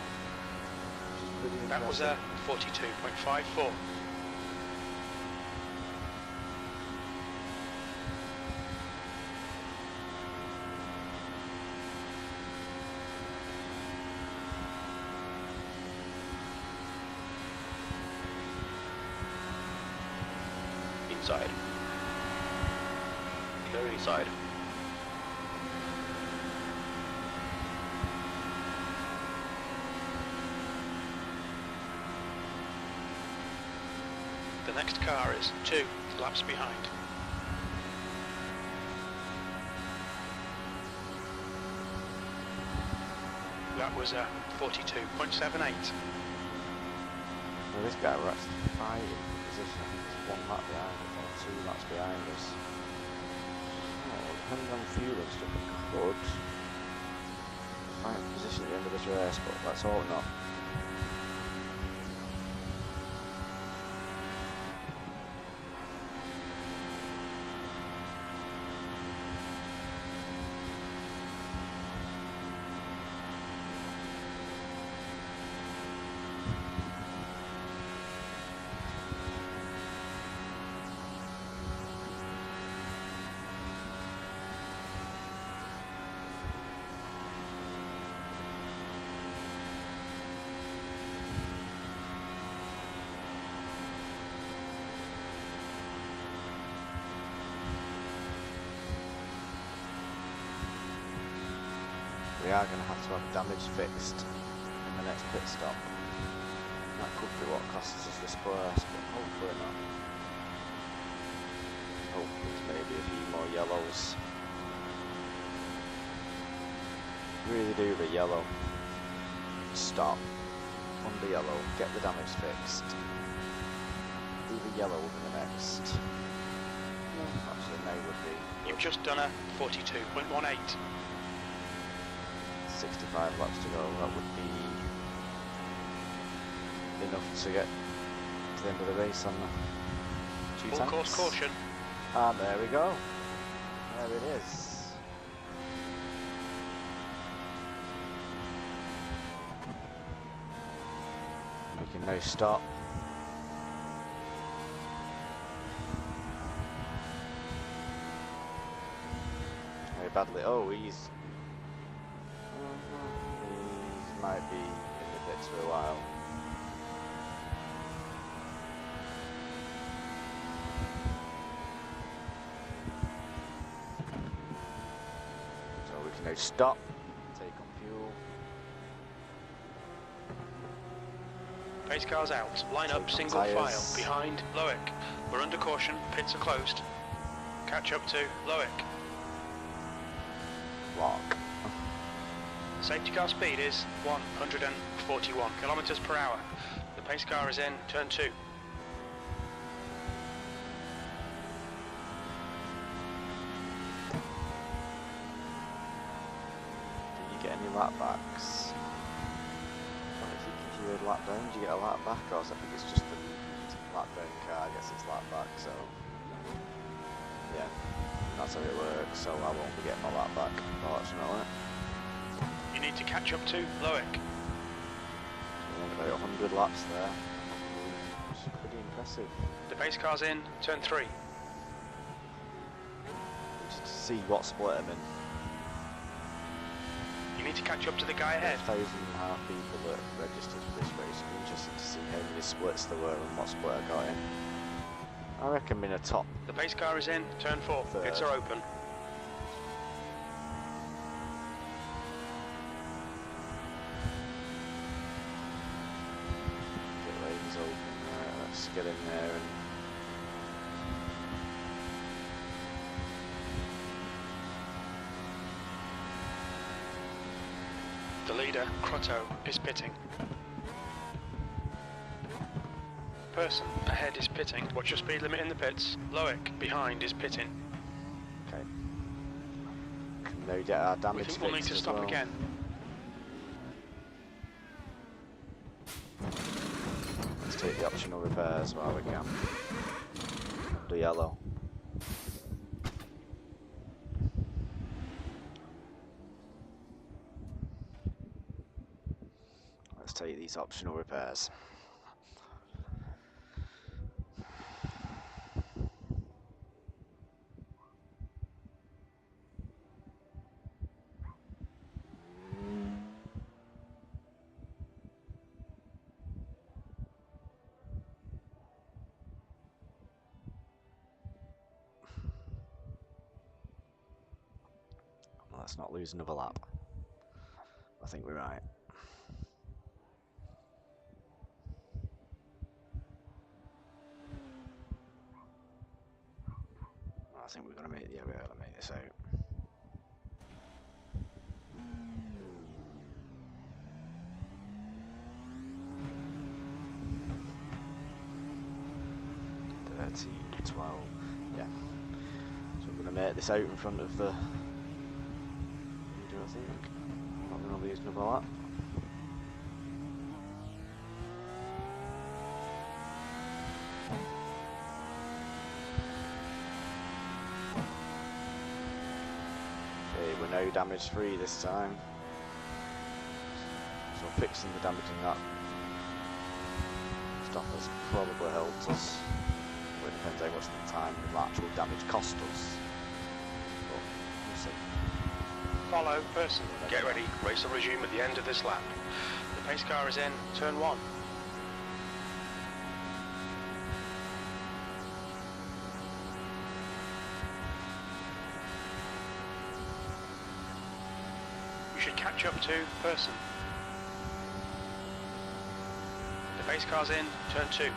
Which is pretty that was a 42.54. Inside. Clear inside. The next car is 2 laps behind. That was a 42.78. Well, this guy, we're actually fighting for position. He's 1 lap behind us or 2 laps behind us. Oh, depending on fuel and stuff, we could find position at the end of this race, but let's hope not. We are going to have damage fixed in the next pit stop. That could be what costs us this place, but hopefully not. Hopefully there's maybe a few more yellows. Really do the yellow. Stop. Under yellow. Get the damage fixed. Do the yellow in the next. Actually, now would be. You've just done a 42.18. 65 laps to go. That would be enough to get to the end of the race on the two Full tanks. course caution. And there we go. There it is. Making no stop. Very badly. Oh, he's might be in the pits for a while. So we can now stop, take on fuel. Pace cars out. Line up, Take on single tyres. file. Behind, Loic. We're under caution. Pits are closed. Catch up to Loic. Lock. Safety car speed is 141 kilometers per hour. The pace car is in turn 2. Did you get any lap backs? If you had lap down, do you get a lap back? Or I think it's just the lap down car gets its lap back, so yeah, that's how it works. So I won't be getting my lap back, unfortunately. You need to catch up to Loic. Only about 100 laps there, which is pretty impressive. The pace car's in turn 3. Just to see what split I'm in. You need to catch up to the guy ahead. 1,500 people that registered for this race. It'd be interesting to see how many splits there were and what split I got in. I reckon I'm in a top. The pace car is in turn 4. Third. Pits are open. Pit lane's open. Let's get in there and The leader, Crotto, is pitting. Person ahead is pitting. What's your speed limit in the pits? Loic behind is pitting. okay. Can now get our We damage think we'll need fixed to as stop well. again. Let's take the optional repairs while we can. The yellow. Let's take these optional repairs. Let's not lose another lap. I think we're right. I think we're going to make the area to make this out. $13, $12, yeah. So we're going to make this out in front of the leader, I think. Not going to lose another lap. No damage free this time, so fixing the damage in that stop has probably helped us. Well, it depends how much of the time the actual damage cost us, but we'll see. Follow, person. Get ready. Race will resume at the end of this lap. The pace car is in turn 1. You should catch up to person. The pace car's in turn 2.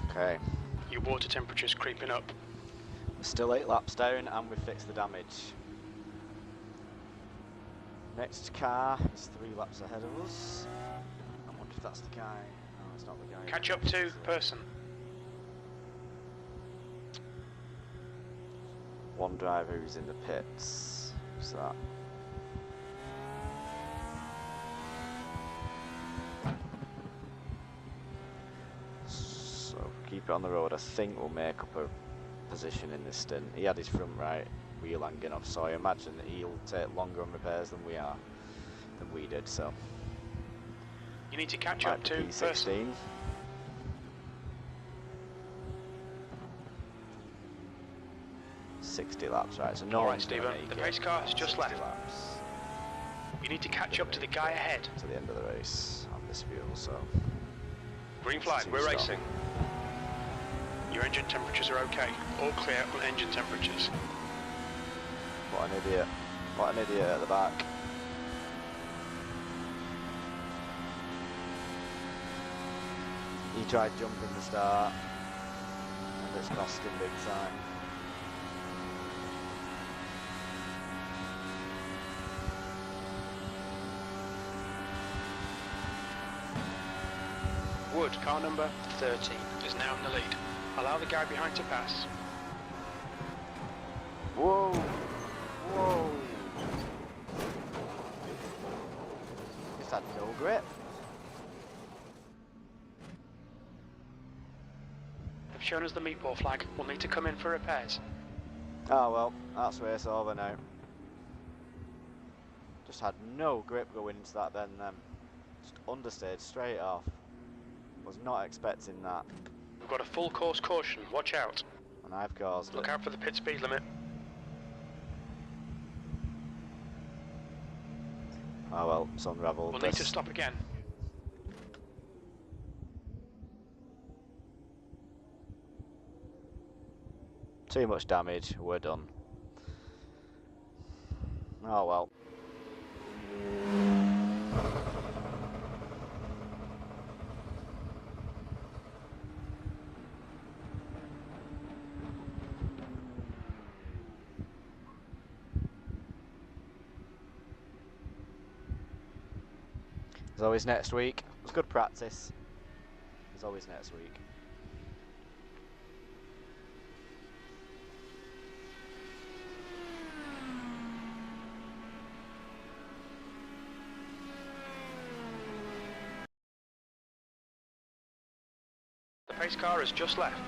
Okay, Your water temperature's creeping up. we're still 8 laps down and we've fixed the damage. Next car is 3 laps ahead of us. I wonder if that's the guy. No, it's not the guy. Catch up to person. One driver who's in the pits. Who's that? So keep it on the road. I think we'll make up a position in this stint. He had his front right wheel hanging off, so I imagine that he'll take longer on repairs than we did. So you need to catch up to P16. person. 60 laps, right? So no. All right, Stephen. The pace car has just left. Laps. You need to catch up to the guy ahead. To the end of the race on this fuel, so. Green flag. We're racing. Your engine temperatures are okay. All clear on engine temperatures. What an idiot. What an idiot at the back. He tried jumping the start, and it's cost him big time. Wood, car number 13, is now in the lead. Allow the guy behind to pass. Whoa! Whoa! Just had no grip. They've shown us the meatball flag. We'll need to come in for repairs. Oh well, that's race over now. Just had no grip going into that bend then. Just understeered straight off. Was not expecting that. We've got a full course caution. Watch out. And I've caused Look it. out for the pit speed limit. Oh well, it's unravelled. We'll need to stop again. Too much damage, we're done. Oh well. There's always next week. It's good practice. There's always next week. The pace car has just left.